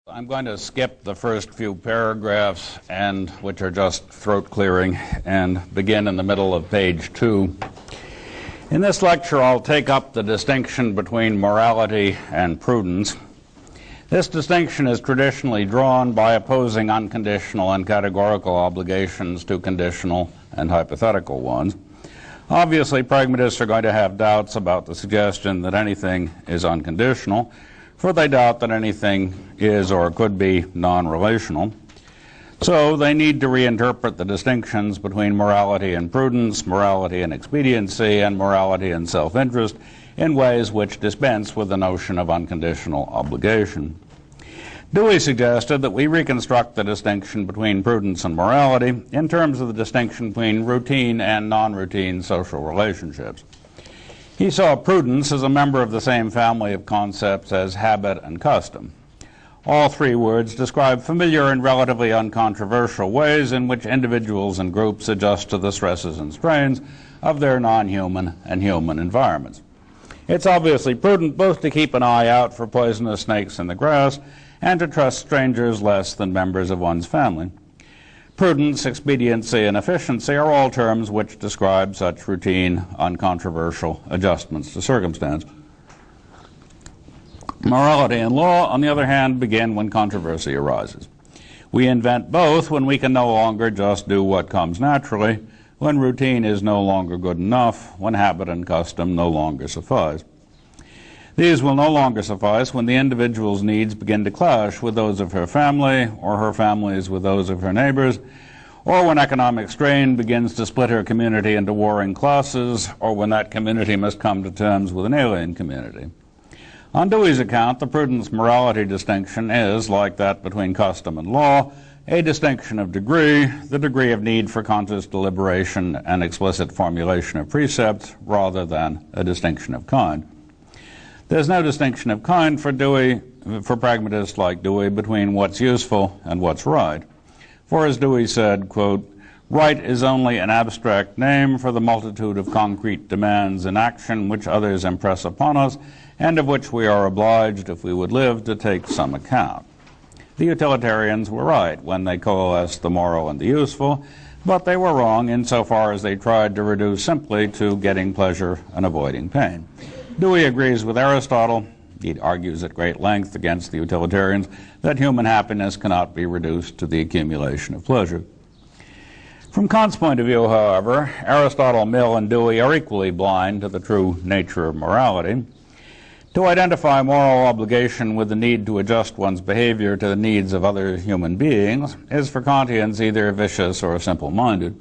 I'm going to skip the first few paragraphs, and which are just throat clearing, and begin in the middle of page 2. In this lecture, I'll take up the distinction between morality and prudence. This distinction is traditionally drawn by opposing unconditional and categorical obligations to conditional and hypothetical ones. Obviously, pragmatists are going to have doubts about the suggestion that anything is unconditional, for they doubt that anything is or could be non-relational. So they need to reinterpret the distinctions between morality and prudence, morality and expediency, and morality and self-interest in ways which dispense with the notion of unconditional obligation. Dewey suggested that we reconstruct the distinction between prudence and morality in terms of the distinction between routine and non-routine social relationships. He saw prudence as a member of the same family of concepts as habit and custom. All three words describe familiar and relatively uncontroversial ways in which individuals and groups adjust to the stresses and strains of their non-human and human environments. It's obviously prudent both to keep an eye out for poisonous snakes in the grass and to trust strangers less than members of one's family. Prudence, expediency, and efficiency are all terms which describe such routine, uncontroversial adjustments to circumstance. Morality and law, on the other hand, begin when controversy arises. We invent both when we can no longer just do what comes naturally, when routine is no longer good enough, when habit and custom no longer suffice. These will no longer suffice when the individual's needs begin to clash with those of her family, or her family's with those of her neighbors, or when economic strain begins to split her community into warring classes, or when that community must come to terms with an alien community. On Dewey's account, the prudence-morality distinction is, like that between custom and law, a distinction of degree, the degree of need for conscious deliberation and explicit formulation of precepts, rather than a distinction of kind. There's no distinction of kind for pragmatists like Dewey between what's useful and what's right. For as Dewey said, quote, "Right is only an abstract name for the multitude of concrete demands in action which others impress upon us, and of which we are obliged, if we would live, to take some account." The utilitarians were right when they coalesced the moral and the useful, but they were wrong insofar as they tried to reduce simply to getting pleasure and avoiding pain. Dewey agrees with Aristotle. He argues at great length against the utilitarians that human happiness cannot be reduced to the accumulation of pleasure. From Kant's point of view, however, Aristotle, Mill, and Dewey are equally blind to the true nature of morality. To identify moral obligation with the need to adjust one's behavior to the needs of other human beings is for Kantians either vicious or simple-minded.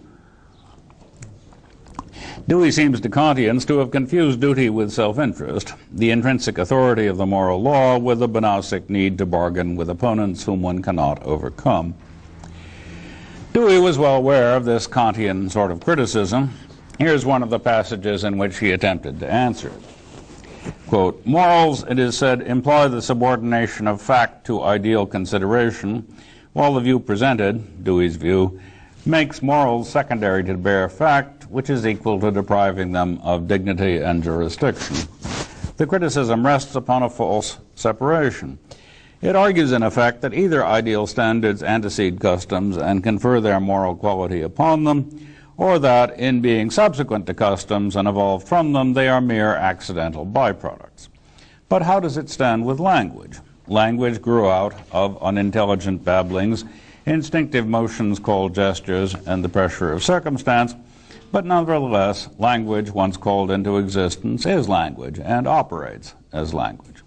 Dewey seems to Kantians to have confused duty with self-interest, the intrinsic authority of the moral law with the Banausic need to bargain with opponents whom one cannot overcome. Dewey was well aware of this Kantian sort of criticism. Here's one of the passages in which he attempted to answer it. Quote, "Morals, it is said, imply the subordination of fact to ideal consideration, while the view presented, Dewey's view, makes morals secondary to bare fact, which is equal to depriving them of dignity and jurisdiction. The criticism rests upon a false separation. It argues, in effect, that either ideal standards antecede customs and confer their moral quality upon them, or that, in being subsequent to customs and evolved from them, they are mere accidental byproducts. But how does it stand with language? Language grew out of unintelligent babblings, instinctive motions called gestures, and the pressure of circumstance, but nevertheless, language once called into existence is language and operates as language.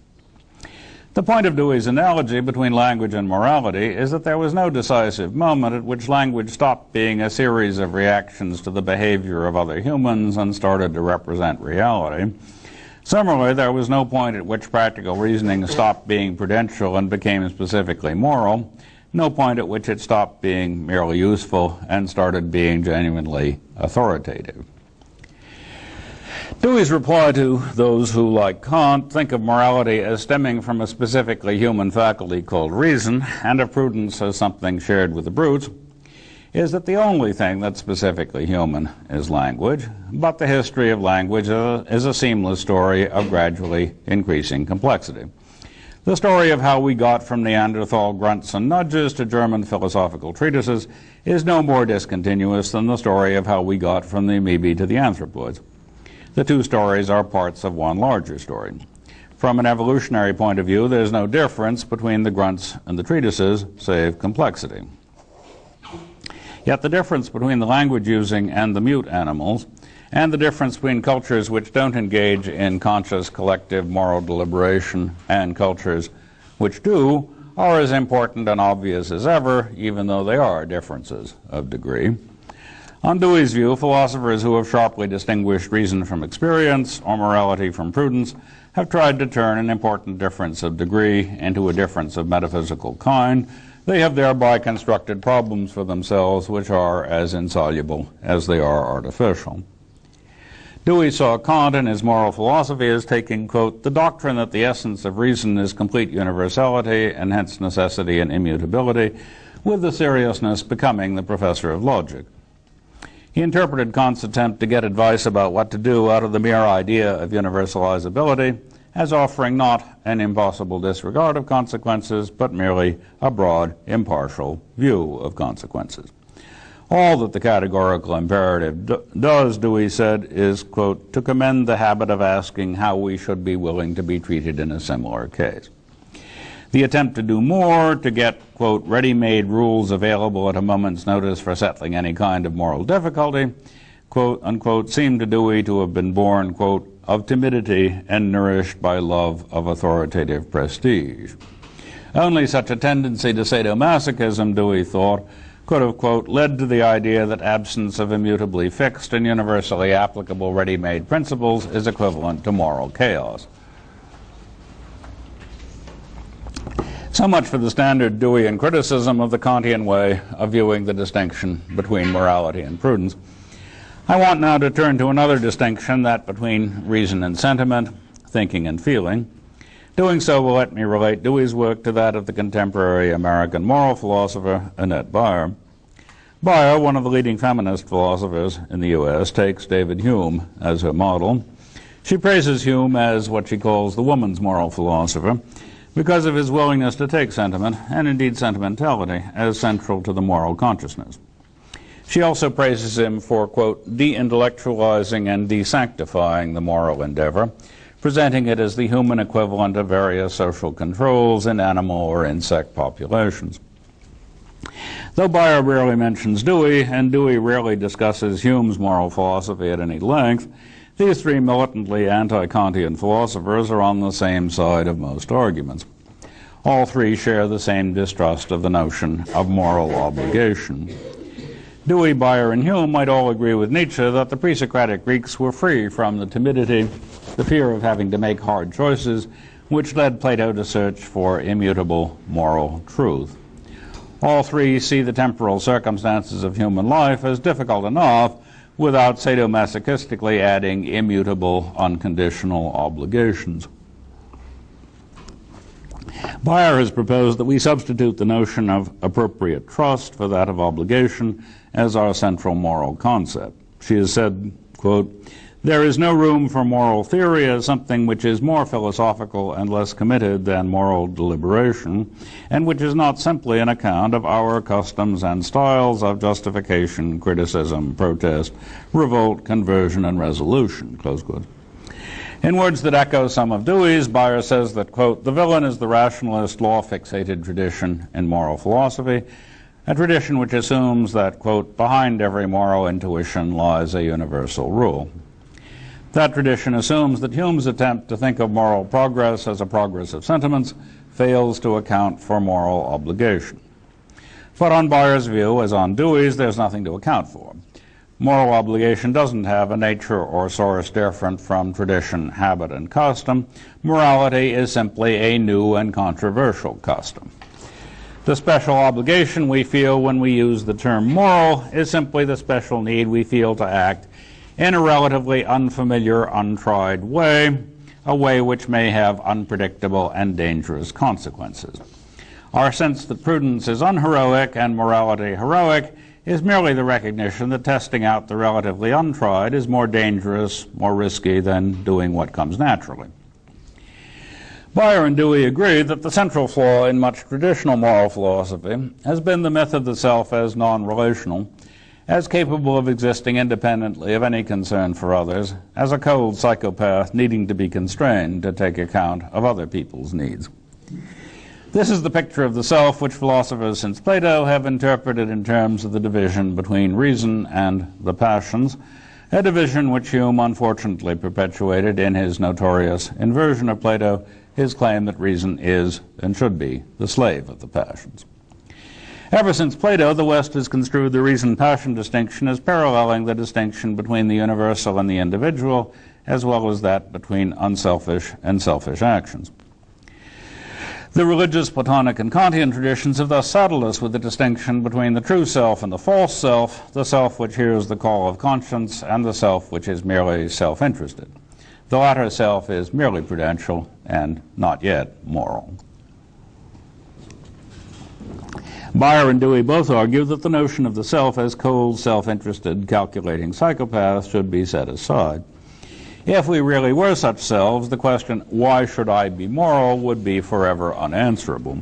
The point of Dewey's analogy between language and morality is that there was no decisive moment at which language stopped being a series of reactions to the behavior of other humans and started to represent reality. Similarly, there was no point at which practical reasoning stopped being prudential and became specifically moral, no point at which it stopped being merely useful and started being genuinely authoritative. Dewey's reply to those who, like Kant, think of morality as stemming from a specifically human faculty called reason, and of prudence as something shared with the brutes, is that the only thing that's specifically human is language, but the history of language is a seamless story of gradually increasing complexity. The story of how we got from Neanderthal grunts and nudges to German philosophical treatises is no more discontinuous than the story of how we got from the amoebae to the anthropoids. The two stories are parts of one larger story. From an evolutionary point of view, there is no difference between the grunts and the treatises, save complexity. Yet the difference between the language-using and the mute animals, and the difference between cultures which don't engage in conscious collective moral deliberation and cultures which do, are as important and obvious as ever, even though they are differences of degree. On Dewey's view, philosophers who have sharply distinguished reason from experience or morality from prudence have tried to turn an important difference of degree into a difference of metaphysical kind. They have thereby constructed problems for themselves which are as insoluble as they are artificial. Dewey saw Kant in his moral philosophy as taking, quote, the doctrine that the essence of reason is complete universality and hence necessity and immutability, with the seriousness becoming the professor of logic. He interpreted Kant's attempt to get advice about what to do out of the mere idea of universalizability as offering not an impossible disregard of consequences, but merely a broad, impartial view of consequences. All that the categorical imperative does, Dewey said, is, quote, to commend the habit of asking how we should be willing to be treated in a similar case. The attempt to do more, to get, quote, ready-made rules available at a moment's notice for settling any kind of moral difficulty, quote, unquote, seemed to Dewey to have been born, quote, of timidity and nourished by love of authoritative prestige. Only such a tendency to sadomasochism, Dewey thought, could have, quote, led to the idea that absence of immutably fixed and universally applicable ready-made principles is equivalent to moral chaos. So much for the standard Deweyan criticism of the Kantian way of viewing the distinction between morality and prudence. I want now to turn to another distinction, that between reason and sentiment, thinking and feeling. Doing so will let me relate Dewey's work to that of the contemporary American moral philosopher Annette Beyer. Beyer, one of the leading feminist philosophers in the U.S., takes David Hume as her model. She praises Hume as what she calls the woman's moral philosopher because of his willingness to take sentiment, and indeed sentimentality, as central to the moral consciousness. She also praises him for, quote, de-intellectualizing and de-sanctifying the moral endeavor, presenting it as the human equivalent of various social controls in animal or insect populations. Though Beyer rarely mentions Dewey, and Dewey rarely discusses Hume's moral philosophy at any length, these three militantly anti-Kantian philosophers are on the same side of most arguments. All three share the same distrust of the notion of moral obligation. Dewey, Beyer, and Hume might all agree with Nietzsche that the pre-Socratic Greeks were free from the timidity, the fear of having to make hard choices, which led Plato to search for immutable moral truth. All three see the temporal circumstances of human life as difficult enough without sadomasochistically adding immutable, unconditional obligations. Beyer has proposed that we substitute the notion of appropriate trust for that of obligation as our central moral concept. She has said, quote, there is no room for moral theory as something which is more philosophical and less committed than moral deliberation, and which is not simply an account of our customs and styles of justification, criticism, protest, revolt, conversion, and resolution, close quote. In words that echo some of Dewey's, Beyer says that, quote, the villain is the rationalist, law-fixated tradition in moral philosophy, a tradition which assumes that, quote, behind every moral intuition lies a universal rule. That tradition assumes that Hume's attempt to think of moral progress as a progress of sentiments fails to account for moral obligation. But on Beyer's view, as on Dewey's, there's nothing to account for. Moral obligation doesn't have a nature or source different from tradition, habit, and custom. Morality is simply a new and controversial custom. The special obligation we feel when we use the term moral is simply the special need we feel to act in a relatively unfamiliar, untried way, a way which may have unpredictable and dangerous consequences. Our sense that prudence is unheroic and morality heroic is merely the recognition that testing out the relatively untried is more dangerous, more risky than doing what comes naturally. Bayer and Dewey agree that the central flaw in much traditional moral philosophy has been the myth of the self as non-relational, as capable of existing independently of any concern for others, as a cold psychopath needing to be constrained to take account of other people's needs. This is the picture of the self which philosophers since Plato have interpreted in terms of the division between reason and the passions, a division which Hume unfortunately perpetuated in his notorious inversion of Plato, his claim that reason is and should be the slave of the passions. Ever since Plato, the West has construed the reason-passion distinction as paralleling the distinction between the universal and the individual, as well as that between unselfish and selfish actions. The religious, Platonic, and Kantian traditions have thus saddled us with the distinction between the true self and the false self, the self which hears the call of conscience, and the self which is merely self-interested. The latter self is merely prudential and not yet moral. Bayer and Dewey both argue that the notion of the self as cold, self-interested, calculating psychopath should be set aside. If we really were such selves, the question, why should I be moral, would be forever unanswerable.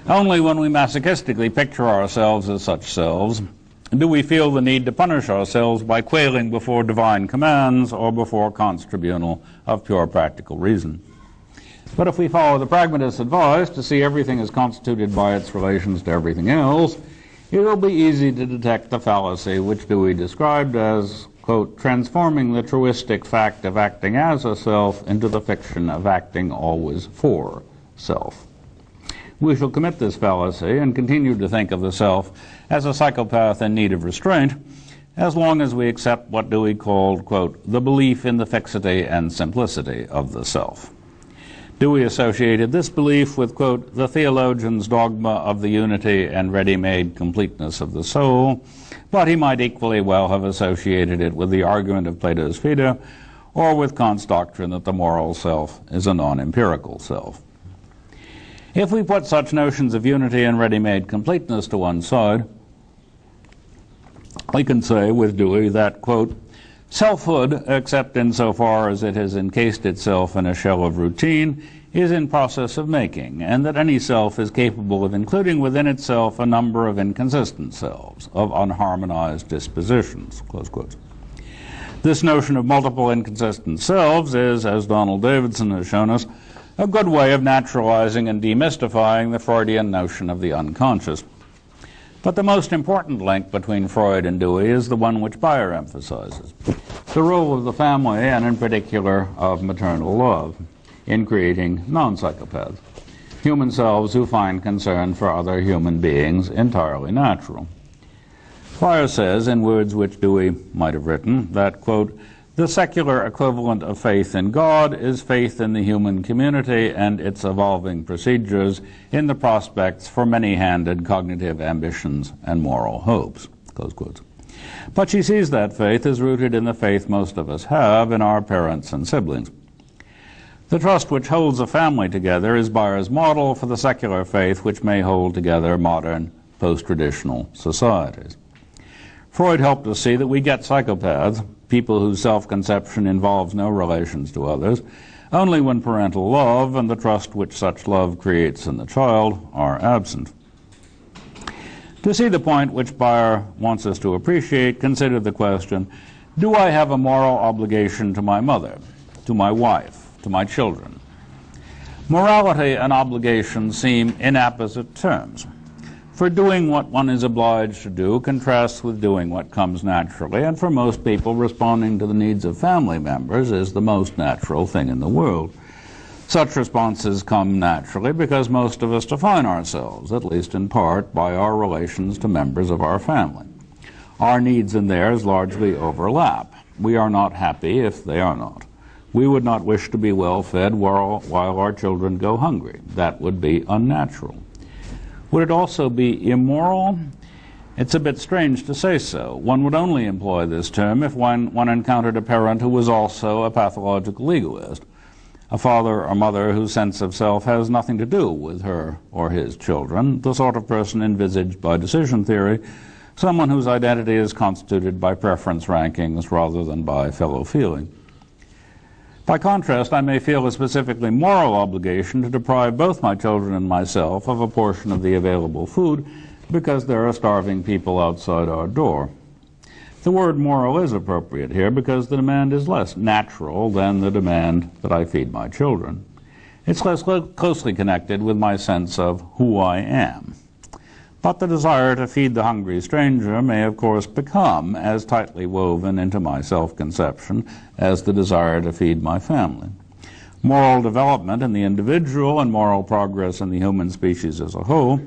Only when we masochistically picture ourselves as such selves do we feel the need to punish ourselves by quailing before divine commands or before Kant's tribunal of pure practical reason. But if we follow the pragmatist's advice to see everything as constituted by its relations to everything else, it will be easy to detect the fallacy which Dewey described as, quote, transforming the truistic fact of acting as a self into the fiction of acting always for self. We shall commit this fallacy and continue to think of the self as a psychopath in need of restraint as long as we accept what Dewey called, quote, the belief in the fixity and simplicity of the self. Dewey associated this belief with, quote, the theologian's dogma of the unity and ready-made completeness of the soul, but he might equally well have associated it with the argument of Plato's Phaedo, or with Kant's doctrine that the moral self is a non-empirical self. If we put such notions of unity and ready-made completeness to one side, we can say with Dewey that, quote, selfhood, except insofar as it has encased itself in a shell of routine, is in process of making, and that any self is capable of including within itself a number of inconsistent selves, of unharmonized dispositions, close quotes. This notion of multiple inconsistent selves is, as Donald Davidson has shown us, a good way of naturalizing and demystifying the Freudian notion of the unconscious. But the most important link between Freud and Dewey is the one which Bayer emphasizes, the role of the family, and in particular of maternal love, in creating non-psychopaths, human selves who find concern for other human beings entirely natural. Bayer says, in words which Dewey might have written, that, quote, the secular equivalent of faith in God is faith in the human community and its evolving procedures in the prospects for many-handed cognitive ambitions and moral hopes, close quotes. But she sees that faith as rooted in the faith most of us have in our parents and siblings. The trust which holds a family together is Bayer's model for the secular faith which may hold together modern, post-traditional societies. Freud helped us see that we get psychopaths, people whose self-conception involves no relations to others, only when parental love and the trust which such love creates in the child are absent. To see the point which Bayer wants us to appreciate, consider the question, do I have a moral obligation to my mother, to my wife, to my children? Morality and obligation seem inapposite terms. For doing what one is obliged to do contrasts with doing what comes naturally, and for most people, responding to the needs of family members is the most natural thing in the world. Such responses come naturally because most of us define ourselves, at least in part, by our relations to members of our family. Our needs and theirs largely overlap. We are not happy if they are not. We would not wish to be well fed while our children go hungry. That would be unnatural. Would it also be immoral? It's a bit strange to say so. One would only employ this term if one encountered a parent who was also a pathological egoist, a father or mother whose sense of self has nothing to do with her or his children, the sort of person envisaged by decision theory, someone whose identity is constituted by preference rankings rather than by fellow feeling. By contrast, I may feel a specifically moral obligation to deprive both my children and myself of a portion of the available food because there are starving people outside our door. The word moral is appropriate here because the demand is less natural than the demand that I feed my children. It's less closely connected with my sense of who I am. But the desire to feed the hungry stranger may, of course, become as tightly woven into my self-conception as the desire to feed my family. Moral development in the individual and moral progress in the human species as a whole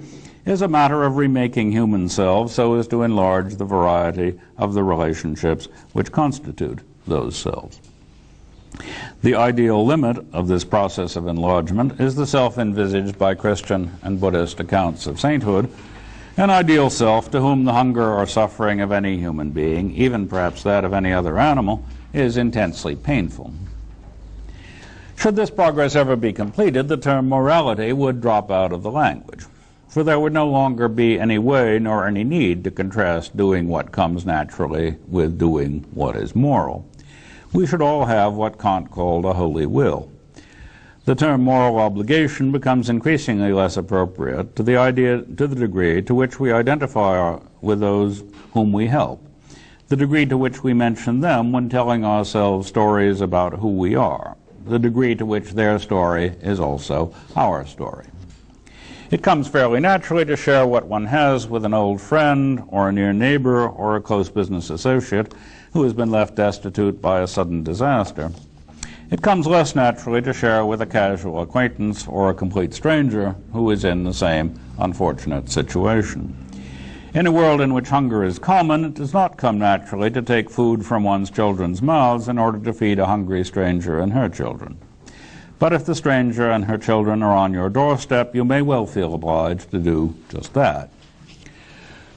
is a matter of remaking human selves so as to enlarge the variety of the relationships which constitute those selves. The ideal limit of this process of enlargement is the self envisaged by Christian and Buddhist accounts of sainthood, an ideal self to whom the hunger or suffering of any human being, even perhaps that of any other animal, is intensely painful. Should this progress ever be completed, the term morality would drop out of the language, for there would no longer be any way nor any need to contrast doing what comes naturally with doing what is moral. We should all have what Kant called a holy will. The term moral obligation becomes increasingly less appropriate to the degree to which we identify with those whom we help, the degree to which we mention them when telling ourselves stories about who we are, the degree to which their story is also our story. It comes fairly naturally to share what one has with an old friend or a near neighbor or a close business associate who has been left destitute by a sudden disaster. It comes less naturally to share with a casual acquaintance or a complete stranger who is in the same unfortunate situation. In a world in which hunger is common, it does not come naturally to take food from one's children's mouths in order to feed a hungry stranger and her children. But if the stranger and her children are on your doorstep, you may well feel obliged to do just that.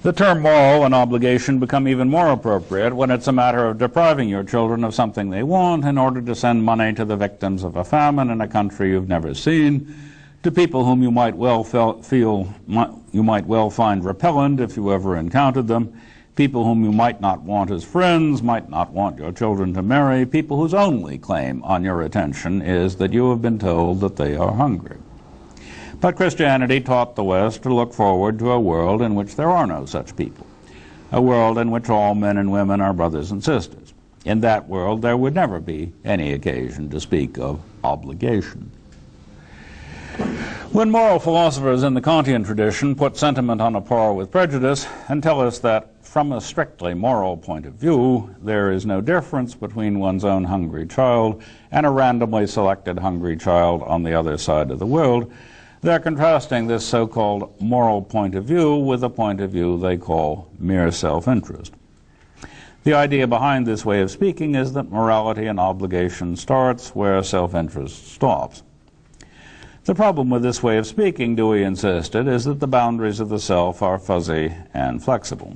The term moral and obligation become even more appropriate when it's a matter of depriving your children of something they want in order to send money to the victims of a famine in a country you've never seen, to people whom you might well find repellent if you ever encountered them, people whom you might not want as friends, might not want your children to marry, people whose only claim on your attention is that you have been told that they are hungry. But Christianity taught the West to look forward to a world in which there are no such people, a world in which all men and women are brothers and sisters. In that world, there would never be any occasion to speak of obligation. When moral philosophers in the Kantian tradition put sentiment on a par with prejudice and tell us that from a strictly moral point of view, there is no difference between one's own hungry child and a randomly selected hungry child on the other side of the world, they're contrasting this so-called moral point of view with a point of view they call mere self-interest. The idea behind this way of speaking is that morality and obligation starts where self-interest stops. The problem with this way of speaking, Dewey insisted, is that the boundaries of the self are fuzzy and flexible.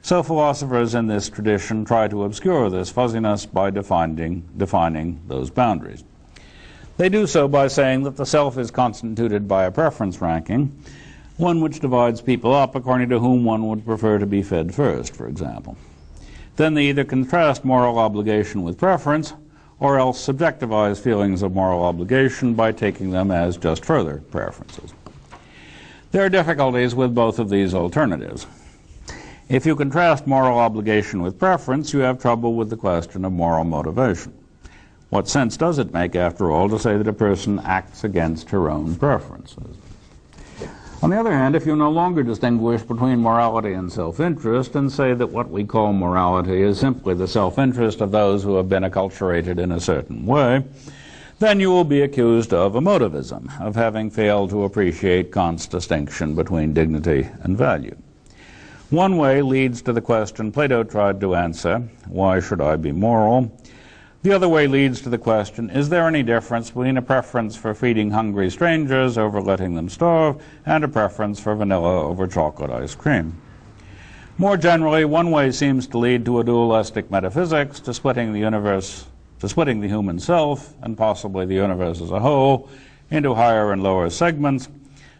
So philosophers in this tradition try to obscure this fuzziness by defining those boundaries. They do so by saying that the self is constituted by a preference ranking, one which divides people up according to whom one would prefer to be fed first, for example. Then they either contrast moral obligation with preference, or else subjectivize feelings of moral obligation by taking them as just further preferences. There are difficulties with both of these alternatives. If you contrast moral obligation with preference, you have trouble with the question of moral motivation. What sense does it make, after all, to say that a person acts against her own preferences? On the other hand, if you no longer distinguish between morality and self-interest and say that what we call morality is simply the self-interest of those who have been acculturated in a certain way, then you will be accused of emotivism, of having failed to appreciate Kant's distinction between dignity and value. One way leads to the question Plato tried to answer, why should I be moral? The other way leads to the question, is there any difference between a preference for feeding hungry strangers over letting them starve and a preference for vanilla over chocolate ice cream? More generally, one way seems to lead to a dualistic metaphysics, to splitting the human self, and possibly the universe as a whole, into higher and lower segments.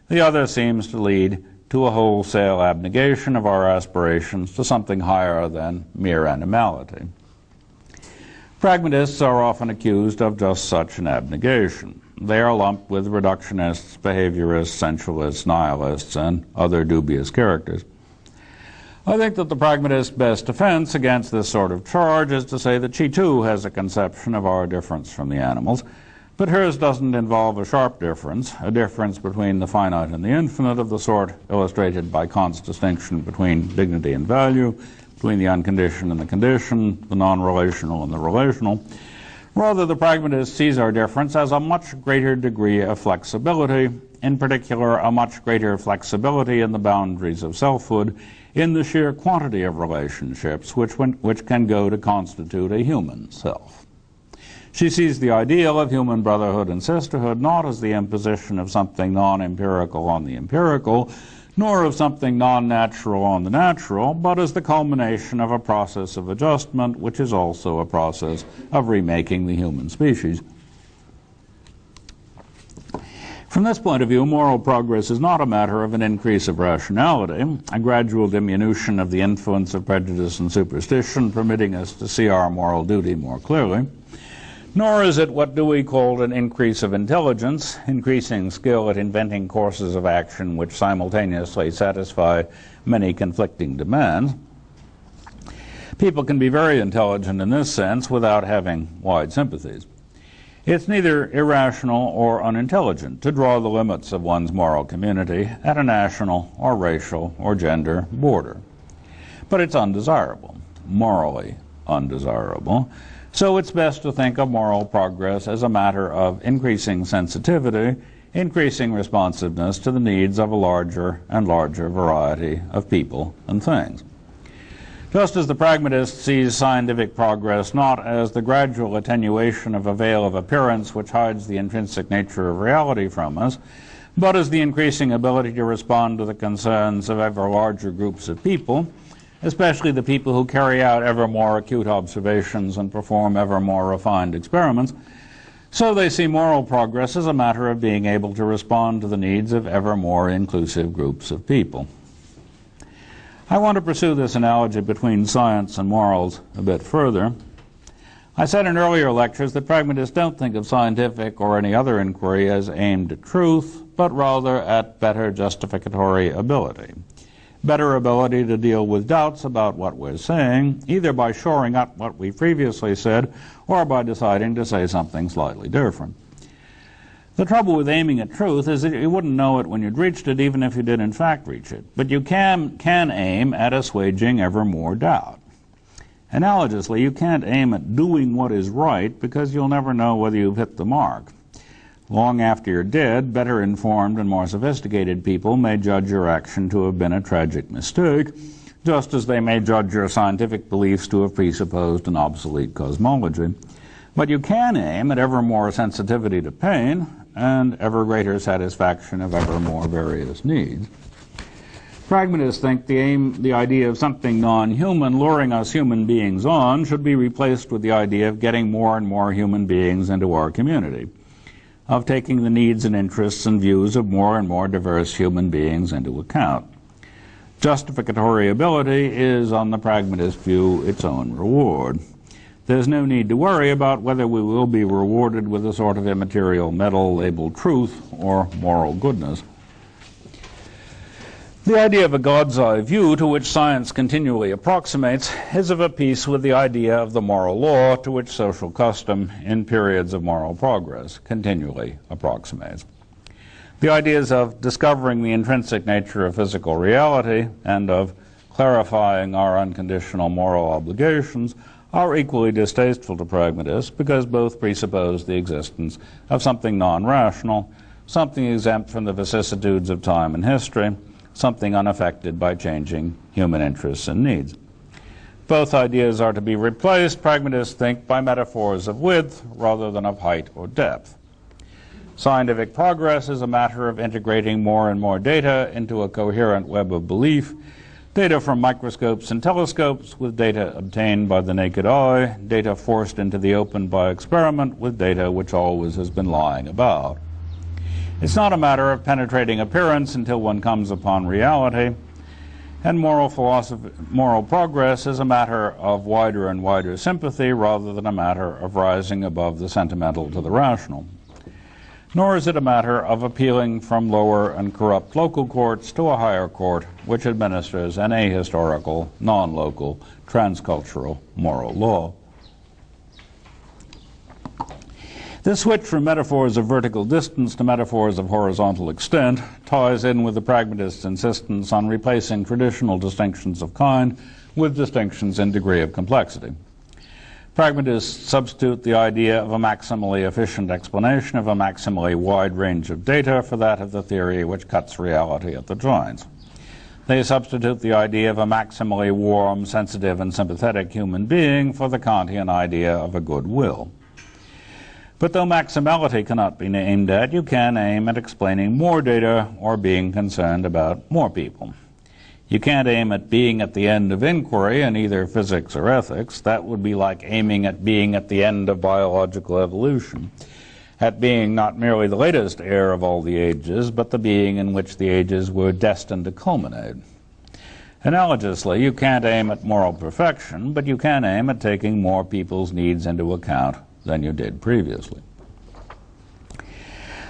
The other seems to lead to a wholesale abnegation of our aspirations to something higher than mere animality. Pragmatists are often accused of just such an abnegation. They are lumped with reductionists, behaviorists, sensualists, nihilists, and other dubious characters. I think that the pragmatist's best defense against this sort of charge is to say that she too has a conception of our difference from the animals, but hers doesn't involve a sharp difference, a difference between the finite and the infinite of the sort illustrated by Kant's distinction between dignity and value, between the unconditioned and the conditioned, the non-relational and the relational. Rather, the pragmatist sees our difference as a much greater degree of flexibility, in particular a much greater flexibility in the boundaries of selfhood, in the sheer quantity of relationships which can go to constitute a human self. She sees the ideal of human brotherhood and sisterhood not as the imposition of something non-empirical on the empirical, nor of something non-natural on the natural, but as the culmination of a process of adjustment, which is also a process of remaking the human species. From this point of view, moral progress is not a matter of an increase of rationality, a gradual diminution of the influence of prejudice and superstition, permitting us to see our moral duty more clearly. Nor is it what Dewey called an increase of intelligence, increasing skill at inventing courses of action which simultaneously satisfy many conflicting demands. People can be very intelligent in this sense without having wide sympathies. It's neither irrational or unintelligent to draw the limits of one's moral community at a national or racial or gender border. But it's undesirable, morally undesirable. So it's best to think of moral progress as a matter of increasing sensitivity, increasing responsiveness to the needs of a larger and larger variety of people and things. Just as the pragmatist sees scientific progress not as the gradual attenuation of a veil of appearance which hides the intrinsic nature of reality from us, but as the increasing ability to respond to the concerns of ever larger groups of people, especially the people who carry out ever more acute observations and perform ever more refined experiments, so they see moral progress as a matter of being able to respond to the needs of ever more inclusive groups of people. I want to pursue this analogy between science and morals a bit further. I said in earlier lectures that pragmatists don't think of scientific or any other inquiry as aimed at truth, but rather at better justificatory ability. Better ability to deal with doubts about what we're saying, either by shoring up what we previously said or by deciding to say something slightly different. The trouble with aiming at truth is that you wouldn't know it when you'd reached it, even if you did in fact reach it. But you can aim at assuaging ever more doubt. Analogously, you can't aim at doing what is right because you'll never know whether you've hit the mark. Long after you're dead, better informed and more sophisticated people may judge your action to have been a tragic mistake, just as they may judge your scientific beliefs to have presupposed an obsolete cosmology. But you can aim at ever more sensitivity to pain and ever greater satisfaction of ever more various needs. Pragmatists think the idea of something non-human luring us human beings on should be replaced with the idea of getting more and more human beings into our community, of taking the needs and interests and views of more and more diverse human beings into account. Justificatory ability is, on the pragmatist view, its own reward. There's no need to worry about whether we will be rewarded with a sort of immaterial medal labeled truth or moral goodness. The idea of a God's eye view to which science continually approximates is of a piece with the idea of the moral law to which social custom, in periods of moral progress, continually approximates. The ideas of discovering the intrinsic nature of physical reality and of clarifying our unconditional moral obligations are equally distasteful to pragmatists because both presuppose the existence of something non-rational, something exempt from the vicissitudes of time and history, something unaffected by changing human interests and needs. Both ideas are to be replaced, pragmatists think, by metaphors of width rather than of height or depth. Scientific progress is a matter of integrating more and more data into a coherent web of belief, data from microscopes and telescopes with data obtained by the naked eye, data forced into the open by experiment with data which always has been lying about. It's not a matter of penetrating appearance until one comes upon reality. and moral progress is a matter of wider and wider sympathy rather than a matter of rising above the sentimental to the rational. Nor is it a matter of appealing from lower and corrupt local courts to a higher court which administers an ahistorical, non-local, transcultural moral law. This switch from metaphors of vertical distance to metaphors of horizontal extent ties in with the pragmatist's insistence on replacing traditional distinctions of kind with distinctions in degree of complexity. Pragmatists substitute the idea of a maximally efficient explanation of a maximally wide range of data for that of the theory which cuts reality at the joins. They substitute the idea of a maximally warm, sensitive, and sympathetic human being for the Kantian idea of a good will. But though maximality cannot be aimed at, you can aim at explaining more data or being concerned about more people. You can't aim at being at the end of inquiry in either physics or ethics. That would be like aiming at being at the end of biological evolution, at being not merely the latest heir of all the ages, but the being in which the ages were destined to culminate. Analogously, you can't aim at moral perfection, but you can aim at taking more people's needs into account than you did previously.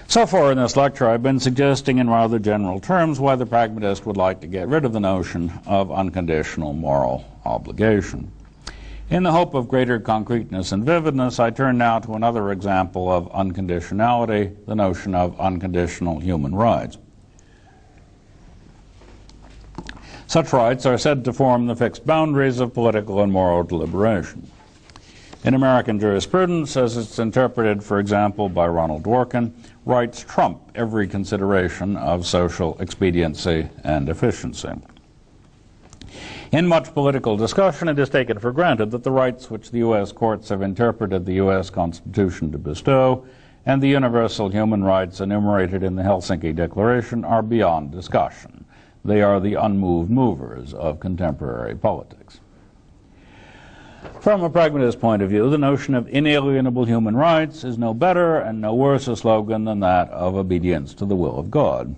So far in this lecture, I've been suggesting in rather general terms why the pragmatist would like to get rid of the notion of unconditional moral obligation. In the hope of greater concreteness and vividness, I turn now to another example of unconditionality, the notion of unconditional human rights. Such rights are said to form the fixed boundaries of political and moral deliberation. In American jurisprudence, as it's interpreted, for example, by Ronald Dworkin, rights trump every consideration of social expediency and efficiency. In much political discussion, it is taken for granted that the rights which the U.S. courts have interpreted the U.S. Constitution to bestow and the universal human rights enumerated in the Helsinki Declaration are beyond discussion. They are the unmoved movers of contemporary politics. From a pragmatist point of view, the notion of inalienable human rights is no better and no worse a slogan than that of obedience to the will of God.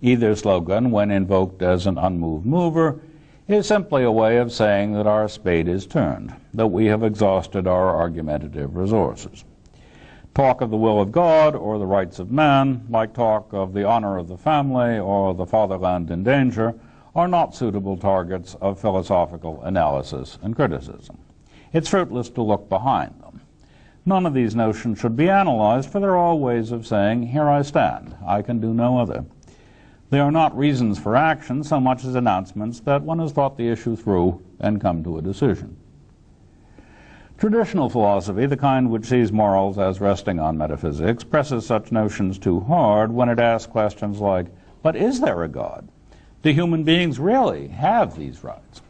Either slogan, when invoked as an unmoved mover, is simply a way of saying that our spade is turned, that we have exhausted our argumentative resources. Talk of the will of God or the rights of man, like talk of the honor of the family or the fatherland in danger, are not suitable targets of philosophical analysis and criticism. It's fruitless to look behind them. None of these notions should be analyzed, for they're all ways of saying, here I stand, I can do no other. They are not reasons for action so much as announcements that one has thought the issue through and come to a decision. Traditional philosophy, the kind which sees morals as resting on metaphysics, presses such notions too hard when it asks questions like, but is there a God? Do human beings really have these rights?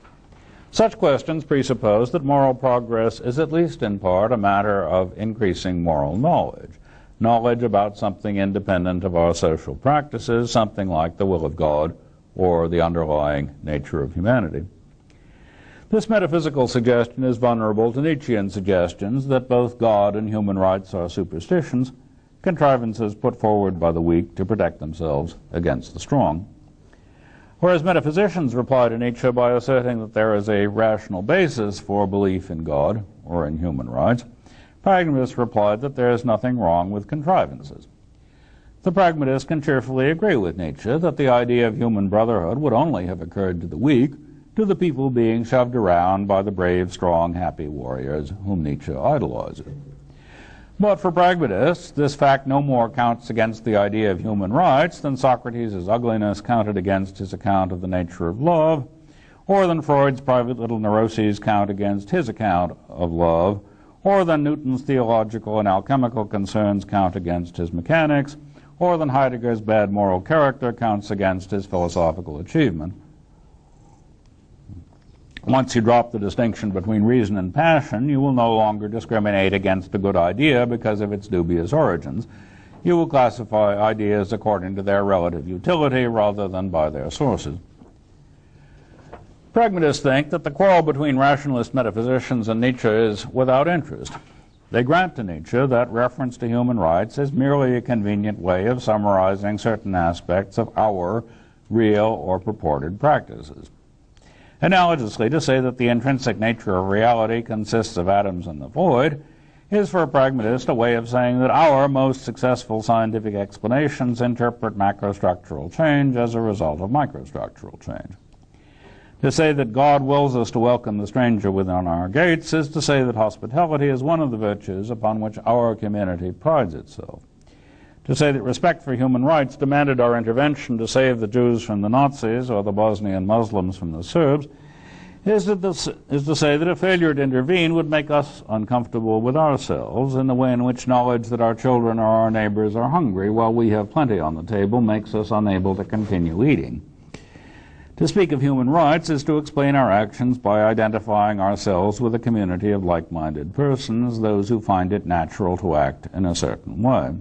Such questions presuppose that moral progress is at least in part a matter of increasing moral knowledge, knowledge about something independent of our social practices, something like the will of God or the underlying nature of humanity. This metaphysical suggestion is vulnerable to Nietzschean suggestions that both God and human rights are superstitions, contrivances put forward by the weak to protect themselves against the strong. Whereas metaphysicians reply to Nietzsche by asserting that there is a rational basis for belief in God or in human rights, pragmatists replied that there is nothing wrong with contrivances. The pragmatist can cheerfully agree with Nietzsche that the idea of human brotherhood would only have occurred to the weak, to the people being shoved around by the brave, strong, happy warriors whom Nietzsche idolizes. But for pragmatists, this fact no more counts against the idea of human rights than Socrates' ugliness counted against his account of the nature of love, or than Freud's private little neuroses count against his account of love, or than Newton's theological and alchemical concerns count against his mechanics, or than Heidegger's bad moral character counts against his philosophical achievement. Once you drop the distinction between reason and passion, you will no longer discriminate against a good idea because of its dubious origins. You will classify ideas according to their relative utility rather than by their sources. Pragmatists think that the quarrel between rationalist metaphysicians and Nietzsche is without interest. They grant to Nietzsche that reference to human rights is merely a convenient way of summarizing certain aspects of our real or purported practices. Analogously, to say that the intrinsic nature of reality consists of atoms in the void is for a pragmatist a way of saying that our most successful scientific explanations interpret macrostructural change as a result of microstructural change. To say that God wills us to welcome the stranger within our gates is to say that hospitality is one of the virtues upon which our community prides itself. To say that respect for human rights demanded our intervention to save the Jews from the Nazis or the Bosnian Muslims from the Serbs is to say that a failure to intervene would make us uncomfortable with ourselves in the way in which knowledge that our children or our neighbors are hungry while we have plenty on the table makes us unable to continue eating. To speak of human rights is to explain our actions by identifying ourselves with a community of like-minded persons, those who find it natural to act in a certain way.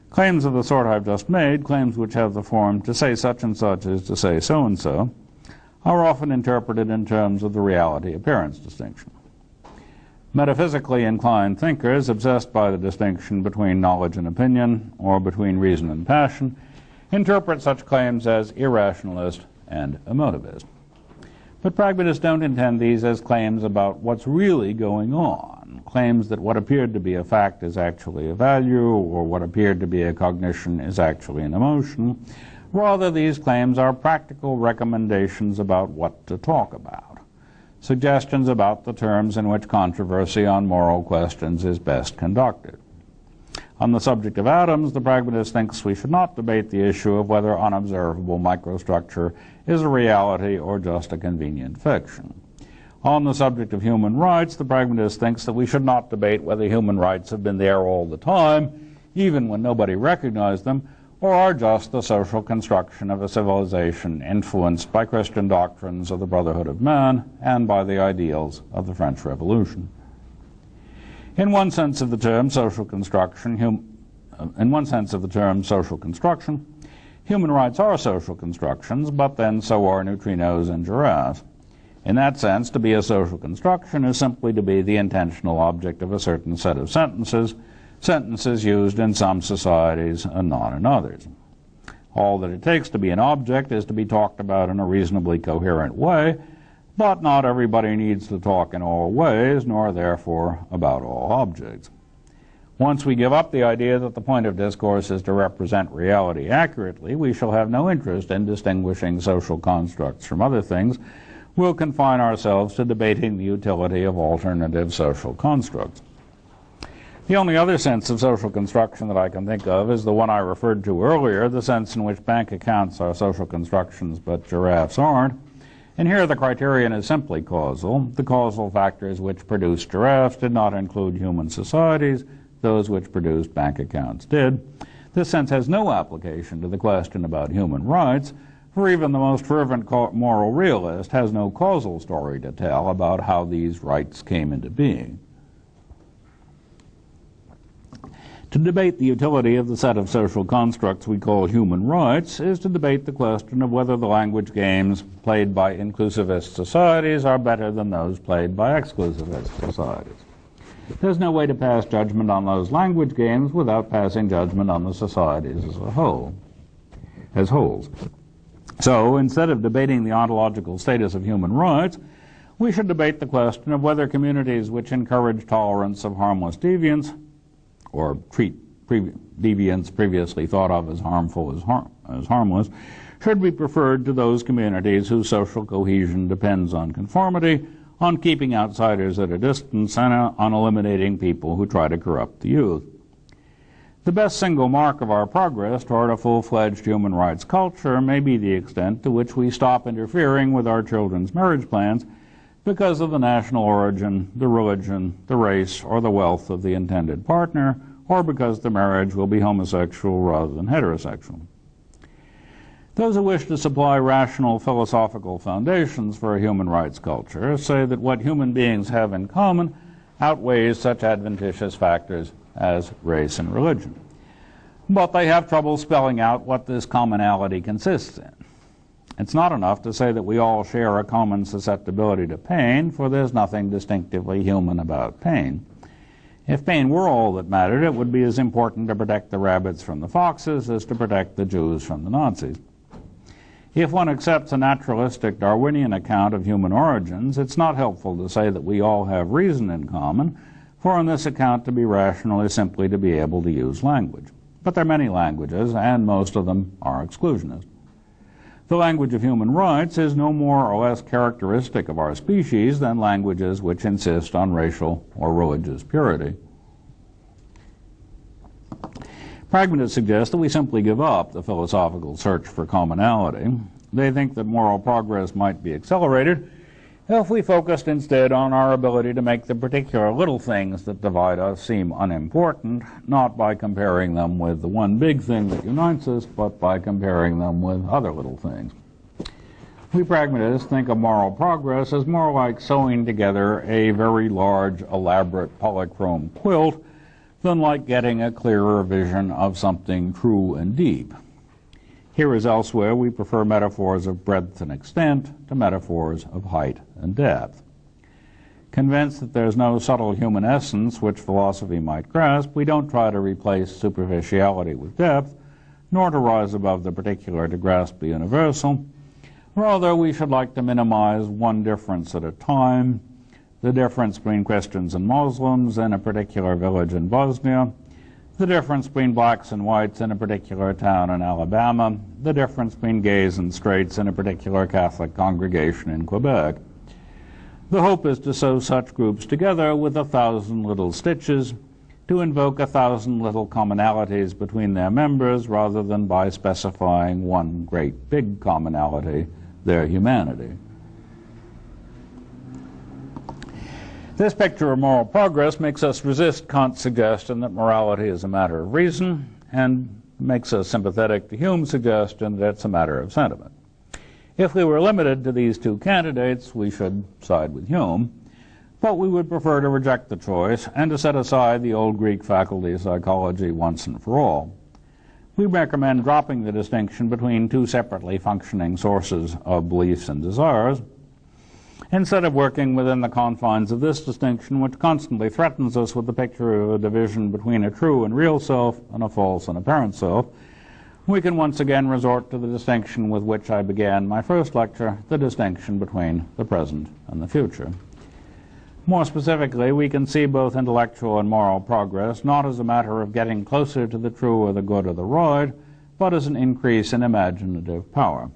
Claims of the sort I've just made, claims which have the form to say such and such is to say so and so, are often interpreted in terms of the reality-appearance distinction. Metaphysically inclined thinkers, obsessed by the distinction between knowledge and opinion, or between reason and passion, interpret such claims as irrationalist and emotivist. But pragmatists don't intend these as claims about what's really going on, claims that what appeared to be a fact is actually a value, or what appeared to be a cognition is actually an emotion. Rather, these claims are practical recommendations about what to talk about, suggestions about the terms in which controversy on moral questions is best conducted. On the subject of atoms, the pragmatist thinks we should not debate the issue of whether unobservable microstructure is a reality or just a convenient fiction. On the subject of human rights, the pragmatist thinks that we should not debate whether human rights have been there all the time, even when nobody recognized them, or are just the social construction of a civilization influenced by Christian doctrines of the brotherhood of man and by the ideals of the French Revolution. In one sense of the term social construction, human rights are social constructions, but then so are neutrinos and giraffes. In that sense, to be a social construction is simply to be the intentional object of a certain set of sentences used in some societies and not in others. All that it takes to be an object is to be talked about in a reasonably coherent way, but not everybody needs to talk in all ways, nor therefore about all objects. Once we give up the idea that the point of discourse is to represent reality accurately, we shall have no interest in distinguishing social constructs from other things. We'll confine ourselves to debating the utility of alternative social constructs. The only other sense of social construction that I can think of is the one I referred to earlier, the sense in which bank accounts are social constructions but giraffes aren't. And here the criterion is simply causal. The causal factors which produced giraffes did not include human societies. Those which produced bank accounts did. This sense has no application to the question about human rights, for even the most fervent moral realist has no causal story to tell about how these rights came into being. To debate the utility of the set of social constructs we call human rights is to debate the question of whether the language games played by inclusivist societies are better than those played by exclusivist societies. There's no way to pass judgment on those language games without passing judgment on the societies as a whole, as wholes. So, instead of debating the ontological status of human rights, we should debate the question of whether communities which encourage tolerance of harmless deviance or treat deviance previously thought of as harmful as harmless, should be preferred to those communities whose social cohesion depends on conformity, on keeping outsiders at a distance, and on eliminating people who try to corrupt the youth. The best single mark of our progress toward a full-fledged human rights culture may be the extent to which we stop interfering with our children's marriage plans because of the national origin, the religion, the race, or the wealth of the intended partner, or because the marriage will be homosexual rather than heterosexual. Those who wish to supply rational philosophical foundations for a human rights culture say that what human beings have in common outweighs such adventitious factors as race and religion. But they have trouble spelling out what this commonality consists in. It's not enough to say that we all share a common susceptibility to pain, for there's nothing distinctively human about pain. If pain were all that mattered, it would be as important to protect the rabbits from the foxes as to protect the Jews from the Nazis. If one accepts a naturalistic Darwinian account of human origins, it's not helpful to say that we all have reason in common, for in this account to be rational is simply to be able to use language. But there are many languages, and most of them are exclusionist. The language of human rights is no more or less characteristic of our species than languages which insist on racial or religious purity. Pragmatists suggest that we simply give up the philosophical search for commonality. They think that moral progress might be accelerated if we focused instead on our ability to make the particular little things that divide us seem unimportant, not by comparing them with the one big thing that unites us, but by comparing them with other little things. We pragmatists think of moral progress as more like sewing together a very large, elaborate polychrome quilt than like getting a clearer vision of something true and deep. Here as elsewhere, we prefer metaphors of breadth and extent to metaphors of height and depth. Convinced that there's no subtle human essence which philosophy might grasp, we don't try to replace superficiality with depth, nor to rise above the particular to grasp the universal. Rather, we should like to minimize one difference at a time, the difference between Christians and Muslims in a particular village in Bosnia, the difference between blacks and whites in a particular town in Alabama, the difference between gays and straights in a particular Catholic congregation in Quebec. The hope is to sew such groups together with 1,000 little stitches, to invoke 1,000 little commonalities between their members rather than by specifying one great big commonality, their humanity. This picture of moral progress makes us resist Kant's suggestion that morality is a matter of reason, and makes us sympathetic to Hume's suggestion that it's a matter of sentiment. If we were limited to these two candidates, we should side with Hume, but we would prefer to reject the choice and to set aside the old Greek faculty of psychology once and for all. We recommend dropping the distinction between two separately functioning sources of beliefs and desires, instead of working within the confines of this distinction, which constantly threatens us with the picture of a division between a true and real self and a false and apparent self. We can once again resort to the distinction with which I began my first lecture, the distinction between the present and the future. More specifically, we can see both intellectual and moral progress not as a matter of getting closer to the true or the good or the right, but as an increase in imaginative power.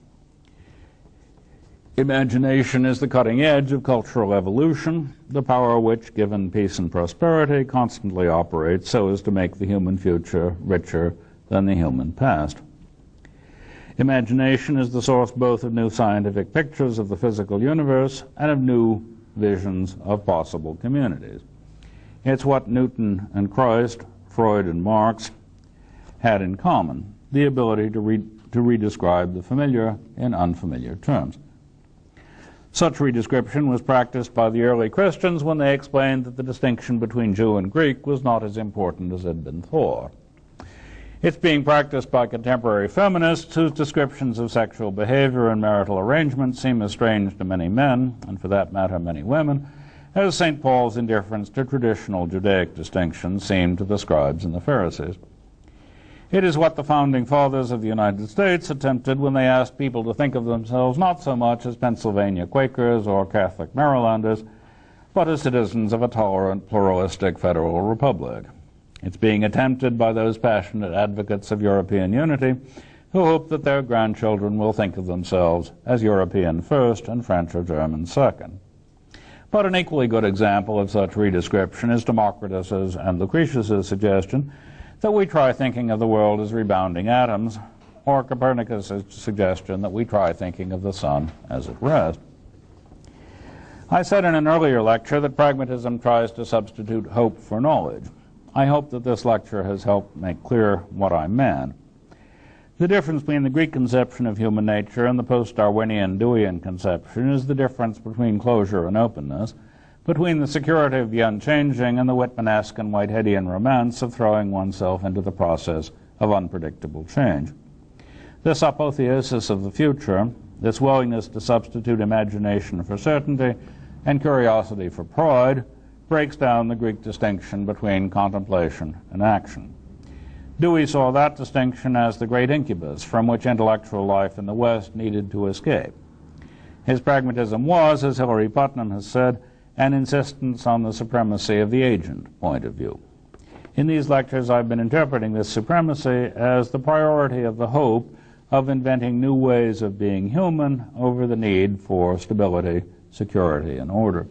Imagination is the cutting edge of cultural evolution, the power which, given peace and prosperity, constantly operates so as to make the human future richer than the human past. Imagination is the source both of new scientific pictures of the physical universe and of new visions of possible communities. It's what Newton and Christ, Freud and Marx had in common, the ability to redescribe the familiar in unfamiliar terms. Such redescription was practiced by the early Christians when they explained that the distinction between Jew and Greek was not as important as had been thought. It's being practiced by contemporary feminists whose descriptions of sexual behavior and marital arrangement seem as strange to many men, and for that matter many women, as St. Paul's indifference to traditional Judaic distinctions seemed to the scribes and the Pharisees. It is what the founding fathers of the United States attempted when they asked people to think of themselves not so much as Pennsylvania Quakers or Catholic Marylanders, but as citizens of a tolerant, pluralistic federal republic. It's being attempted by those passionate advocates of European unity who hope that their grandchildren will think of themselves as European first and French or German second. But an equally good example of such redescription is Democritus's and Lucretius's suggestion that we try thinking of the world as rebounding atoms, or Copernicus' suggestion that we try thinking of the sun as at rest. I said in an earlier lecture that pragmatism tries to substitute hope for knowledge. I hope that this lecture has helped make clear what I meant. The difference between the Greek conception of human nature and the post-Darwinian Deweyan conception is the difference between closure and openness, between the security of the unchanging and the Whitmanesque and Whiteheadian romance of throwing oneself into the process of unpredictable change. This apotheosis of the future, this willingness to substitute imagination for certainty and curiosity for pride, breaks down the Greek distinction between contemplation and action. Dewey saw that distinction as the great incubus from which intellectual life in the West needed to escape. His pragmatism was, as Hilary Putnam has said, an insistence on the supremacy of the agent point of view. In these lectures, I've been interpreting this supremacy as the priority of the hope of inventing new ways of being human over the need for stability, security, and order.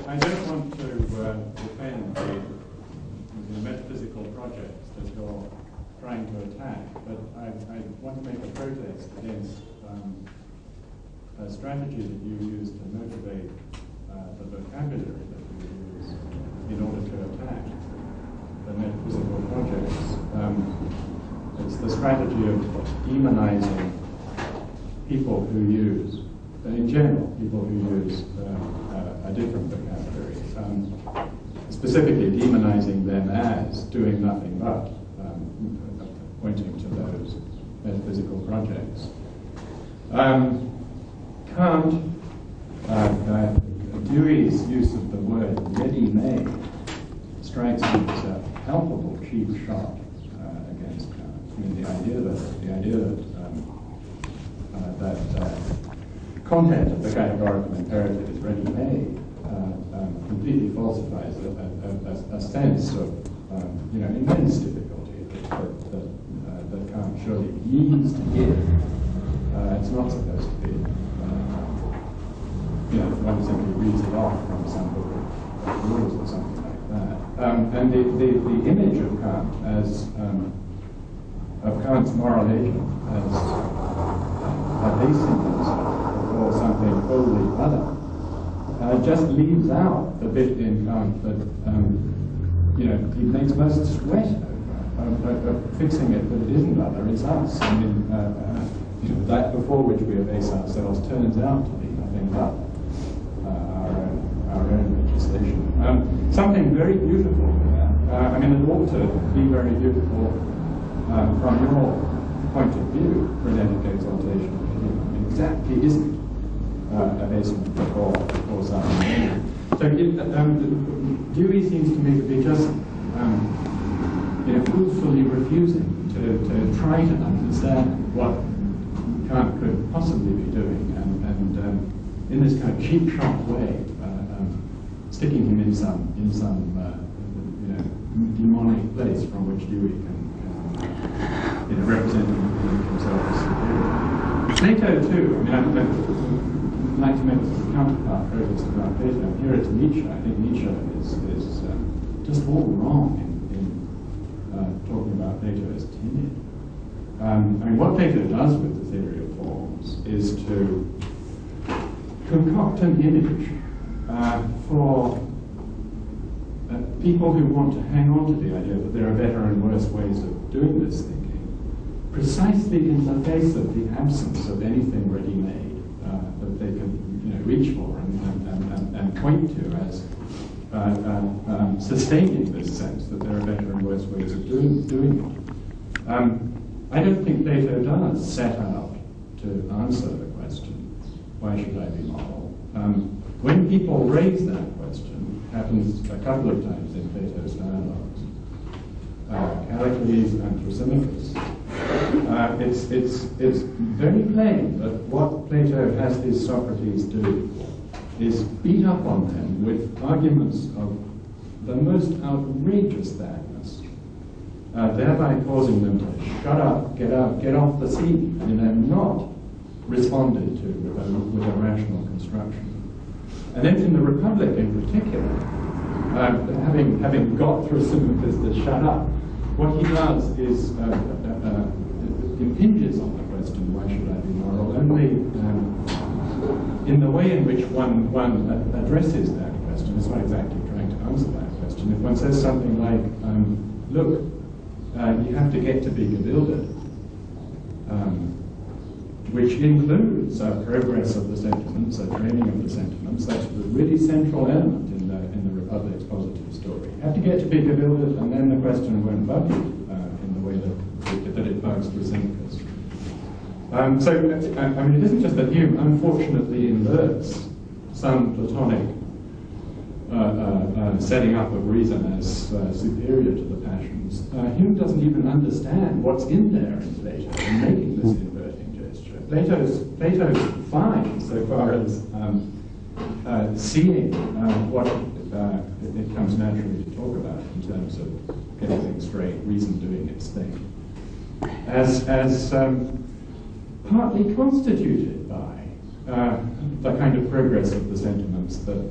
I don't want to defend the metaphysical projects that you're trying to attack, but I want to make a protest against a strategy that you use to motivate the vocabulary that you use in order to attack the metaphysical projects. It's the strategy of demonizing people who use, in general, people who use a different vocabulary, specifically demonizing them as doing nothing but pointing to those metaphysical projects. Kant, Dewey's use of the word ready-made strikes me as a palpable cheap shot against Kant. I mean, the idea that content of the categorical imperative is ready-made completely falsifies a sense of immense difficulty that Kant surely needs to give. It's not supposed to be, one simply reads it off from some book of rules or something like that. And the image of Kant as of Kant's moral agent as abasing himself or something wholly other just leaves out the bit in Kant that he makes most sweat over fixing it, but it isn't other, it's us. I mean, that before which we abase ourselves turns out to be nothing but our own legislation. Something very beautiful there. I mean, it ought to be very beautiful from your point of view, frenetic exaltation. It exactly isn't abasement before something. So Dewey seems to me to be just willfully refusing to try to understand what Kant could possibly be doing, and in this kind of cheap shot way, sticking him in some demonic place from which Dewey can represent himself as superior. Plato too. I mean, I'd like to make a sort of counterpart protest about Plato. Here it's Nietzsche. I think Nietzsche is just all wrong in talking about Plato as timid. I mean, what Plato does with the theory of forms is to concoct an image for people who want to hang on to the idea that there are better and worse ways of doing this thinking, precisely in the face of the absence of anything ready-made that they can reach for and point to as sustaining this sense that there are better and worse ways of doing it. I don't think Plato does set out to answer the question, why should I be moral? When people raise that question, it happens a couple of times in Plato's dialogues, Callicles and Thrasymachus, it's very plain that what Plato has his Socrates do is beat up on them with arguments of the most outrageous badness, thereby causing them to shut up, get out, get off the scene, and they're not responded to with a rational construction. And then in the Republic in particular, having got Thrasymachus to shut up, what he does is impinges on the question, why should I be moral, only in the way in which one addresses that question. It's not exactly trying to answer that question. If one says something like, look, you have to get to be bewildered, which includes progress of the sentiments, training of the sentiments. That's the really central element in the Republic's positive story. You have to get to be bewildered, and then the question won't bug you in the way that it bugs most thinkers. So, I mean, it isn't just that Hume unfortunately inverts some Platonic setting up of reason as superior to the passions. Hume doesn't even understand what's in there in Plato in making this inverting gesture. Plato's fine so far as seeing what it comes naturally to talk about in terms of getting things straight, reason doing its thing, as partly constituted by the kind of progress of the sentiments that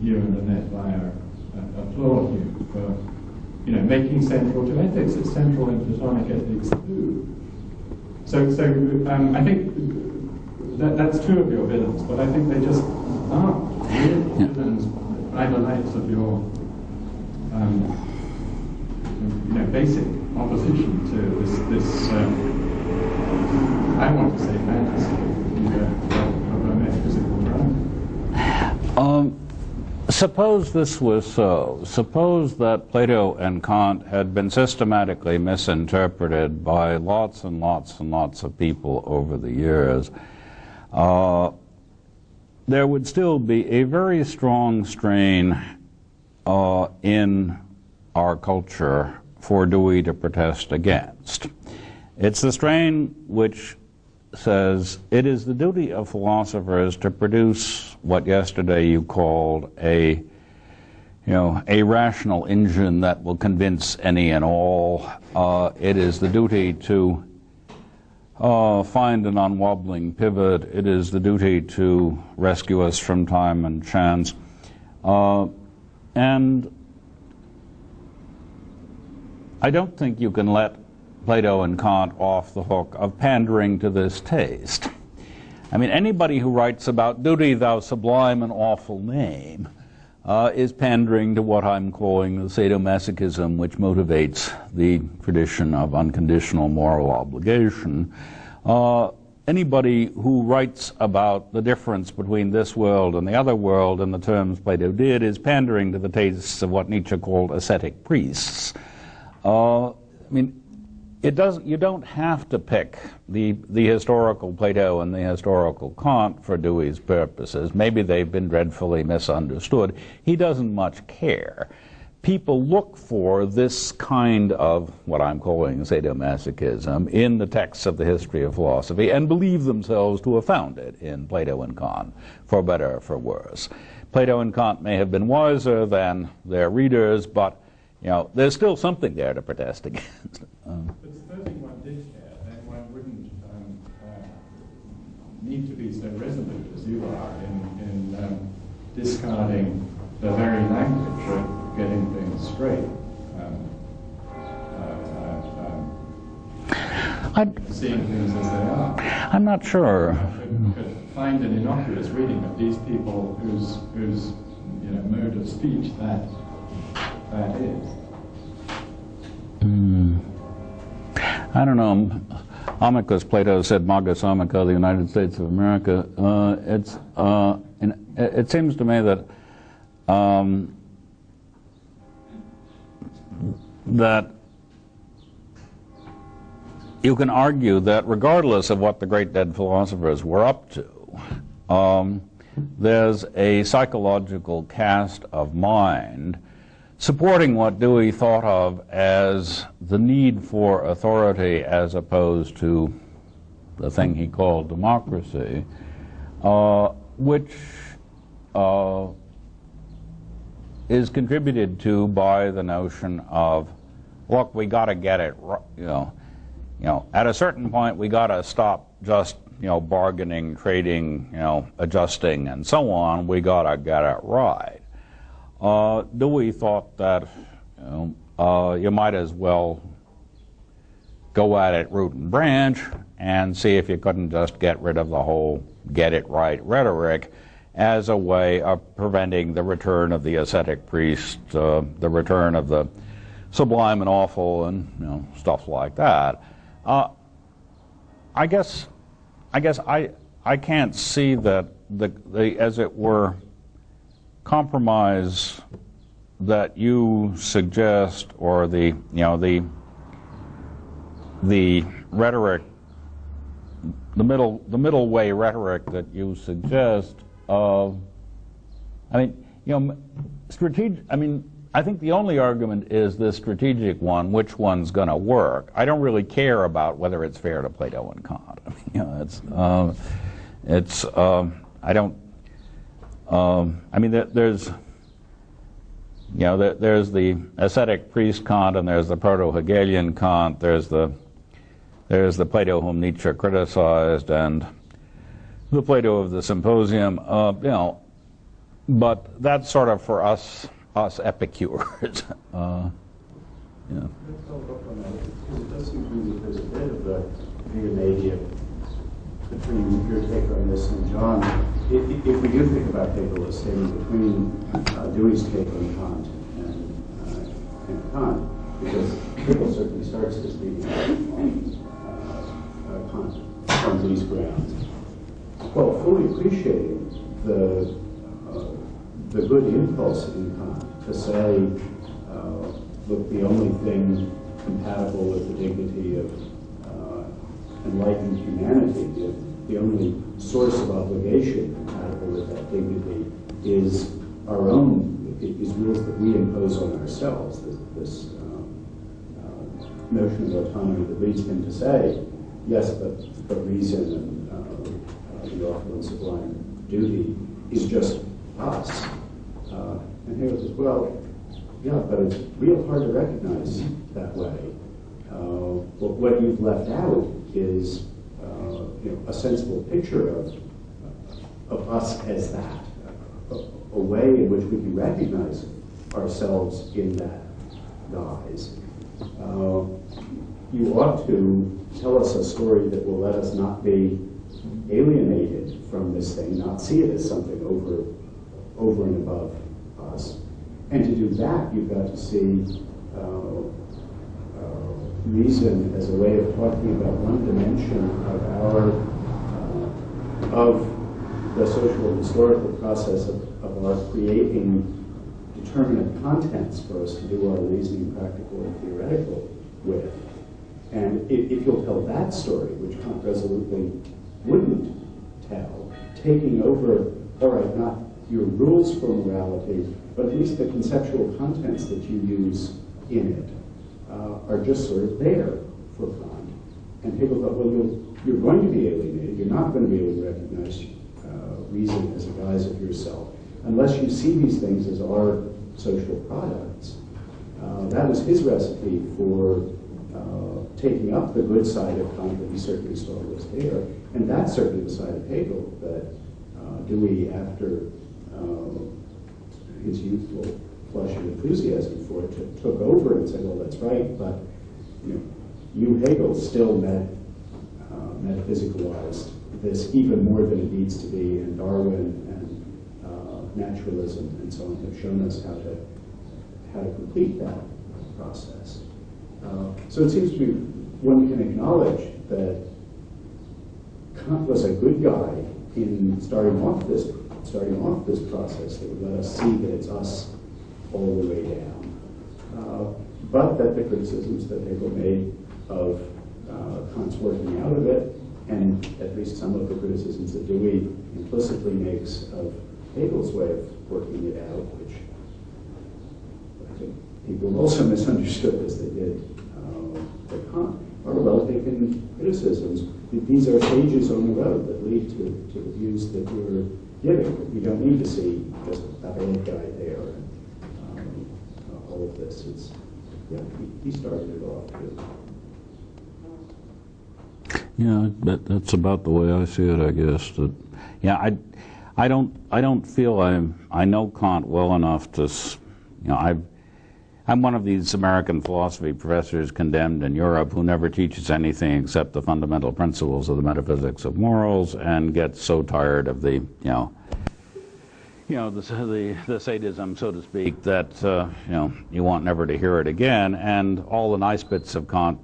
you and Annette Weyer applaud you for, making central to ethics. It's central in Platonic ethics too. So I think that's two of your villains, but I think they just aren't really villains by the lights of your basic opposition to this I want to say fantasy of a metaphysical realm. Suppose this was so. Suppose that Plato and Kant had been systematically misinterpreted by lots and lots and lots of people over the years. There would still be a very strong strain in our culture for Dewey to protest against. It's the strain which says it is the duty of philosophers to produce what yesterday you called a rational engine that will convince any and all. It is the duty to find an unwobbling pivot. It is the duty to rescue us from time and chance. And I don't think you can let Plato and Kant off the hook of pandering to this taste. I mean, anybody who writes about duty, thou sublime and awful name, is pandering to what I'm calling the sadomasochism, which motivates the tradition of unconditional moral obligation. Anybody who writes about the difference between this world and the other world in the terms Plato did is pandering to the tastes of what Nietzsche called ascetic priests. I mean, you don't have to pick the historical Plato and the historical Kant for Dewey's purposes. Maybe they've been dreadfully misunderstood. He doesn't much care. People look for this kind of what I'm calling sadomasochism in the texts of the history of philosophy and believe themselves to have found it in Plato and Kant, for better or for worse. Plato and Kant may have been wiser than their readers, but there's still something there to protest against. But supposing one did care, then one wouldn't need to be so resolute as you are in discarding the very language of getting things straight. Seeing things as they are. I'm not sure. Could find an innocuous reading of these people whose mode of speech that is. I don't know. Amicus, Plato said, Magus Amica, the United States of America. It seems to me that that you can argue that regardless of what the great dead philosophers were up to, there's a psychological cast of mind supporting what Dewey thought of as the need for authority as opposed to the thing he called democracy, which is contributed to by the notion of, look, we got to get it, at a certain point we got to stop just bargaining, trading, adjusting, and so on. We got to get it right. Dewey thought that you might as well go at it root and branch and see if you couldn't just get rid of the whole get it right rhetoric as a way of preventing the return of the ascetic priest, the return of the sublime and awful, and stuff like that. I guess I can't see that the as it were compromise that you suggest, or the the rhetoric, the middle way rhetoric that you suggest, I mean, you know, I think the only argument is the strategic one, which one's going to work. I don't really care about whether it's fair to Plato and Kant. I mean, you know, there's, you know, there's the ascetic priest Kant, and there's the proto-Hegelian Kant. There's the Plato whom Nietzsche criticized, and the Plato of the Symposium. You know, but that's sort of for us epicures. Yeah. Let's follow up on that, because it does seem to me that there's a bit of a medium between your take on this and John. If we do think about Hegel as standing between Dewey's take on Kant and Kant, because Hegel certainly starts his reading on Kant on these grounds. Well, fully appreciating the good impulse in Kant to say, look, the only thing compatible with the dignity of enlightened humanity, the only source of obligation compatible with that dignity is our own, is rules that we impose on ourselves. This notion of autonomy that leads him to say, yes, but reason and the awful and sublime duty is just us. And Hegel says, well, yeah, but it's real hard to recognize that way. But what you've left out is a sensible picture of us as that, a way in which we can recognize ourselves in that guise. You ought to tell us a story that will let us not be alienated from this thing, not see it as something over and above us. And to do that, you've got to see reason as a way of talking about one dimension of the social historical process of our creating determinate contents for us to do our reasoning, practical and theoretical with. And if you'll tell that story, which Kant resolutely wouldn't tell, taking over, all right, not your rules for morality, but at least the conceptual contents that you use in it are just sort of there for Kant. And Hegel thought, well, you're going to be alienated. You're not going to be able to recognize reason as a guise of yourself unless you see these things as our social products. That was his recipe for taking up the good side of Kant that he certainly saw was there. And that's certainly the side of Hegel that Dewey, after his youthful flush of enthusiasm for it, took over and said, well, that's right, but you Hegel still metaphysicalized this even more than it needs to be, and Darwin and naturalism and so on have shown us how to complete that process. So it seems to me one can acknowledge that Kant was a good guy in starting off this process that would let us see that it's us all the way down. But that the criticisms that Hegel made of Kant's working out of it, and at least some of the criticisms that Dewey implicitly makes of Hegel's way of working it out, which I think people also misunderstood as they did for Kant, are well-taken criticisms. These are stages on the road that lead to the views that we're giving. We don't need to see just a bad guy there and all of this. He started it off too. Yeah, that's about the way I see it, I guess. I don't feel I know Kant well enough to, I'm one of these American philosophy professors condemned in Europe who never teaches anything except the fundamental principles of the metaphysics of morals, and gets so tired of the sadism, so to speak, that you want never to hear it again. And all the nice bits of Kant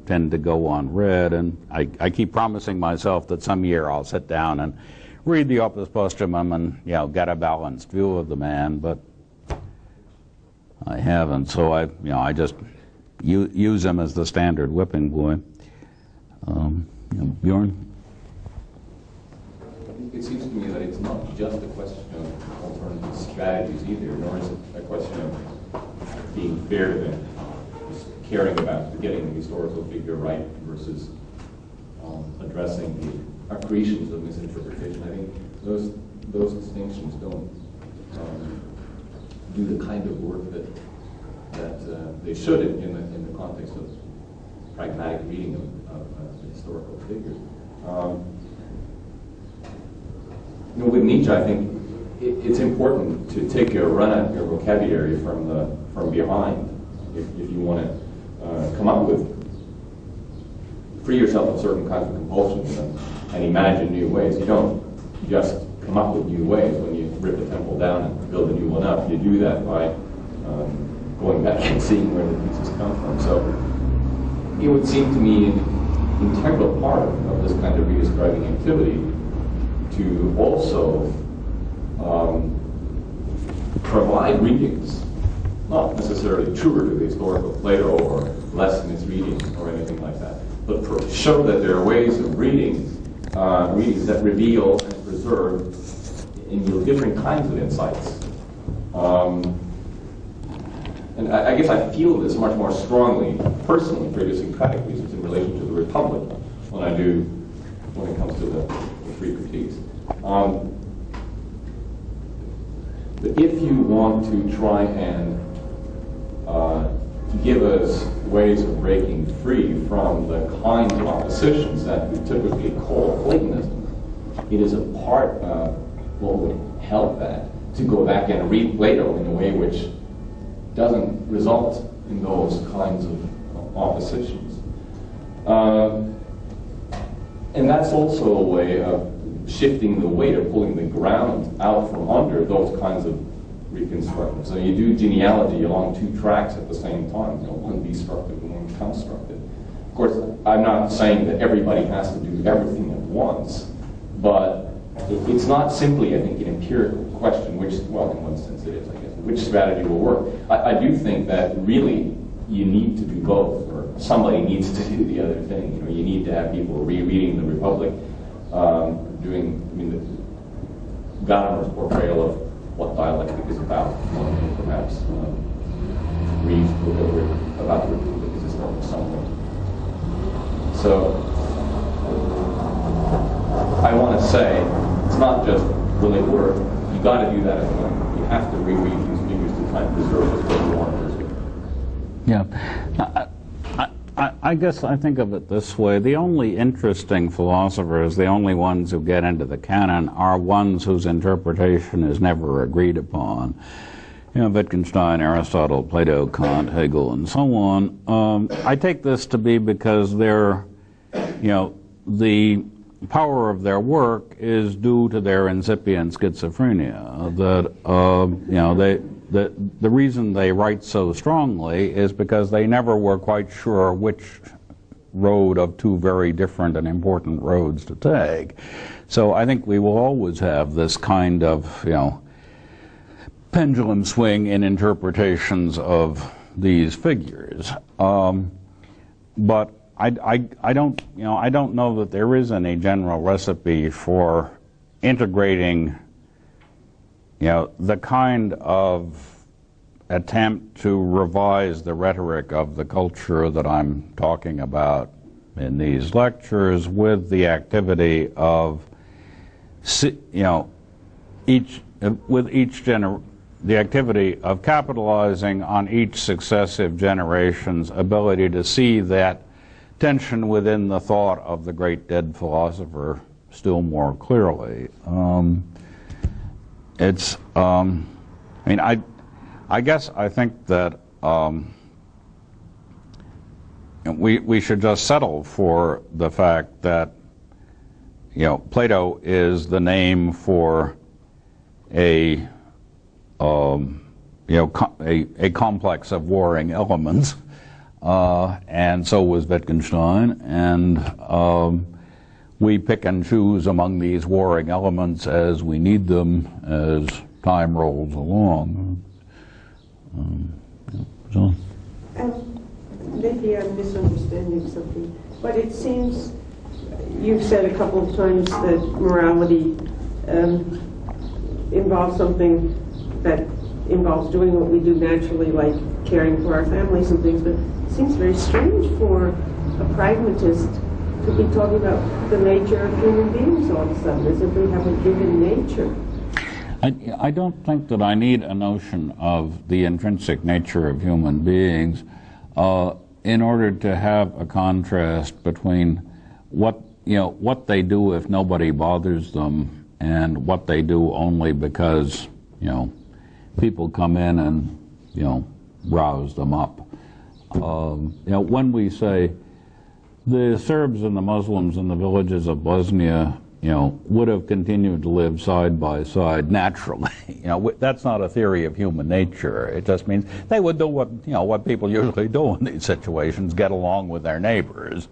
tend to go unread, and I keep promising myself that some year I'll sit down and read the Opus Posthumum and get a balanced view of the man, but I haven't. So I just use him as the standard whipping boy. Bjorn? It seems to me that it's not just a question of alternative strategies either, nor is it a question of being fair to them, just caring about getting the historical figure right versus addressing the accretions of misinterpretation. I think those distinctions don't do the kind of work that they should in the context of pragmatic reading of historical figures. With Nietzsche, I think it's important to take a run at your vocabulary from behind if you want to come up with, free yourself of certain kinds of compulsions and imagine new ways. You don't just come up with new ways when you rip a temple down and build a new one up. You do that by going back and seeing where the pieces come from. So it would seem to me an integral part of this kind of redescribing activity to also provide readings, not necessarily truer to the historical Plato or less misreading or anything like that, but show that there are ways of readings that reveal and preserve and yield different kinds of insights. And I guess I feel this much more strongly, personally, for idiosyncratic reasons in relation to the Republic when it comes to the three critiques. But if you want to try and give us ways of breaking free from the kinds of oppositions that we typically call Platonism, it is a part of what would help that to go back and read Plato in a way which doesn't result in those kinds of oppositions. And that's also a way of shifting the weight or pulling the ground out from under those kinds of reconstructions. So you do genealogy along two tracks at the same time, one destructive and one constructive. Of course, I'm not saying that everybody has to do everything at once, but it's not simply, I think, an empirical question, which, well, in one sense it is, I guess, which strategy will work. I do think that really you need to do both, or somebody needs to do the other thing. You need to have people rereading the Republic, Gadamer's portrayal of what dialectic is about, perhaps Reeves' book about the Republic is historical somewhere. So I want to say it's not just will it work. You got to do that as well. You have to reread these figures to try and preserve what you want to preserve. Yeah. I guess I think of it this way. The only interesting philosophers, the only ones who get into the canon, are ones whose interpretation is never agreed upon. Wittgenstein, Aristotle, Plato, Kant, Hegel, and so on. I take this to be because they're, the power of their work is due to their incipient schizophrenia. The reason they write so strongly is because they never were quite sure which road of two very different and important roads to take. So I think we will always have this kind of, pendulum swing in interpretations of these figures. But I don't know that there is any general recipe for integrating the kind of attempt to revise the rhetoric of the culture that I'm talking about in these lectures with the activity of, the activity of capitalizing on each successive generation's ability to see that tension within the thought of the great dead philosopher still more clearly. I guess I think that we should just settle for the fact that Plato is the name for a complex of warring elements, and so was Wittgenstein, and we pick and choose among these warring elements as we need them as time rolls along. maybe I'm misunderstanding something, but it seems you've said a couple of times that morality involves something that involves doing what we do naturally, like caring for our families and things, but it seems very strange for a pragmatist to be talking about the nature of human beings all of a sudden, as if we have a given nature. I don't think that I need a notion of the intrinsic nature of human beings in order to have a contrast between what they do if nobody bothers them and what they do only because people come in and rouse them up. When we say the Serbs and the Muslims in the villages of Bosnia would have continued to live side by side naturally. That's not a theory of human nature. It just means they would do what people usually do in these situations, get along with their neighbors.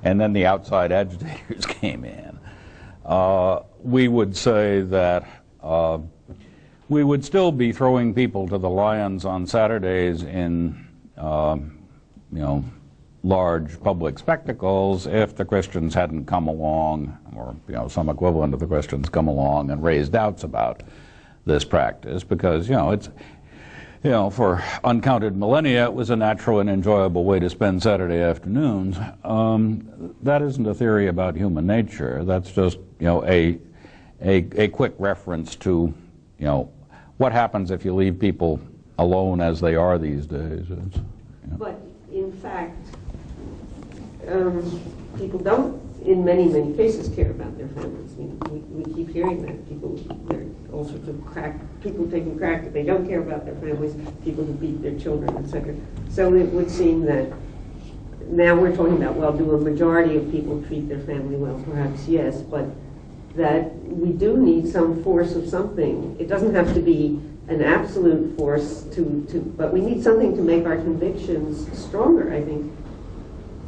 And then the outside agitators came in. We would say that we would still be throwing people to the lions on Saturdays in large public spectacles if the Christians hadn't come along, or some equivalent of the Christians come along and raised doubts about this practice, because it's for uncounted millennia it was a natural and enjoyable way to spend Saturday afternoons. That isn't a theory about human nature. That's just a quick reference to what happens if you leave people alone as they are these days. But in fact, people don't, in many, many cases, care about their families. We keep hearing that. There are all sorts of people taking crack, that they don't care about their families, people who beat their children, etc. So it would seem that now we're talking about, well, do a majority of people treat their family well? Perhaps yes, but that we do need some force of something. It doesn't have to be an absolute force but we need something to make our convictions stronger, I think,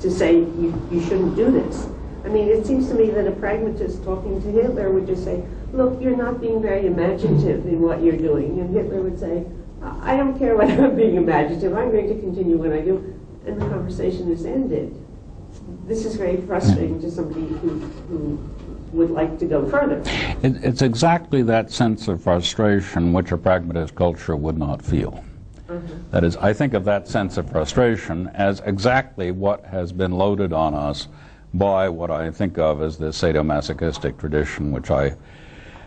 to say you shouldn't do this. I mean, it seems to me that a pragmatist talking to Hitler would just say, look, you're not being very imaginative in what you're doing. And Hitler would say, I don't care whether I'm being imaginative, I'm going to continue what I do. And the conversation is ended. This is very frustrating to somebody who would like to go further. It's exactly that sense of frustration which a pragmatist culture would not feel. That is, I think of that sense of frustration as exactly what has been loaded on us by what I think of as the sadomasochistic tradition, which I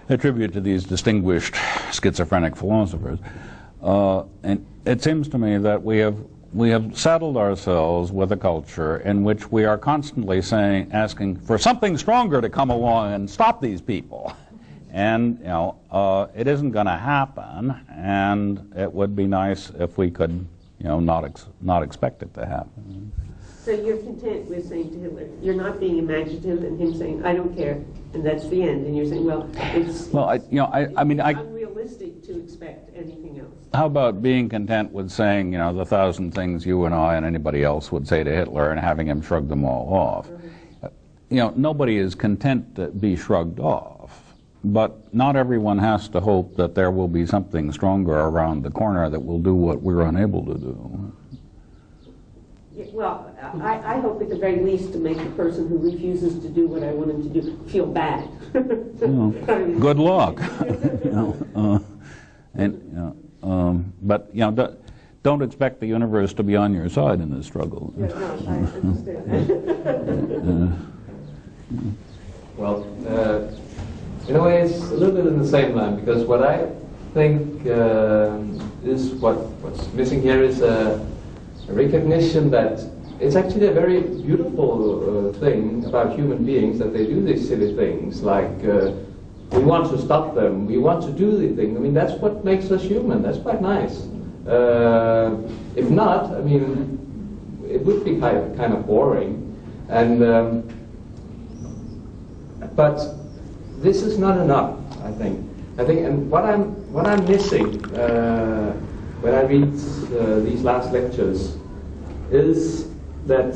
attribute to these distinguished schizophrenic philosophers. And it seems to me that we have saddled ourselves with a culture in which we are constantly asking for something stronger to come along and stop these people. And it isn't going to happen, and it would be nice if we could not expect it to happen. So you're content with saying to Hitler, you're not being imaginative, and him saying, I don't care, and that's the end. And you're saying, well, it's unrealistic to expect anything else. How about being content with saying, the 1,000 things you and I and anybody else would say to Hitler and having him shrug them all off? Nobody is content to be shrugged off, but not everyone has to hope that there will be something stronger around the corner that will do what we're unable to do. Well, I hope at the very least to make the person who refuses to do what I want him to do feel bad. Good luck. But don't expect the universe to be on your side in this struggle. Yeah, no, I understand. Well, in a way, it's a little bit in the same line, because what I think is what's missing here is a recognition that it's actually a very beautiful thing about human beings that they do these silly things, like we want to stop them, we want to do the thing. I mean, that's what makes us human. That's quite nice. If not, I mean, it would be kind of boring. And but this is not enough, I think. And what I'm missing when I read these last lectures is that,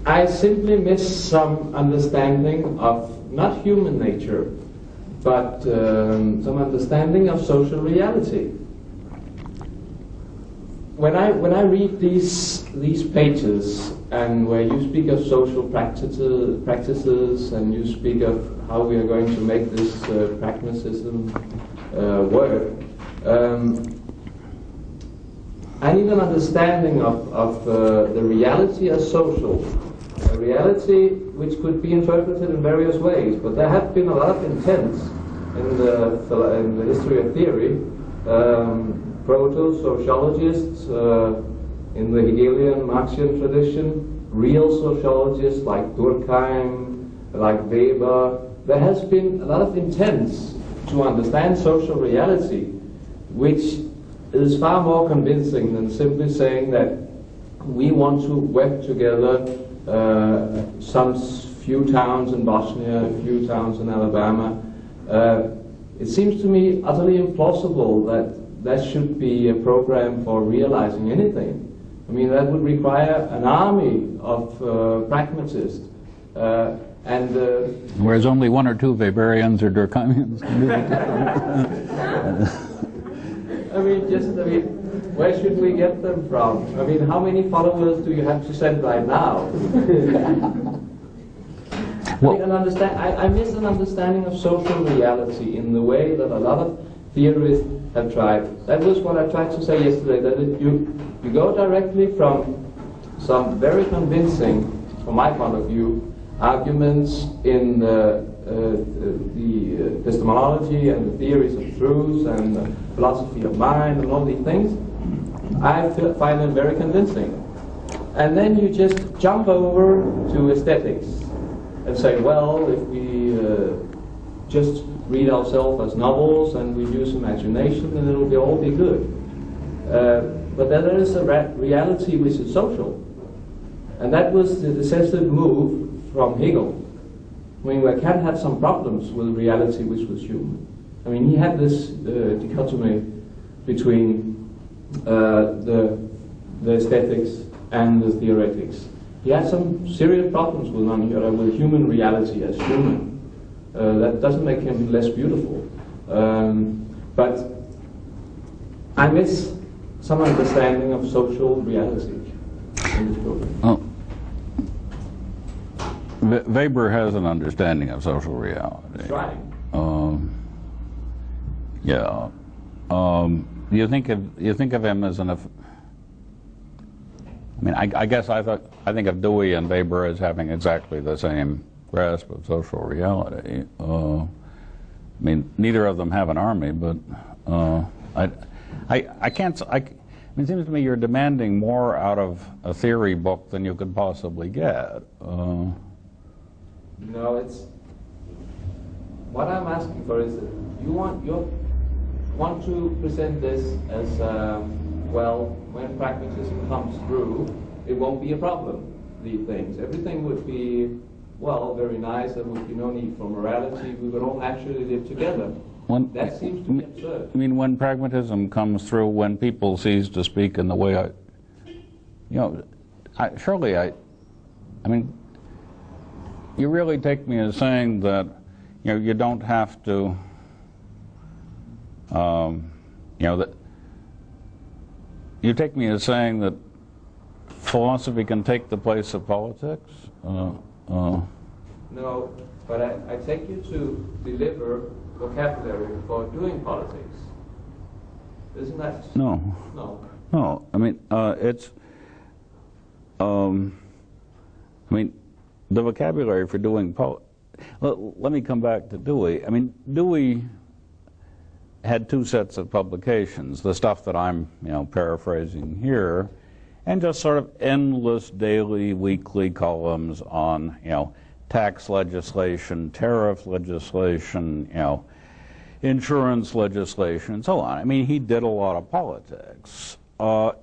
I simply miss some understanding of not human nature, but some understanding of social reality. When I read these pages, and where you speak of social practices, and you speak of how we are going to make this pragmatism work, I need an understanding of the reality as social, a reality which could be interpreted in various ways. But there have been a lot of intents in the history of theory. Proto-sociologists in the Hegelian Marxian tradition, real sociologists like Durkheim, like Weber. There has been a lot of intents to understand social reality, which is far more convincing than simply saying that we want to web together some few towns in Bosnia, a few towns in Alabama. It seems to me utterly implausible that should be a program for realizing anything. I mean, that would require an army of pragmatists. Whereas only one or two Weberians or Durkheimians can do it. Where should we get them from? I mean, how many followers do you have to send right now? I miss an understanding of social reality in the way that a lot of theorists have tried. That was what I tried to say yesterday, that you go directly from some very convincing, from my point of view, arguments in the epistemology and the theories of truth and the philosophy of mind and all these things. I find them very convincing. And then you just jump over to aesthetics and say, well, if we just read ourselves as novels and we use imagination, then it'll all be good. But then there is a reality which is social. And that was the decisive move from Hegel. I mean, Kant had some problems with reality which was human. I mean, he had this dichotomy between the aesthetics and the theoretics. He had some serious problems with human reality as human. That doesn't make him less beautiful. But I miss some understanding of social reality in this program. Oh. Weber has an understanding of social reality. He's trying. Yeah. You think of him as I mean, I guess I think of Dewey and Weber as having exactly the same grasp of social reality. I mean, neither of them have an army, but I can't. It seems to me you're demanding more out of a theory book than you could possibly get. No, it's what I'm asking for is that you want to present this as well. When pragmatism comes through, it won't be a problem. These things, everything would be very nice. There would be no need for morality. We would all naturally live together. That seems to be absurd. I mean, when pragmatism comes through, when people cease to speak in the way I mean, you really take me as saying that, you don't have to, that you take me as saying that philosophy can take the place of politics? No, but I take you to deliver vocabulary for doing politics. Isn't that? No. No. I mean, the vocabulary for doing let me come back to Dewey. I mean, Dewey had two sets of publications, the stuff that I'm, paraphrasing here, and just sort of endless daily, weekly columns on, tax legislation, tariff legislation, insurance legislation, and so on. I mean, he did a lot of politics.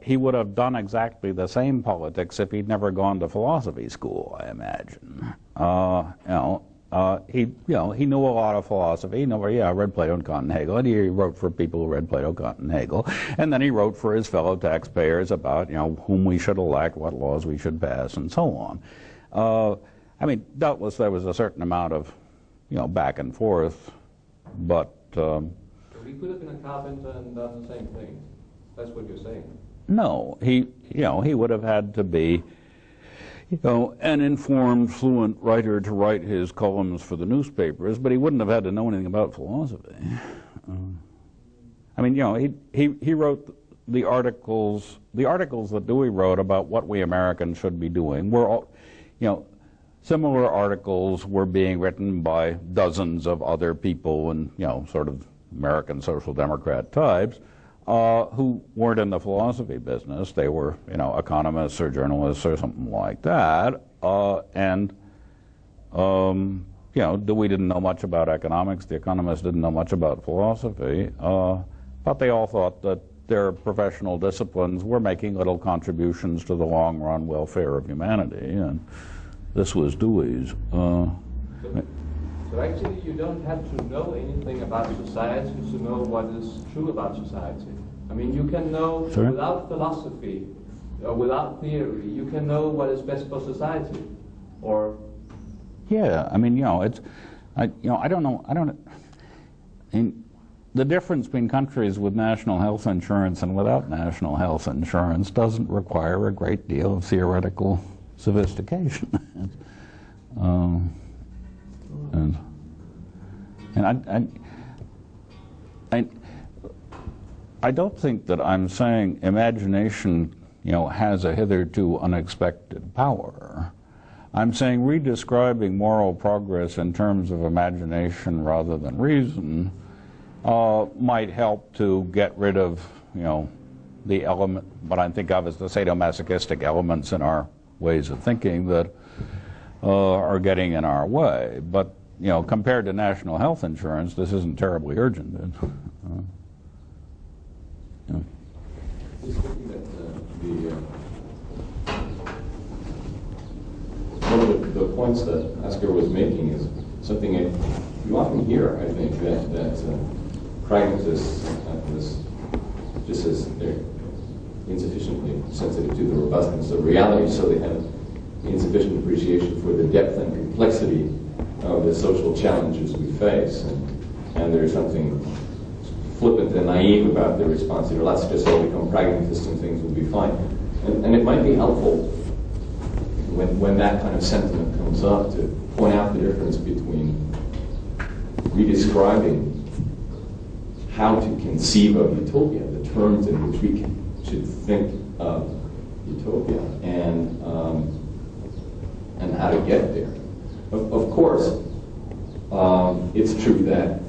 He would have done exactly the same politics if he'd never gone to philosophy school, I imagine. He knew a lot of philosophy. He read Plato and Kant and Hegel, and he wrote for people who read Plato, Kant, and Hegel. And then he wrote for his fellow taxpayers about, whom we should elect, what laws we should pass, and so on. I mean, doubtless there was a certain amount of, back and forth But He could have been a carpenter and done the same thing. That's what you're saying. no, he would have had to be, an informed, fluent writer to write his columns for the newspapers, but he wouldn't have had to know anything about philosophy. I mean, he wrote the articles that Dewey wrote about what we Americans should be doing were all, similar articles were being written by dozens of other people and, sort of American social democrat types who weren't in the philosophy business. They were, economists or journalists or something like that. Dewey didn't know much about economics. The economists didn't know much about philosophy. But they all thought that their professional disciplines were making little contributions to the long-run welfare of humanity, and this was Dewey's. So actually, you don't have to know anything about society to know what is true about society. I mean, you can know without philosophy, or without theory, you can know what is best for society, or. Yeah, I mean, I don't know. The difference between countries with national health insurance and without national health insurance doesn't require a great deal of theoretical sophistication. I don't think that I'm saying imagination, has a hitherto unexpected power. I'm saying redescribing moral progress in terms of imagination rather than reason might help to get rid of, the element, what I think of as the sadomasochistic elements in our ways of thinking that are getting in our way. But, compared to national health insurance, this isn't terribly urgent. Just looking at one of the points that Oscar was making is something you often hear, I think, that pragmatists just as they're insufficiently sensitive to the robustness of reality, so they have insufficient appreciation for the depth and complexity of the social challenges we face. And there's something flippant and naive about their response. Let's just all become pragmatists and things will be fine. And it might be helpful when that kind of sentiment comes up to point out the difference between redescribing how to conceive of utopia, the terms in which we should think of utopia, and how to get there. Of course, it's true that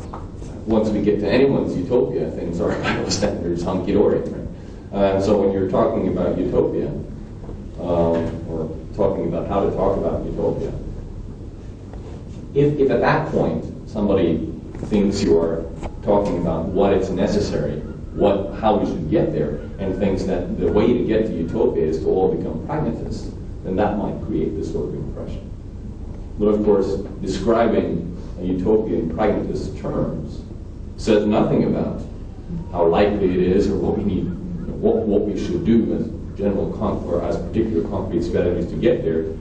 once we get to anyone's utopia, things are by those standards hunky-dory. Right? So when you're talking about utopia, or talking about how to talk about utopia, if at that point somebody thinks you are talking about what is necessary, how we should get there, and thinks that the way to get to utopia is to all become pragmatists, then that might create this sort of impression. But of course, describing a utopia in pragmatist terms says nothing about how likely it is or what we need, what we should do as general or as particular concrete strategies to get there.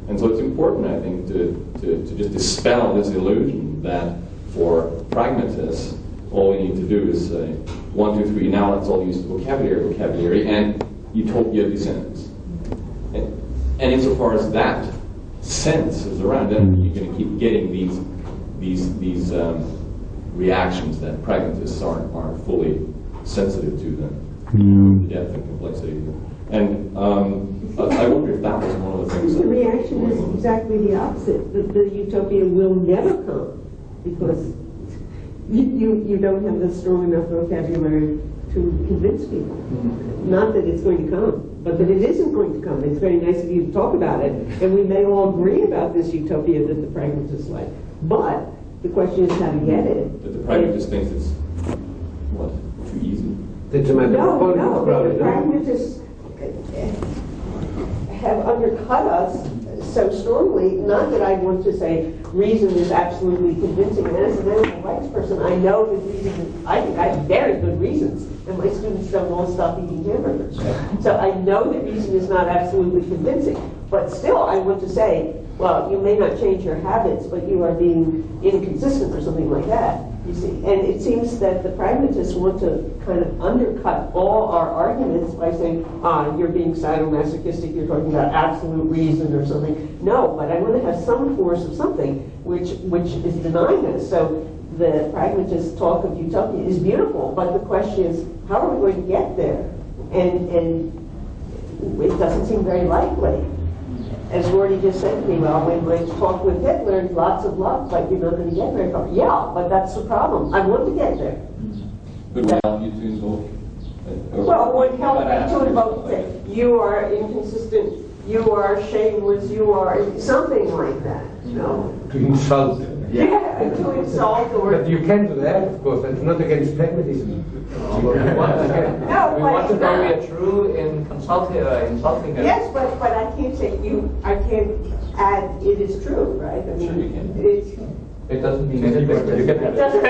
And so it's important, I think, to just dispel this illusion that for pragmatists, all we need to do is say, 1, 2, 3, now let's all use the vocabulary, and utopia descends. And insofar as that sense is around, then you're going to keep getting these reactions that pragmatists aren't fully sensitive to them, the depth and complexity. And I wonder if that was one of the things. The reaction is exactly the opposite. The utopia will never come because you don't have the strong enough vocabulary to convince people. Not that it's going to come, but that it isn't going to come. It's very nice of you to talk about it, and we may all agree about this utopia that the pragmatists like. But the question is how to get it. But the pragmatist thinks it's, too easy? No, the pragmatists have undercut us so strongly, not that I want to say reason is absolutely convincing. And as a medical rights person, I know that reason, I think I have very good reasons, and my students don't all stop eating hamburgers. So I know that reason is not absolutely convincing, but still I want to say well, you may not change your habits, but you are being inconsistent or something like that, you see. And it seems that the pragmatists want to kind of undercut all our arguments by saying, you're being sadomasochistic, you're talking about absolute reason or something. No, but I want to have some force of something which is denying us. So the pragmatist talk of utopia is beautiful, but the question is, how are we going to get there? And it doesn't seem very likely. As Rorty just said to me, well, when I talk with Hitler, lots of love, but you're not going to get very far. Yeah, but that's the problem. I want to get there. But would help you to invoke? Well, it would help me to invoke that you are inconsistent, you are shameless, you are something like that, you know? To insult. Yeah, to insult or... But you can do that, of course. That's not against pragmatism. No, we want to know we but are true in insulting her. yes, but I can't say I can't add it is true, right? I mean, Sure you can. It doesn't mean anything. You can have It doesn't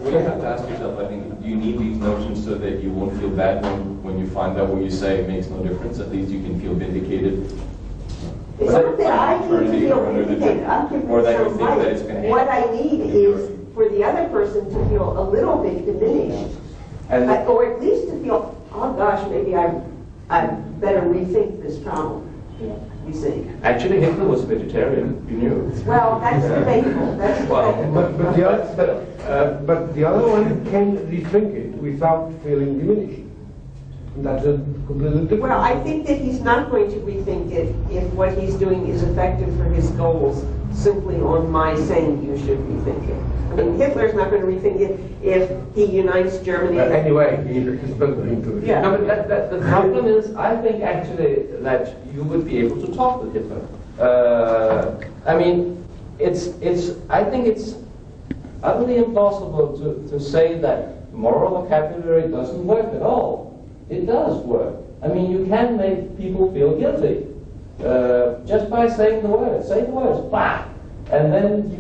What you have to ask yourself, I think, do you need these notions so that you won't feel bad when you find out what you say makes no difference? At least you can feel vindicated. It's not that I need to feel vindicated. I'm Or that you convinced think I'm that it's right. going to What I need is for the other person to feel a little bit diminished, And or at least to feel, oh gosh, maybe I better rethink this problem. You see? Actually, Hitler was a vegetarian. You knew. Well, that's debatable. That's Well, debatable. But the other one can rethink it without feeling diminished. And that's a completely different. Well, I think that he's not going to rethink it if what he's doing is effective for his goals simply on my saying you should rethink it. I mean, Hitler's not going to rethink it if he unites Germany. Anyway, he's built into it. Yeah. No, but the problem is, I think actually that you would be able to talk with Hitler. I mean, I think it's utterly impossible to say that moral vocabulary doesn't work at all. It does work. I mean, you can make people feel guilty just by saying the words. Say the words, bah, and then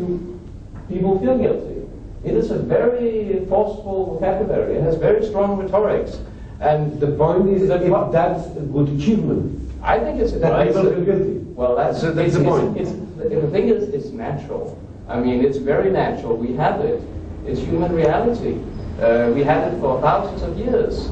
people feel guilty. It is a very forceful vocabulary. It has very strong rhetorics. And The point is that if that's a good achievement, I think it's that people feel guilty. well, that's So that's the point. The thing is, it's natural. I mean, it's very natural. We have it. It's human reality. We had it for thousands of years,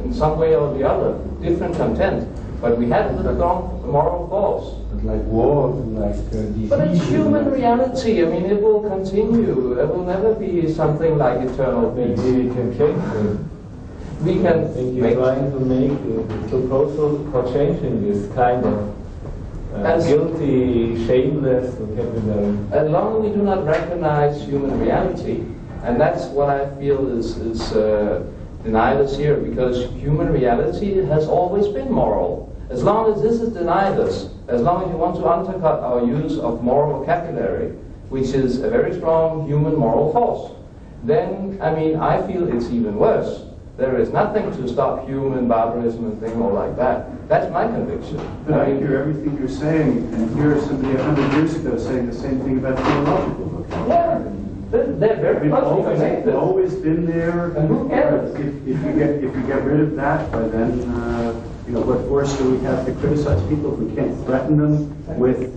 in some way or the other, different content. But we had it with a strong moral force. But like wars, like disease. But it's human reality. I mean, it will continue. It will never be something like eternal peace. Maybe we can change it. We can I think you're trying to make a proposal for changing this kind of As- guilty, shameless vocabulary. as long as we do not recognize human reality, and that's what I feel is denied us here, because human reality has always been moral. As long as this is denied us, as long as you want to undercut our use of moral vocabulary, which is a very strong human moral force, then, I mean, I feel it's even worse. There is nothing to stop human barbarism and things all like that. That's my conviction. But I hear everything you're saying, and here is somebody 100 years ago saying the same thing about theological vocabulary. Yeah, they're very closely connected. Always been there. And who cares? If you get rid of that, by then, what force do we have to criticize people if we can't threaten them with,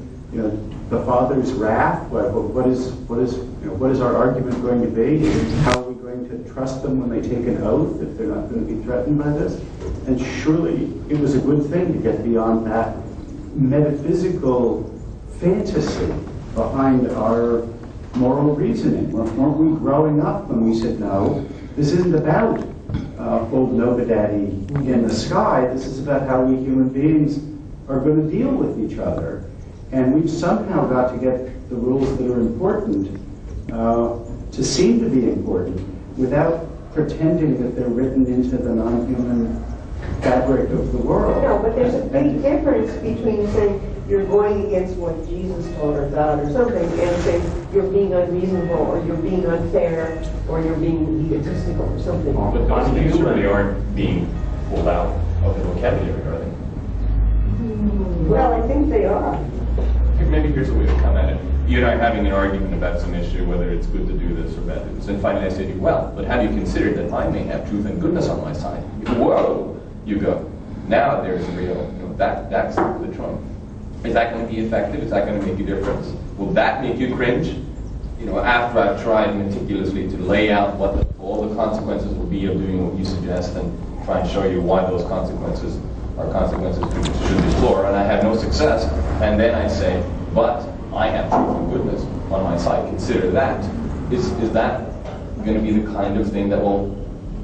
the Father's wrath? What is our argument going to be? How are we going to trust them when they take an oath if they're not going to be threatened by this? And surely it was a good thing to get beyond that metaphysical fantasy behind our moral reasoning. Weren't we growing up when we said, no, this isn't about old Nova Daddy in the sky. This is about how we human beings are going to deal with each other. And we've somehow got to get the rules that are important to seem to be important without pretending that they're written into the non-human fabric of the world. No, but there's a big difference between saying you're going against what Jesus taught or God or something, and saying you're being unreasonable or you're being unfair or you're being egotistical or something. But those things really aren't being pulled out of the vocabulary, are they? Well, I think they are. Maybe here's a way to come at it. You and I are having an argument about some issue, whether it's good to do this or bad to do this. And finally I say to you, well, but have you considered that I may have truth and goodness on my side? Whoa, you go. Now there's a real, that's the trump. Is that going to be effective? Is that going to make a difference? Will that make you cringe? You know, after I've tried meticulously to lay out what all the consequences will be of doing what you suggest and try and show you why those consequences are consequences we should deplore, and I have no success, and then I say, but I have truth and goodness on my side, consider that. Is that going to be the kind of thing that will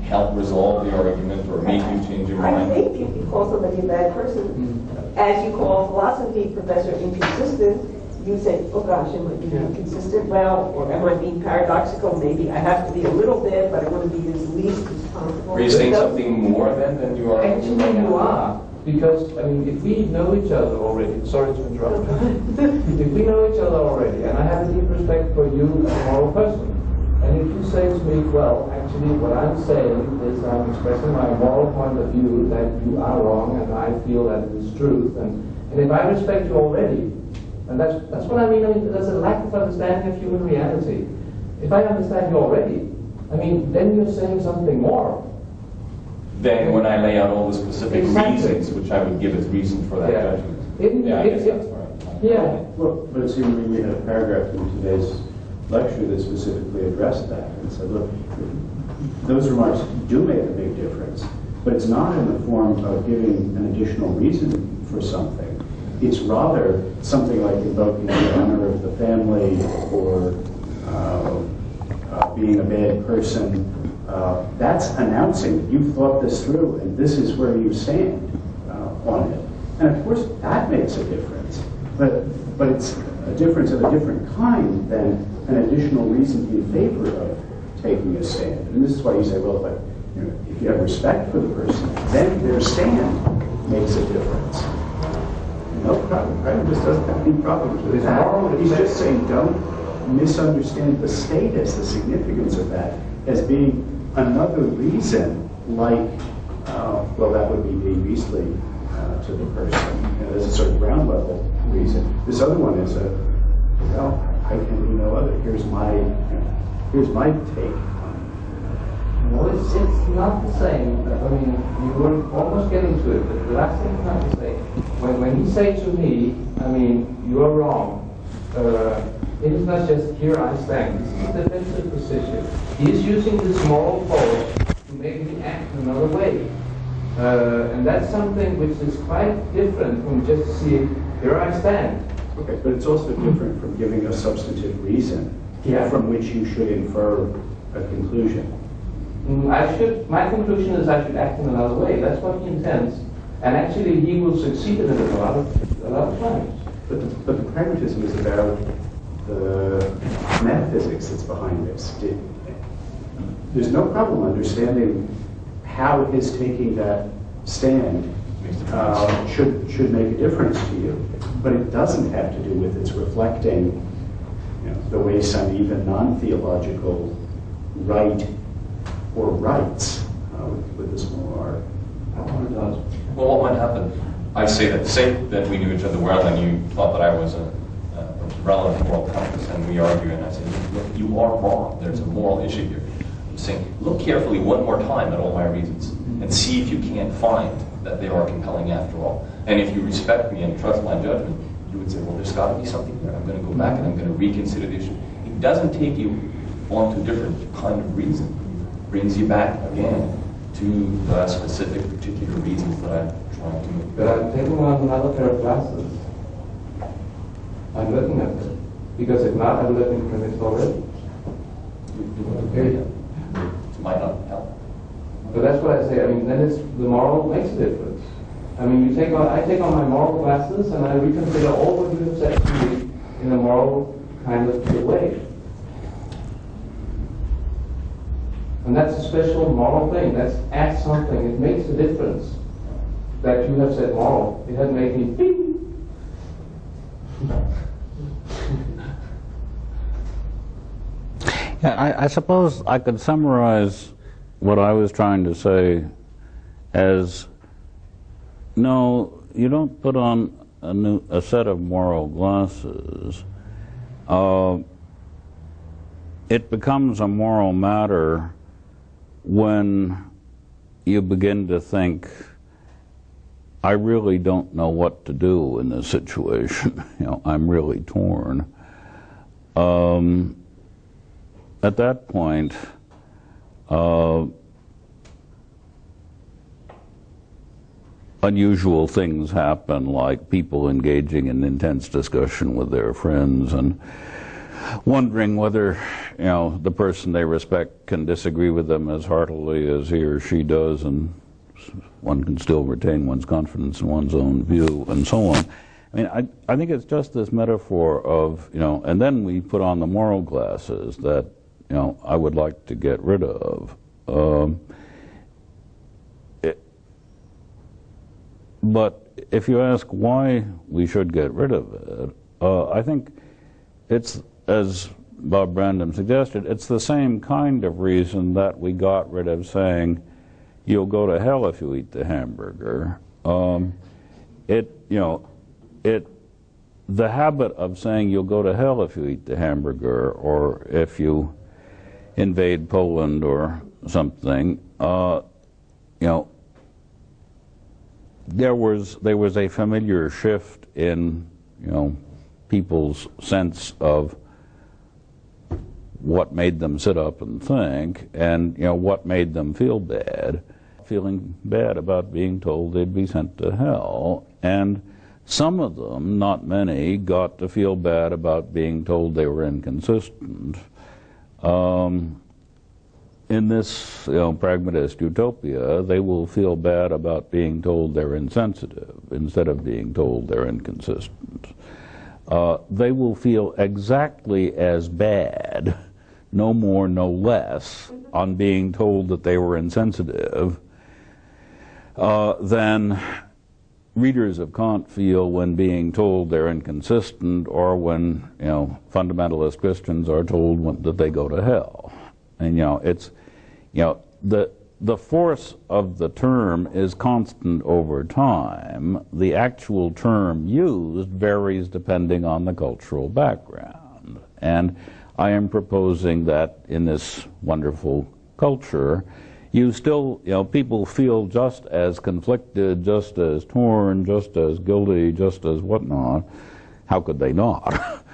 help resolve the argument or make you change your mind? I think if you call somebody a bad person, as you call a philosophy professor inconsistent, you say, oh gosh, am I being inconsistent? Well, or am I being paradoxical? Maybe I have to be a little bit, but I want to be as least as possible. Are you saying something more than you are? Actually, you are. Because, I mean, if we know each other already, sorry to interrupt, if we know each other already, and I have a deep respect for you as a moral person, and if you say to me, well, actually what I'm saying is I'm expressing my moral point of view that you are wrong and I feel that it is truth, and if I respect you already, and that's what I mean, there's a lack of understanding of human reality. If I understand you already, I mean, then you're saying something more. Then when I lay out all the specific reasons, which I would give as reason for that judgment. I guess that's right. Yeah. Well, but it seemed to me we had a paragraph in today's lecture that specifically addressed that and said, look, those remarks do make a big difference, but it's not in the form of giving an additional reason for something. It's rather something like invoking the honor of the family or being a bad person. That's announcing that you've thought this through and this is where you stand on it. And of course, that makes a difference. But it's a difference of a different kind than an additional reason in favor of taking a stand. And this is why you say, well, if you have respect for the person, then their stand makes a difference. No problem. Pragmatism just doesn't have any problems with that. He's just saying don't misunderstand the status, the significance of that, as being another reason, like, well, that would be being beastly to the person. There's a sort of ground level reason. This other one is well, I can be no other. Here's my take. No, it's not the same. I mean, you were almost getting to it, but the last thing is not the same. When he say to me, I mean, you are wrong. It is not just here I stand. This is a defensive position. He is using this moral force to make me act another way. And that's something which is quite different from just seeing, here I stand. Okay, but it's also different from giving a substantive reason from which you should infer a conclusion. My conclusion is I should act in another way. That's what he intends. And actually he will succeed in it a lot of times. But the pragmatism is about the metaphysics that's behind this. There's no problem understanding how his taking that stand should make a difference to you. But it doesn't have to do with its reflecting the way some even non-theological right or rights with this moral art. Well, what might happen? I say that we knew each other well and you thought that I was a relevant moral compass, and we argue, and I say, look, you are wrong. There's a moral issue here. I'm saying, look carefully one more time at all my reasons and see if you can't find that they are compelling after all. And if you respect me and trust my judgment, you would say, well, there's got to be something there. I'm going to go back and I'm going to reconsider the issue. It doesn't take you on to a different kind of reason. It brings you back again to the specific particular reasons that I'm trying to make. But I'm taking on another pair of glasses. I'm looking at it. Because if not, I'm looking at it already. It might not help. But that's what I say. I mean, then it's the moral makes a difference. I mean, I take on my moral glasses and I reconsider all what you have said to me in a moral kind of way. And that's a special moral thing. That's add something. It makes a difference that you have said moral. It has made me beep. Yeah, I suppose I could summarize what I was trying to say as, no, you don't put on a set of moral glasses. It becomes a moral matter when you begin to think I really don't know what to do in this situation. I'm really torn. At that point, unusual things happen, like people engaging in intense discussion with their friends and wondering whether, the person they respect can disagree with them as heartily as he or she does, and one can still retain one's confidence in one's own view, and so on. I mean, I think it's just this metaphor of, and then we put on the moral glasses that, I would like to get rid of. But if you ask why we should get rid of it, I think it's, as Bob Brandom suggested, it's the same kind of reason that we got rid of saying, you'll go to hell if you eat the hamburger. The habit of saying you'll go to hell if you eat the hamburger, or if you invade Poland or something, there was a familiar shift in people's sense of what made them sit up and think, and what made them feel bad. Feeling bad about being told they'd be sent to hell, and some of them, not many, got to feel bad about being told they were inconsistent. In this pragmatist utopia, they will feel bad about being told they're insensitive instead of being told they're inconsistent. They will feel exactly as bad, no more, no less, on being told that they were insensitive than readers of Kant feel when being told they're inconsistent, or when fundamentalist Christians are told that they go to hell. And it's the force of the term is constant over time. The actual term used varies depending on the cultural background. And I am proposing that in this wonderful culture, you still, people feel just as conflicted, just as torn, just as guilty, just as whatnot. How could they not?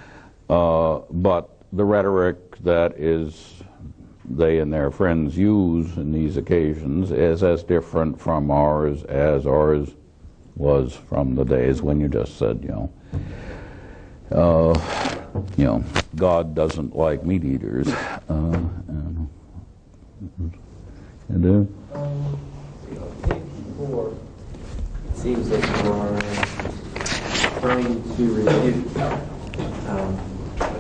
But the rhetoric that they and their friends use in these occasions is as different from ours as ours was from the days when you just said, God doesn't like meat eaters. Page 4, it seems that you are trying to refute a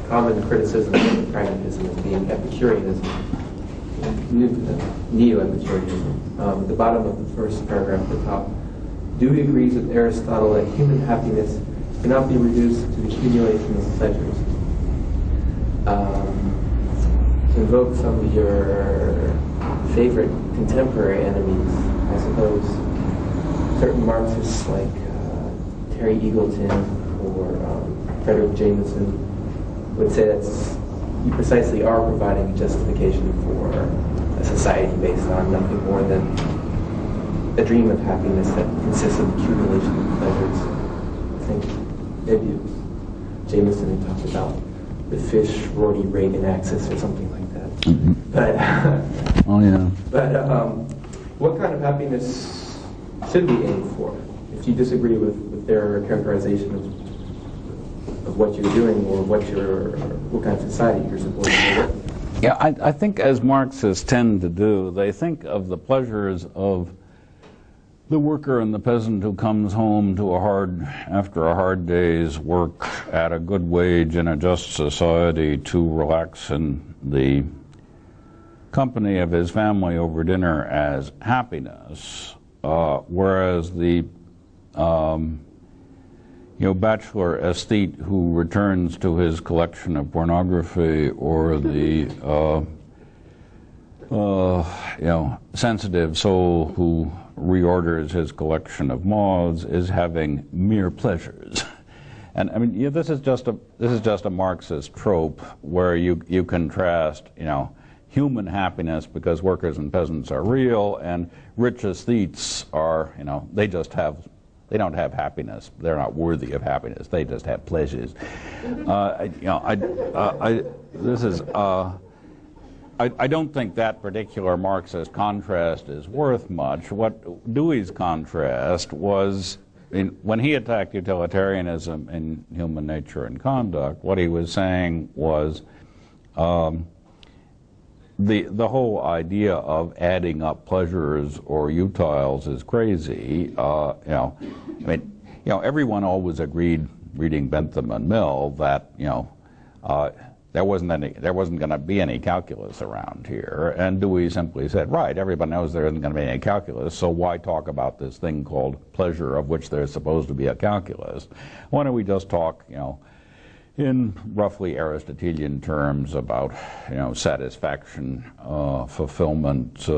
common criticism of pragmatism as being Epicureanism, neo-Epicureanism. At the bottom of the first paragraph at the top, Dewey agrees with Aristotle that human happiness cannot be reduced to the accumulation of pleasures. To invoke some of your favorite contemporary enemies, I suppose certain Marxists like Terry Eagleton or Frederick Jameson would say that you precisely are providing a justification for a society based on nothing more than a dream of happiness that consists of accumulation of pleasures. I think maybe it was Jameson who talked about the fish-Rorty Reagan axis or something like that. Mm-hmm. But oh yeah. But what kind of happiness should we aim for? If you disagree with their characterization of what you're doing, or what kind of society you're supposed to live with. Yeah, I think as Marxists tend to do, they think of the pleasures of the worker and the peasant who comes home to after a hard day's work at a good wage in a just society to relax in the company of his family over dinner as happiness, whereas the bachelor aesthete who returns to his collection of pornography, or the sensitive soul who reorders his collection of moths, is having mere pleasures. And I mean, this is just a Marxist trope where you contrast, human happiness because workers and peasants are real, and rich aesthetes are, they just have they don't have happiness. They're not worthy of happiness. They just have pleasures. I don't think that particular Marxist contrast is worth much. What Dewey's contrast was, when he attacked utilitarianism in human nature and conduct, what he was saying was the whole idea of adding up pleasures or utiles is crazy. Everyone always agreed, reading Bentham and Mill, that there wasn't going to be any calculus around here. And Dewey simply said, right, everybody knows there isn't going to be any calculus, so why talk about this thing called pleasure, of which there's supposed to be a calculus? Why don't we just talk, in roughly Aristotelian terms about, satisfaction, fulfillment,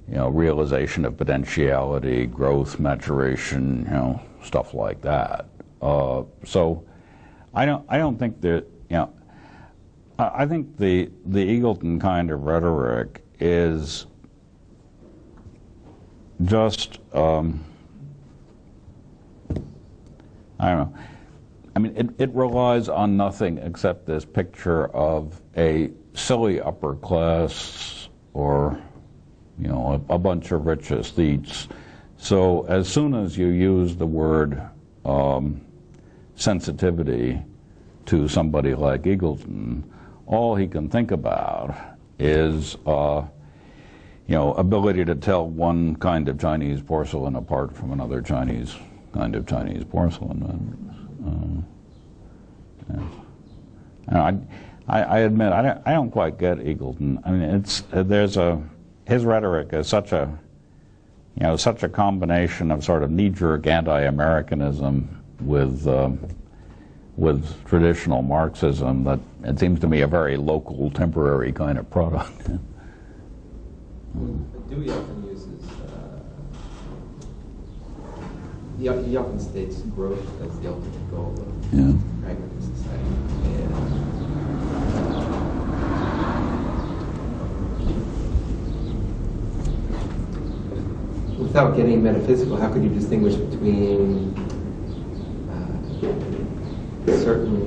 realization of potentiality, growth, maturation, stuff like that. So I don't think that, I think the Eagleton kind of rhetoric is just, I don't know. I mean, it relies on nothing except this picture of a silly upper class or, a bunch of rich aesthetes. So as soon as you use the word sensitivity to somebody like Eagleton, all he can think about is, ability to tell one kind of Chinese porcelain apart from another kind of Chinese porcelain. I admit I don't quite get Eagleton. I mean, his rhetoric is such a combination of sort of knee-jerk anti-Americanism with traditional Marxism that it seems to me a very local, temporary kind of product. Dewey often uses, he often states growth as the ultimate goal of pragmatic society. And without getting metaphysical, how could you distinguish between certain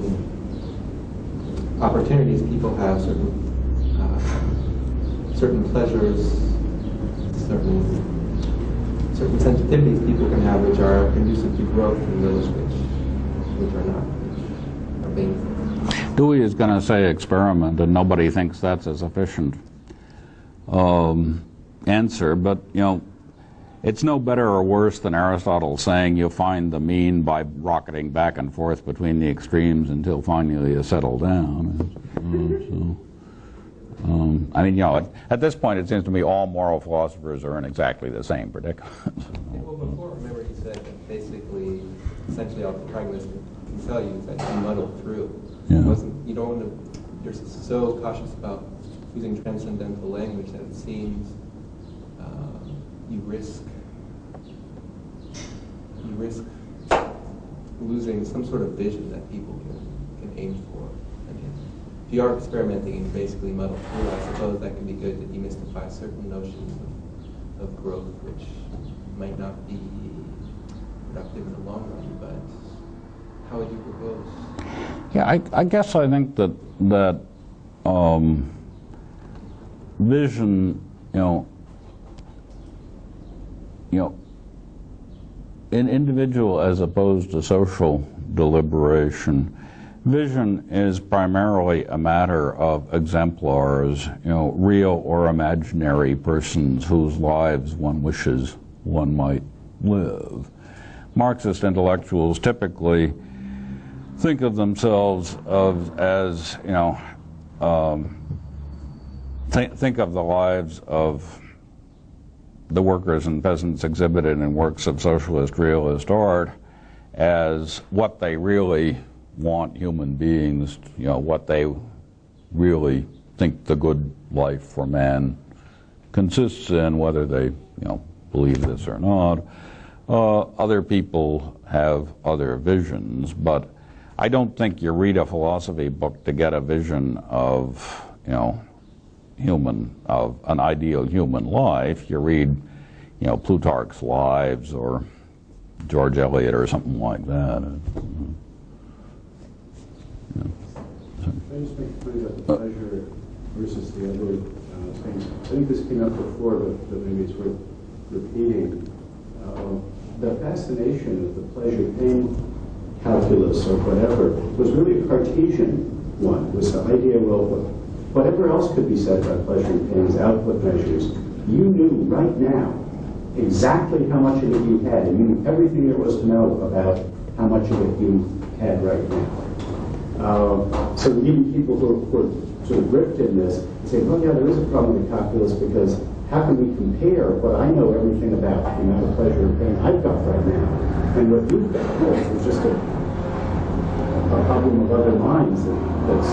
opportunities people have, certain pleasures, certain sensitivities people can have which are conducive to growth, and those which are not, which are painful? Dewey is going to say experiment, and nobody thinks that's a sufficient answer, but it's no better or worse than Aristotle saying you find the mean by rocketing back and forth between the extremes until finally you settle down. At this point it seems to me all moral philosophers are in exactly the same predicament. Well, before, remember he said that basically, essentially all the pragmatists can tell you is that you muddle through. You don't want to, you're so cautious about using transcendental language that it seems you risk losing some sort of vision that people can aim for. I mean, if you are experimenting and you basically muddle through, I suppose that can be good to demystify certain notions of growth, which might not be productive in the long run, but how would you propose? Yeah, I guess I think that vision, in individual as opposed to social deliberation, vision is primarily a matter of exemplars, real or imaginary persons whose lives one wishes one might live. Marxist intellectuals typically think of themselves as think of the lives of the workers and peasants exhibited in works of socialist realist art as what they really want human beings, what they really think the good life for man consists in, whether they, believe this or not. Other people have other visions, but I don't think you read a philosophy book to get a vision of, an ideal human life. You read, Plutarch's Lives or George Eliot or something like that. I just make a point about the pleasure versus the other things. I think this came up before, but maybe it's worth repeating. The fascination of the pleasure-pain calculus or whatever was really a Cartesian one. It was the idea, well, whatever else could be said about pleasure and pain as output measures, you knew right now exactly how much of it you had, and you knew everything there was to know about how much of it you had right now. So even people who are sort of gripped in this say, well, yeah, there is a problem with calculus because how can we compare what I know everything about, the amount of pleasure and pain I've got right now, and what you've got? Well, it's just a problem of other minds that's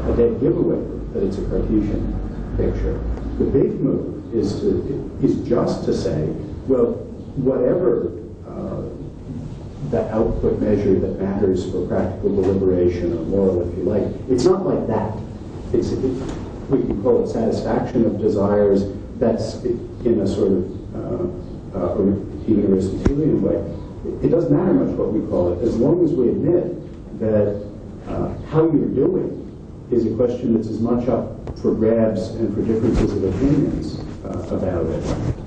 a dead giveaway that it's a Cartesian picture. The big move is just to say, well, whatever the output measure that matters for practical deliberation or moral, if you like, it's not like that. We can call it satisfaction of desires. That's in a sort of or even Aristotelian way. It doesn't matter much what we call it, as long as we admit that how you're doing is a question that's as much up for grabs and for differences of opinions about it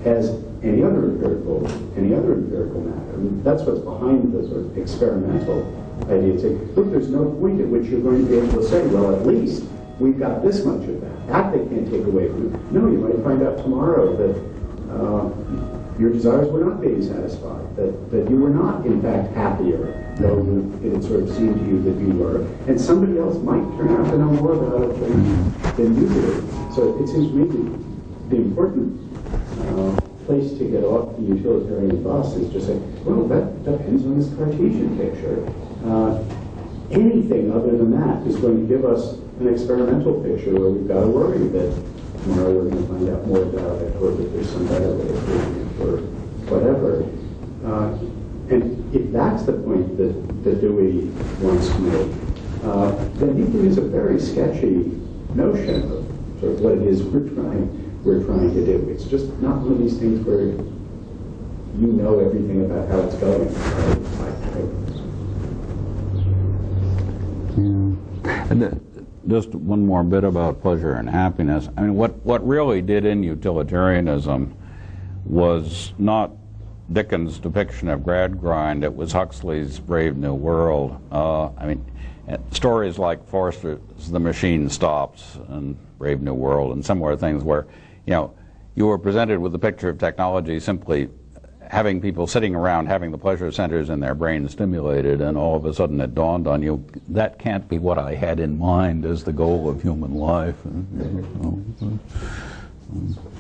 as any other empirical matter. I mean, that's what's behind the sort of experimental idea. It's like, look, there's no point at which you're going to be able to say, well, at least we've got this much of that. That they can't take away from you. No, you might find out tomorrow that your desires were not being satisfied, that you were not, in fact, happier, though it had sort of seemed to you that you were. And somebody else might turn out to know more about it than you do. So it seems to me the important place to get off the utilitarian bus is just say, well, that depends on this Cartesian picture. Anything other than that is going to give us an experimental picture where we've got to worry that tomorrow we're going to find out more about it, or that there's some better way of doing it, or whatever. And if that's the point that Dewey wants to make, then he gives a very sketchy notion of sort of what it is we're trying to do. It's just not one of these things where you know everything about how it's going. And just one more bit about pleasure and happiness. I mean, what really did in utilitarianism was not Dickens' depiction of Gradgrind, it was Huxley's Brave New World. I mean, stories like Forster's The Machine Stops and Brave New World and similar things where, you know, you were presented with a picture of technology simply having people sitting around having the pleasure centers in their brain stimulated, and all of a sudden it dawned on you, that can't be what I had in mind as the goal of human life.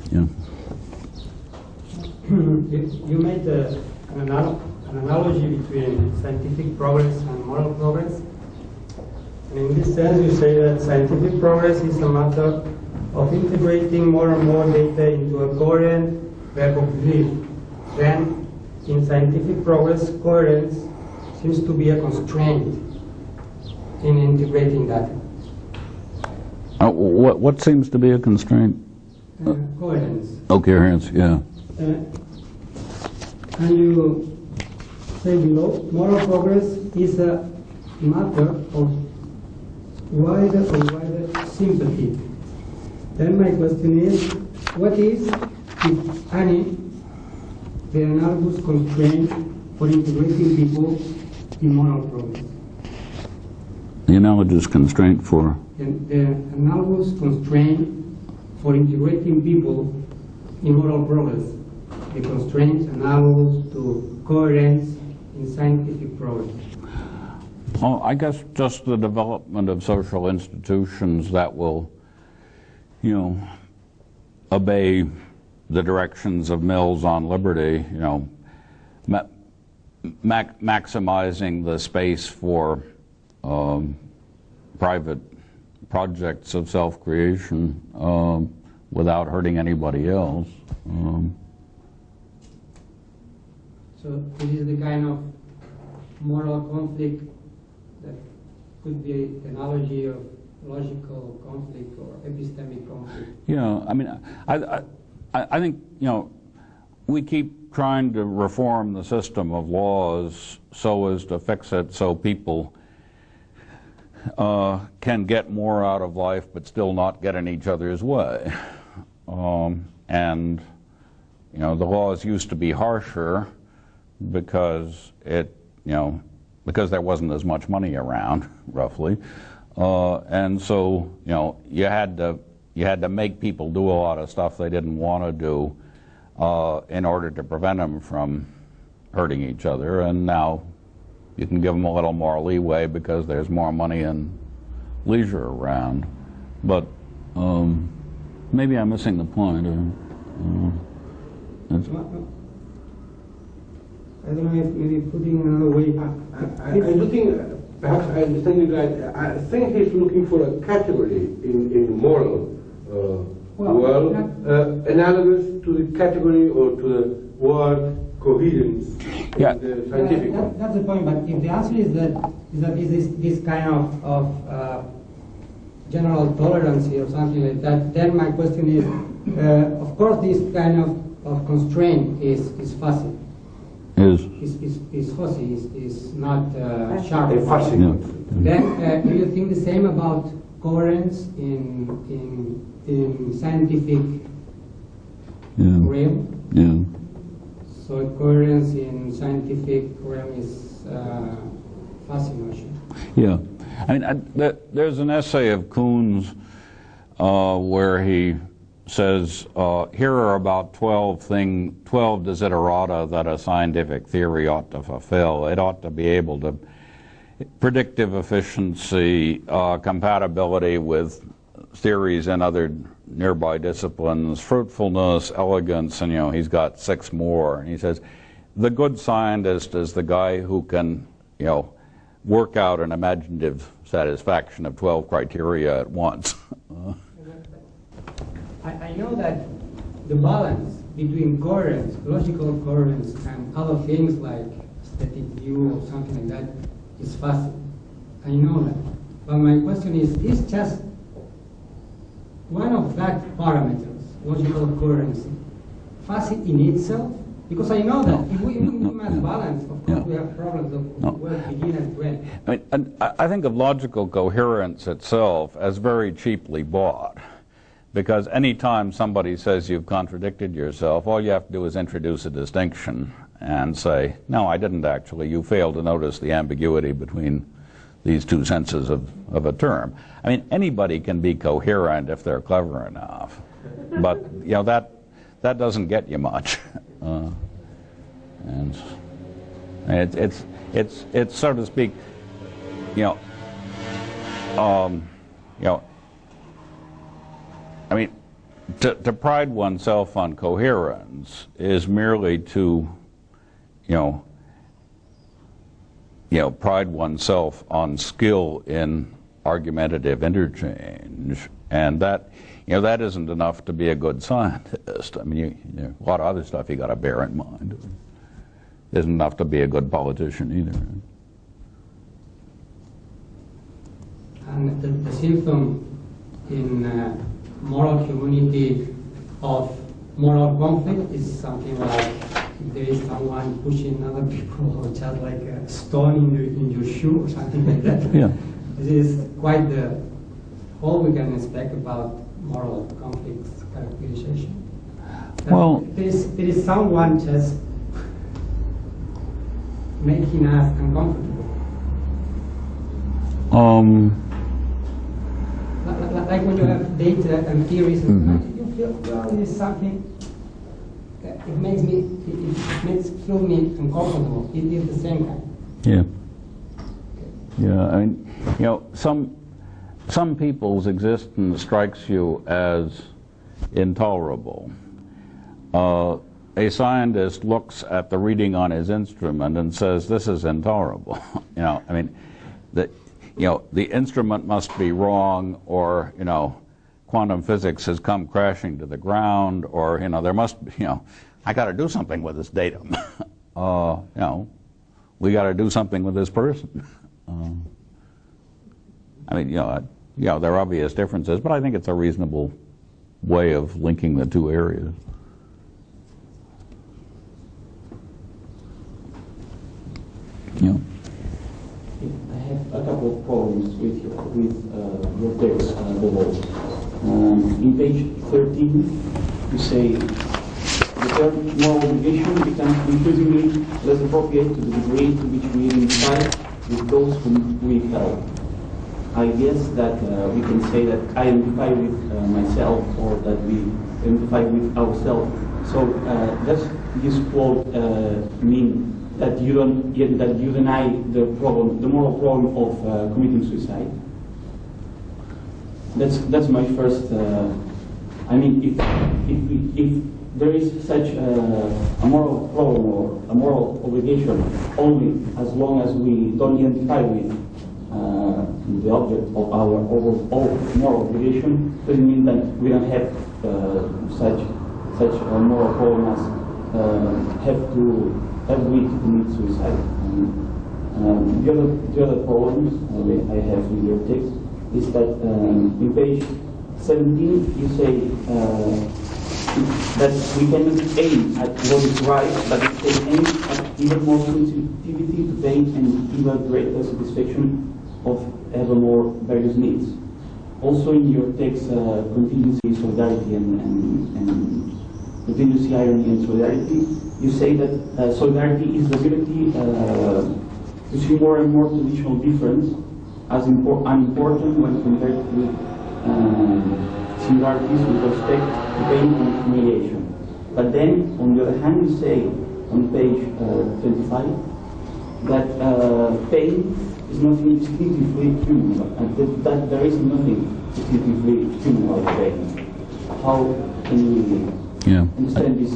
Yeah. You made an analogy between scientific progress and moral progress. And in this sense, you say that scientific progress is a matter of integrating more and more data into a coherent web of belief. Then, in scientific progress, coherence seems to be a constraint in integrating data. What seems to be a constraint? Coherence. Oh, coherence, yeah. And you say below, moral progress is a matter of wider sympathy. Then my question is, what is, if any, the analogous constraint for integrating people in moral progress? The analogous constraint for? The analogous constraint for integrating people in moral progress. The constraints analogous to coherence in scientific progress. Well, I guess just the development of social institutions that will, you know, obey the directions of Mills on liberty, you know, maximizing the space for private projects of self-creation without hurting anybody else. So this is the kind of moral conflict that could be an analogy of logical conflict or epistemic conflict. Yeah, I mean, I think, you know, we keep trying to reform the system of laws so as to fix it so people can get more out of life but still not get in each other's way. And you know, the laws used to be harsher because because there wasn't as much money around, roughly, and so you know you had to make people do a lot of stuff they didn't want to do in order to prevent them from hurting each other. And now you can give them a little more leeway because there's more money and leisure around. But maybe I'm missing the point. I don't know if maybe putting another way. I do think, perhaps I understand you right, I think he's looking for a category in moral world, analogous to the category or to the word coherence in the scientific one. That's the point, but if the answer is that this kind of general tolerance or something like that, then my question is, of course this kind of constraint is fuzzy. Is fuzzy, is not sharp. Fuzzy. Yeah. Then do you think the same about coherence in scientific realm? Yeah. So coherence in scientific realm is fuzzy notion. Yeah. I mean, there's an essay of Kuhn's where he says, here are about 12 desiderata that a scientific theory ought to fulfill. It ought to be able to predictive efficiency, compatibility with theories in other nearby disciplines, fruitfulness, elegance, and you know, he's got 6 more. And he says, the good scientist is the guy who can, you know, work out an imaginative satisfaction of 12 criteria at once. I know that the balance between coherence, logical coherence, and other things like aesthetic view or something like that is fuzzy. I know that. But my question is just one of that parameters, logical coherence, fuzzy in itself? Because I know that if we must balance, of course we have problems of where to begin and when. I mean, and I think of logical coherence itself as very cheaply bought. Because any time somebody says you've contradicted yourself, all you have to do is introduce a distinction and say, no, I didn't actually. You failed to notice the ambiguity between these two senses of a term. I mean, anybody can be coherent if they're clever enough. But, you know, that doesn't get you much. And it's so to speak, you know, I mean, to pride oneself on coherence is merely to, you know, pride oneself on skill in argumentative interchange, and that, you know, that isn't enough to be a good scientist. I mean, you know, a lot of other stuff you got to bear in mind. It isn't enough to be a good politician either. And the symptom in moral community of moral conflict is something like if there is someone pushing other people or just like a stone in your shoe or something like that. Yeah. This is quite all we can expect about moral conflicts characterization. Well, there is someone just making us uncomfortable. Like when you have data and theories, and you feel, well, it is something that it makes feel me uncomfortable. It is the same kind. Yeah. Yeah, I mean, you know, some people's existence strikes you as intolerable. A scientist looks at the reading on his instrument and says, this is intolerable. You know, I mean, the instrument must be wrong, or, you know, quantum physics has come crashing to the ground, or, you know, there must be, you know, I got to do something with this datum. You know, we got to do something with this person. I mean, you know, there are obvious differences, but I think it's a reasonable way of linking the two areas. a couple of problems with your text below. In page 13, you say the term moral obligation becomes increasingly less appropriate to the degree to which we identify with those whom we help. I guess that we can say that I identify with myself, or that we identify with ourselves. So does this quote mean that you deny the moral problem of committing suicide? That's my first. I mean, if there is such a moral problem or a moral obligation only as long as we don't identify with the object of our overall moral obligation, doesn't mean that we don't have such a moral problem as have we to commit suicide. The other problem I have in your text is that in page 17 you say that we cannot aim at what is right, but instead aim at even more sensitivity to pain and even greater satisfaction of ever more various needs. Also in your text, contingency, solidarity, and contingency, irony, and solidarity, you say that solidarity is the ability to see more and more traditional difference as unimportant when compared with similarities with respect to pain and humiliation. But then, on the other hand, you say on page 25 that pain is nothing distinctively human, and that there is nothing distinctively human about pain. How can we understand this?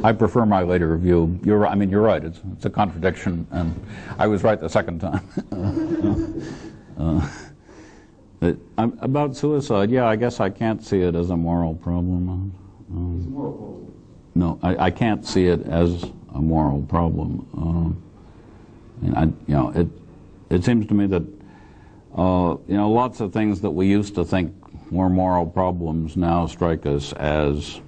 I prefer my later review. You're right. It's a contradiction, and I was right the second time. About suicide, yeah, I guess I can't see it as a moral problem. It's a moral problem. No, I can't see it as a moral problem. It seems to me that lots of things that we used to think were moral problems now strike us as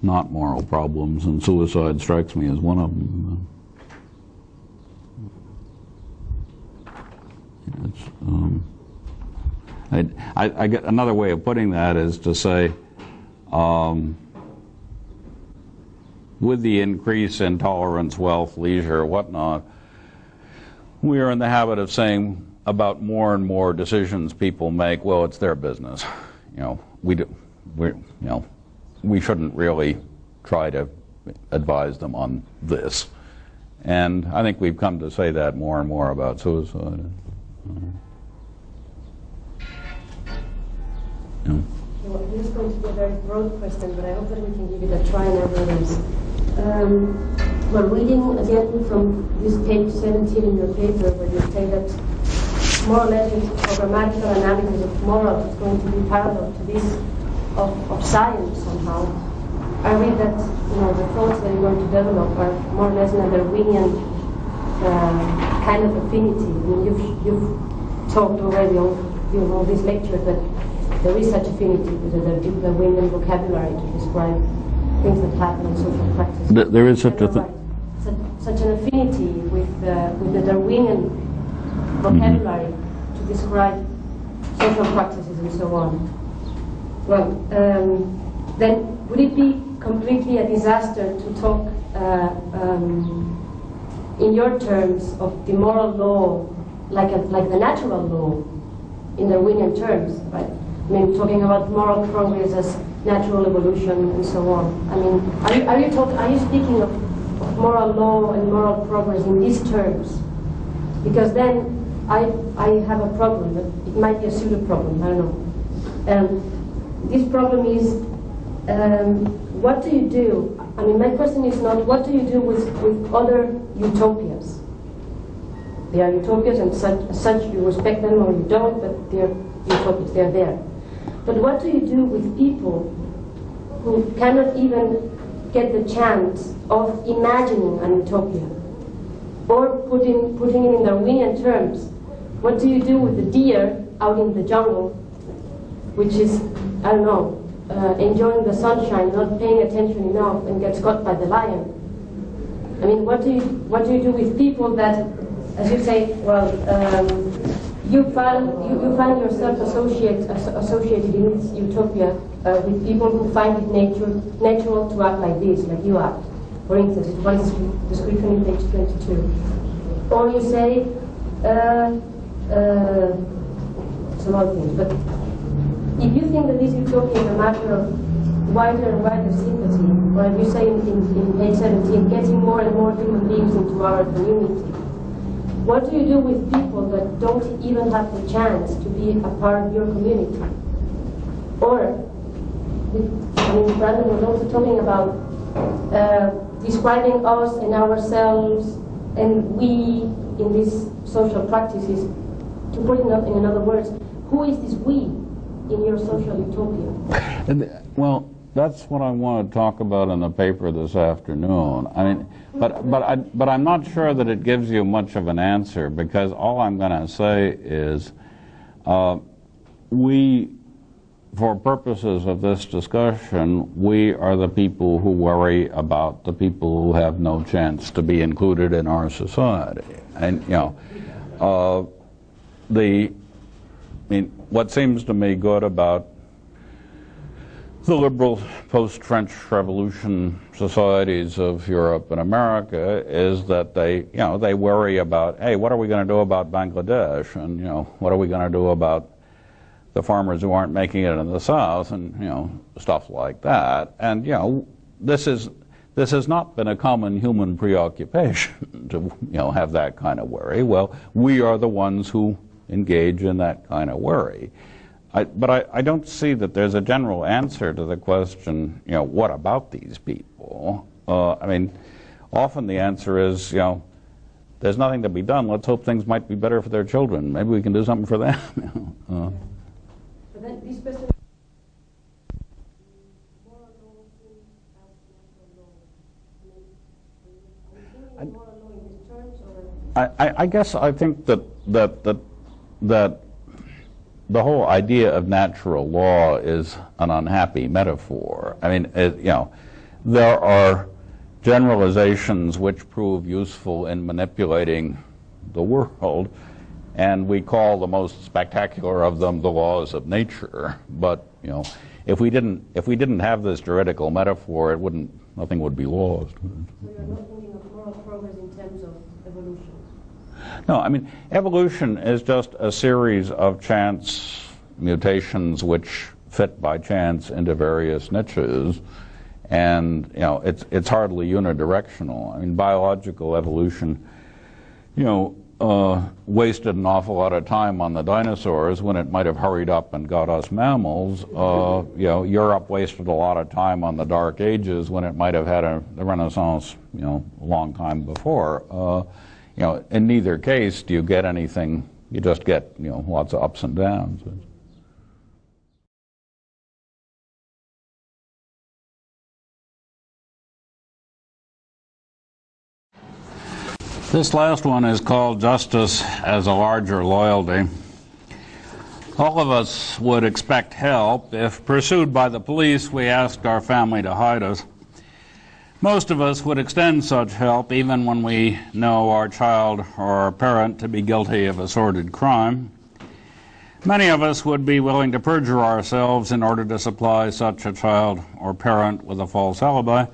not moral problems, and suicide strikes me as one of them. I get another way of putting that is to say, with the increase in tolerance, wealth, leisure, whatnot, we are in the habit of saying about more and more decisions people make, well, it's their business. We shouldn't really try to advise them on this. And I think we've come to say that more and more about suicide. Well, this is going to be a very broad question, but I hope that we can give it a try nevertheless. We're reading again from this page 17 in your paper, where you say that more or less a grammatical analysis of moral is going to be parallel to this of science somehow. I read that the thoughts that you're going to develop are more or less in a Darwinian kind of affinity. I mean, you've talked already all this lecture that there is such affinity with the Darwinian vocabulary to describe things that happen in social practice. There is such a thing. Such an affinity with the Darwinian vocabulary to describe social practices and so on. Well, then would it be completely a disaster to talk in your terms of the moral law like the natural law in Darwinian terms, right? I mean, talking about moral progress as natural evolution and so on. I mean, are you speaking of moral law and moral progress in these terms? Because then I have a problem, but it might be a pseudo problem, I don't know. This problem is, what do you do? I mean, my question is not what do you do with other utopias? They are utopias, and such you respect them or you don't, but they're utopias, they're there. But what do you do with people who cannot even get the chance of imagining an utopia? Or putting it in Darwinian terms, what do you do with the deer out in the jungle, which is, I don't know, enjoying the sunshine, not paying attention enough, and gets caught by the lion? I mean, what do you do with people that as you say, well, you find yourself associated in this utopia with people who find it natural to act like this, like you act. For instance, it's one description in page 22. Or you say some other things. But if you think that this utopia is a matter of wider and wider sympathy, or as you say in page 17, getting more and more human beings into our community, what do you do with people that don't even have the chance to be a part of your community? Or, Brandon was also talking about describing us and ourselves and we in these social practices. To put it in other words, who is this we in your social utopia? Well, that's what I want to talk about in the paper this afternoon. I mean, but I'm not sure that it gives you much of an answer, because all I'm going to say is we, for purposes of this discussion, we are the people who worry about the people who have no chance to be included in our society. And, you know, what seems to me good about the liberal post-French Revolution societies of Europe and America is that they worry about, hey, what are we going to do about Bangladesh? And, you know, what are we going to do about the farmers who aren't making it in the South, and, you know, stuff like that. And, you know, this has not been a common human preoccupation to, you know, have that kind of worry. Well, we are the ones who engage in that kind of worry. But I don't see that there's a general answer to the question, you know, what about these people? I mean, often the answer is, you know, there's nothing to be done. Let's hope things might be better for their children. Maybe we can do something for them. You know? But then this question. I guess I think that the whole idea of natural law is an unhappy metaphor. I mean, you know, there are generalizations which prove useful in manipulating the world, and we call the most spectacular of them the laws of nature. But, you know, if we didn't have this juridical metaphor, nothing would be lost. So you're not thinking of moral progress in terms of evolution? No, I mean, evolution is just a series of chance mutations which fit by chance into various niches, and, you know, it's hardly unidirectional. I mean, biological evolution, you know, wasted an awful lot of time on the dinosaurs when it might have hurried up and got us mammals. You know, Europe wasted a lot of time on the Dark Ages when it might have had the Renaissance, you know, a long time before. You know, in neither case do you get anything. You just get, you know, lots of ups and downs. This last one is called Justice as a Larger Loyalty. All of us would expect help. If pursued by the police, we asked our family to hide us. Most of us would extend such help even when we know our child or our parent to be guilty of a sordid crime. Many of us would be willing to perjure ourselves in order to supply such a child or parent with a false alibi.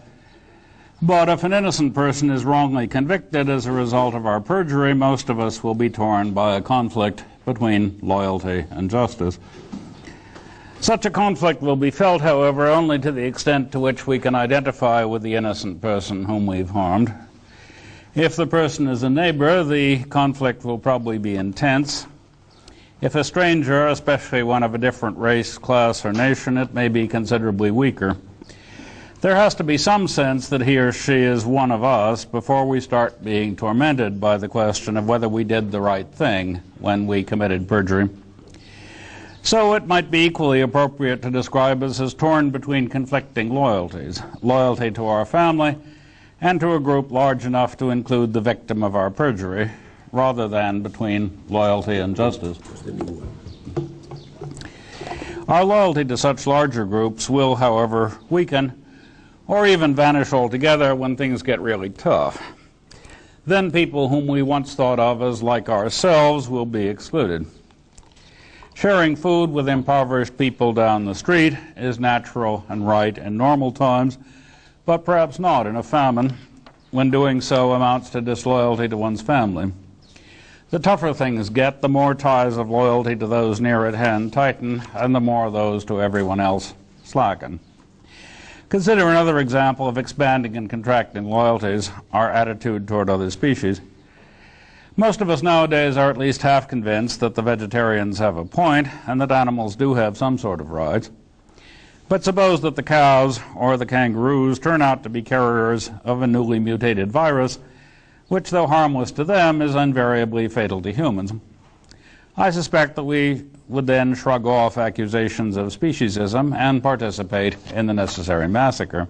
But if an innocent person is wrongly convicted as a result of our perjury, most of us will be torn by a conflict between loyalty and justice. Such a conflict will be felt, however, only to the extent to which we can identify with the innocent person whom we've harmed. If the person is a neighbor, the conflict will probably be intense. If a stranger, especially one of a different race, class, or nation, it may be considerably weaker. There has to be some sense that he or she is one of us before we start being tormented by the question of whether we did the right thing when we committed perjury. So it might be equally appropriate to describe us as torn between conflicting loyalties, loyalty to our family and to a group large enough to include the victim of our perjury, rather than between loyalty and justice. Our loyalty to such larger groups will, however, weaken or even vanish altogether when things get really tough. then people whom we once thought of as like ourselves will be excluded. Sharing food with impoverished people down the street is natural and right in normal times, but perhaps not in a famine, when doing so amounts to disloyalty to one's family. The tougher things get, the more ties of loyalty to those near at hand tighten, and the more those to everyone else slacken. Consider another example of expanding and contracting loyalties, our attitude toward other species. Most of us nowadays are at least half convinced that the vegetarians have a point and that animals do have some sort of rights. But suppose that the cows or the kangaroos turn out to be carriers of a newly mutated virus, which, though harmless to them, is invariably fatal to humans. I suspect that we would then shrug off accusations of speciesism and participate in the necessary massacre.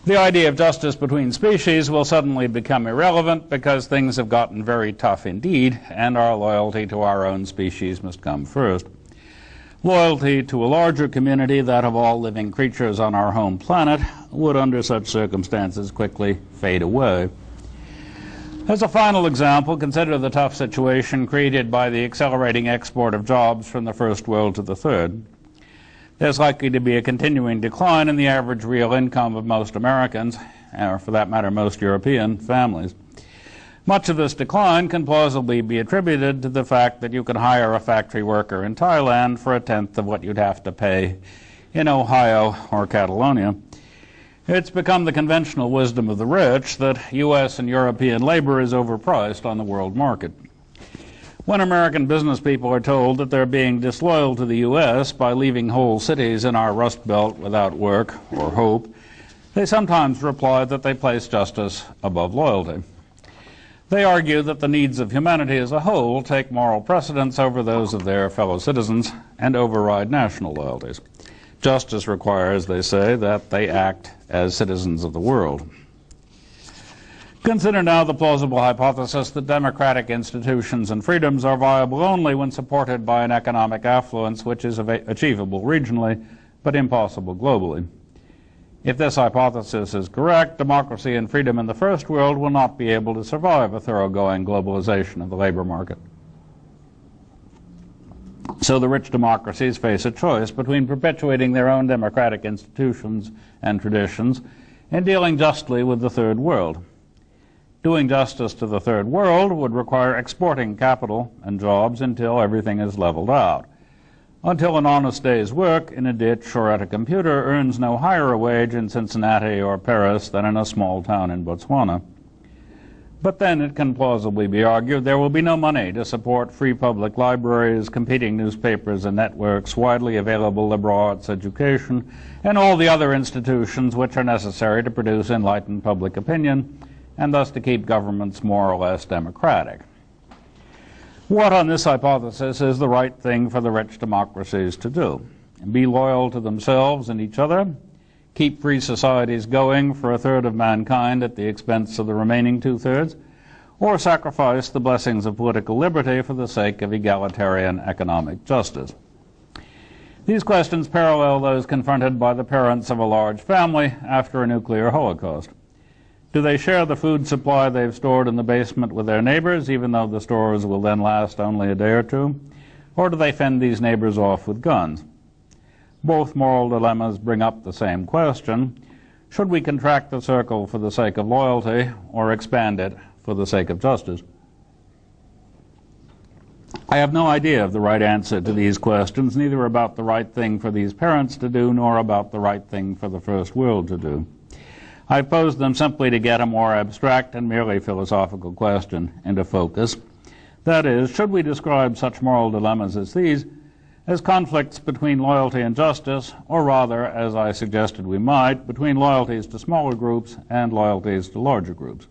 The idea of justice between species will suddenly become irrelevant because things have gotten very tough indeed, and our loyalty to our own species must come first. Loyalty to a larger community, that of all living creatures on our home planet, would under such circumstances quickly fade away. As a final example, consider the tough situation created by the accelerating export of jobs from the first world to the third. There's likely to be a continuing decline in the average real income of most Americans, or for that matter, most European families. Much of this decline can plausibly be attributed to the fact that you can hire a factory worker in Thailand for a tenth of what you'd have to pay in Ohio or Catalonia. It's become the conventional wisdom of the rich that U.S. and European labor is overpriced on the world market. When American business people are told that they're being disloyal to the U.S. by leaving whole cities in our Rust Belt without work or hope, they sometimes reply that they place justice above loyalty. They argue that the needs of humanity as a whole take moral precedence over those of their fellow citizens and override national loyalties. Justice requires, they say, that they act as citizens of the world. Consider now the plausible hypothesis that democratic institutions and freedoms are viable only when supported by an economic affluence which is achievable regionally, but impossible globally. If this hypothesis is correct, democracy and freedom in the first world will not be able to survive a thoroughgoing globalization of the labor market. So the rich democracies face a choice between perpetuating their own democratic institutions and traditions and dealing justly with the third world. Doing justice to the third world would require exporting capital and jobs until everything is leveled out, until an honest day's work in a ditch or at a computer earns no higher a wage in Cincinnati or Paris than in a small town in Botswana. But then it can plausibly be argued there will be no money to support free public libraries, competing newspapers and networks, widely available liberal arts education, and all the other institutions which are necessary to produce enlightened public opinion, and thus to keep governments more or less democratic. What on this hypothesis is the right thing for the rich democracies to do? Be loyal to themselves and each other, keep free societies going for a third of mankind at the expense of the remaining two-thirds, or sacrifice the blessings of political liberty for the sake of egalitarian economic justice? These questions parallel those confronted by the parents of a large family after a nuclear holocaust. Do they share the food supply they've stored in the basement with their neighbors, even though the stores will then last only a day or two? Or do they fend these neighbors off with guns? Both moral dilemmas bring up the same question: should we contract the circle for the sake of loyalty or expand it for the sake of justice? I have no idea of the right answer to these questions, neither about the right thing for these parents to do nor about the right thing for the first world to do. I posed them simply to get a more abstract and merely philosophical question into focus. That is, should we describe such moral dilemmas as these as conflicts between loyalty and justice, or rather, as I suggested we might, between loyalties to smaller groups and loyalties to larger groups?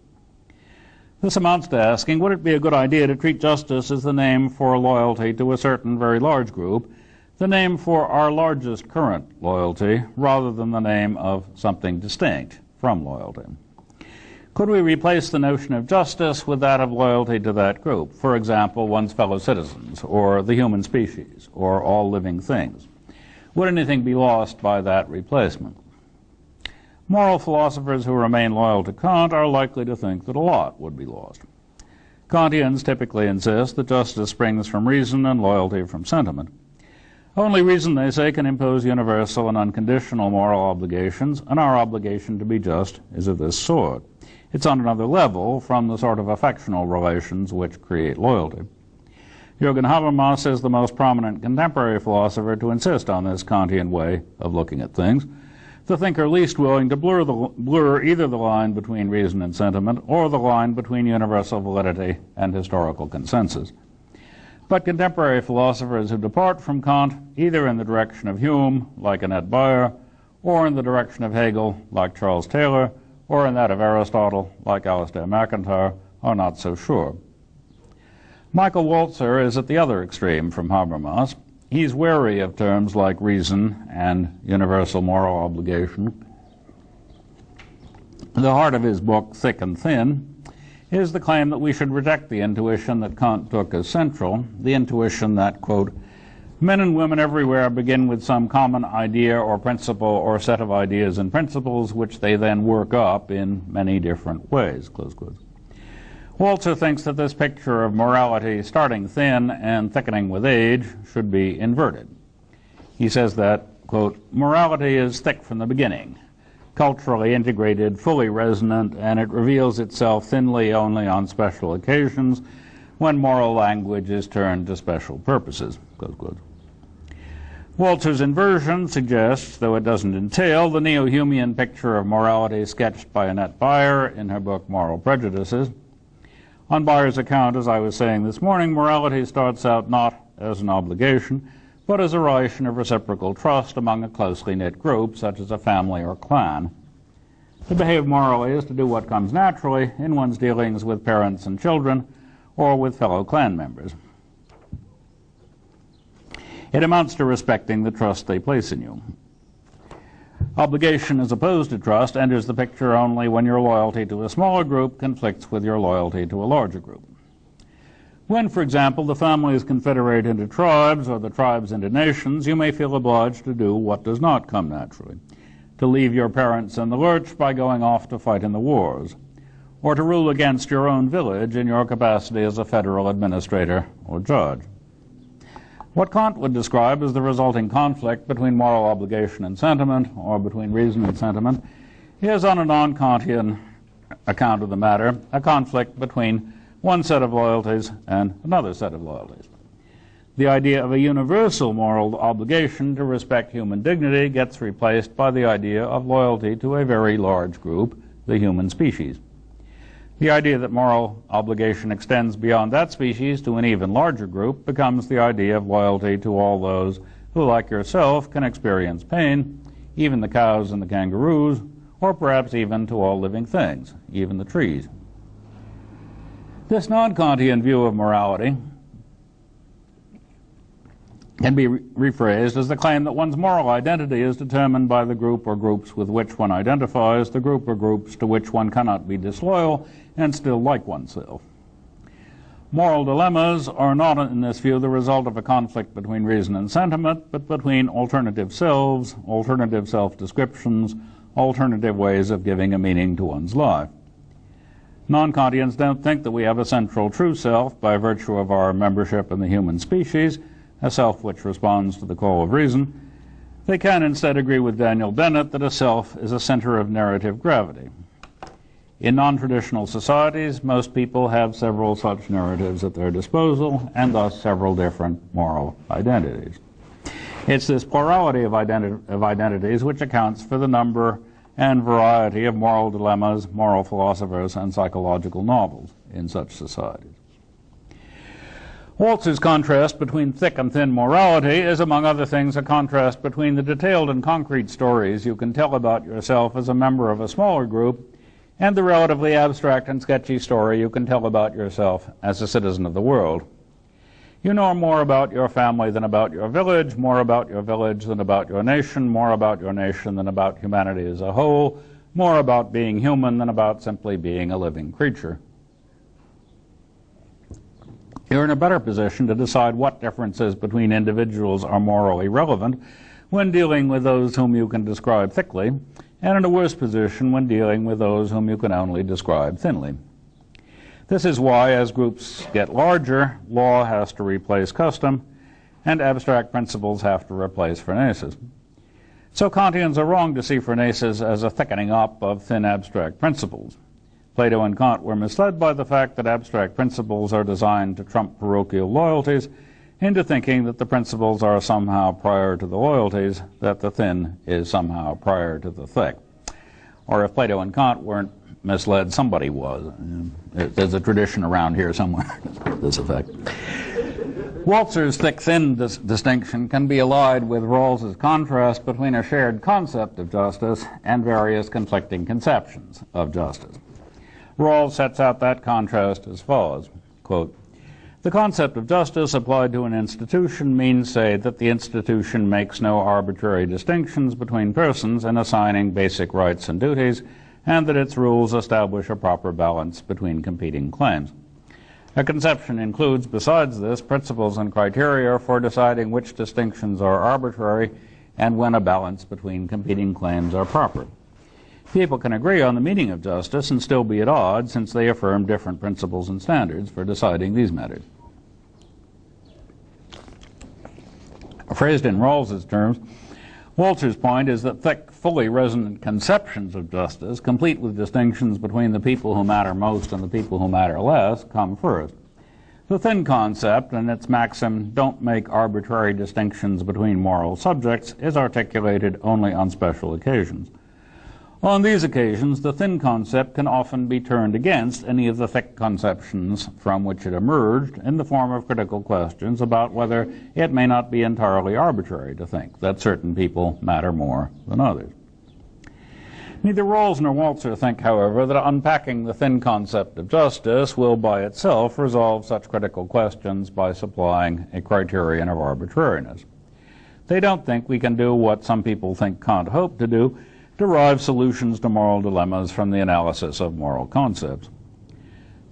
This amounts to asking, would it be a good idea to treat justice as the name for loyalty to a certain very large group, the name for our largest current loyalty, rather than the name of something distinct from loyalty? Could we replace the notion of justice with that of loyalty to that group? For example, one's fellow citizens, or the human species, or all living things. Would anything be lost by that replacement? Moral philosophers who remain loyal to Kant are likely to think that a lot would be lost. Kantians typically insist that justice springs from reason and loyalty from sentiment. Only reason, they say, can impose universal and unconditional moral obligations, and our obligation to be just is of this sort. It's on another level from the sort of affectional relations which create loyalty. Jürgen Habermas is the most prominent contemporary philosopher to insist on this Kantian way of looking at things, the thinker least willing to blur either the line between reason and sentiment or the line between universal validity and historical consensus. But contemporary philosophers who depart from Kant, either in the direction of Hume, like Annette Beyer, or in the direction of Hegel, like Charles Taylor, or in that of Aristotle, like Alasdair MacIntyre, are not so sure. Michael Walzer is at the other extreme from Habermas. He's wary of terms like reason and universal moral obligation. The heart of his book, Thick and Thin, is the claim that we should reject the intuition that Kant took as central, the intuition that, quote, men and women everywhere begin with some common idea or principle or set of ideas and principles which they then work up in many different ways, close quote. Walzer thinks that this picture of morality starting thin and thickening with age should be inverted. He says that, quote, morality is thick from the beginning, culturally integrated, fully resonant, and it reveals itself thinly only on special occasions when moral language is turned to special purposes, close quote. Walzer's inversion suggests, though it doesn't entail, the neo-Humean picture of morality sketched by Annette Beyer in her book Moral Prejudices. On Bayer's account, as I was saying this morning, morality starts out not as an obligation, but as a relation of reciprocal trust among a closely knit group, such as a family or clan. To behave morally is to do what comes naturally in one's dealings with parents and children, or with fellow clan members. It amounts to respecting the trust they place in you. Obligation as opposed to trust enters the picture only when your loyalty to a smaller group conflicts with your loyalty to a larger group. When, for example, the families confederate into tribes or the tribes into nations, you may feel obliged to do what does not come naturally, to leave your parents in the lurch by going off to fight in the wars, or to rule against your own village in your capacity as a federal administrator or judge. What Kant would describe as the resulting conflict between moral obligation and sentiment, or between reason and sentiment, is, on a non-Kantian account of the matter, a conflict between one set of loyalties and another set of loyalties. The idea of a universal moral obligation to respect human dignity gets replaced by the idea of loyalty to a very large group, the human species. The idea that moral obligation extends beyond that species to an even larger group becomes the idea of loyalty to all those who, like yourself, can experience pain, even the cows and the kangaroos, or perhaps even to all living things, even the trees. This non-Kantian view of morality can be rephrased as the claim that one's moral identity is determined by the group or groups with which one identifies, the group or groups to which one cannot be disloyal and still like oneself. Moral dilemmas are not, in this view, the result of a conflict between reason and sentiment, but between alternative selves, alternative self-descriptions, alternative ways of giving a meaning to one's life. Non-Kantians don't think that we have a central true self by virtue of our membership in the human species, a self which responds to the call of reason. They can instead agree with Daniel Dennett that a self is a center of narrative gravity. In non-traditional societies, most people have several such narratives at their disposal, and thus several different moral identities. It's this plurality of identities which accounts for the number and variety of moral dilemmas, moral philosophers, and psychological novels in such societies. Walzer's contrast between thick and thin morality is, among other things, a contrast between the detailed and concrete stories you can tell about yourself as a member of a smaller group and the relatively abstract and sketchy story you can tell about yourself as a citizen of the world. You know more about your family than about your village, more about your village than about your nation, more about your nation than about humanity as a whole, more about being human than about simply being a living creature. You're in a better position to decide what differences between individuals are morally relevant when dealing with those whom you can describe thickly, and in a worse position when dealing with those whom you can only describe thinly. This is why, as groups get larger, law has to replace custom, and abstract principles have to replace phronesis. So Kantians are wrong to see phronesis as a thickening up of thin abstract principles. Plato and Kant were misled by the fact that abstract principles are designed to trump parochial loyalties into thinking that the principles are somehow prior to the loyalties, that the thin is somehow prior to the thick. Or if Plato and Kant weren't misled, somebody was. There's a tradition around here somewhere to this effect. Walzer's thick-thin distinction can be allied with Rawls's contrast between a shared concept of justice and various conflicting conceptions of justice. Rawls sets out that contrast as follows, quote, "The concept of justice applied to an institution means, say, that the institution makes no arbitrary distinctions between persons in assigning basic rights and duties, and that its rules establish a proper balance between competing claims. A conception includes, besides this, principles and criteria for deciding which distinctions are arbitrary and when a balance between competing claims are proper. People can agree on the meaning of justice and still be at odds, since they affirm different principles and standards for deciding these matters." Phrased in Rawls's terms, Walzer's point is that thick, fully resonant conceptions of justice, complete with distinctions between the people who matter most and the people who matter less, come first. The thin concept and its maxim, "don't make arbitrary distinctions between moral subjects," is articulated only on special occasions. On these occasions, the thin concept can often be turned against any of the thick conceptions from which it emerged in the form of critical questions about whether it may not be entirely arbitrary to think that certain people matter more than others. Neither Rawls nor Walzer think, however, that unpacking the thin concept of justice will by itself resolve such critical questions by supplying a criterion of arbitrariness. They don't think we can do what some people think Kant hoped to do, derive solutions to moral dilemmas from the analysis of moral concepts.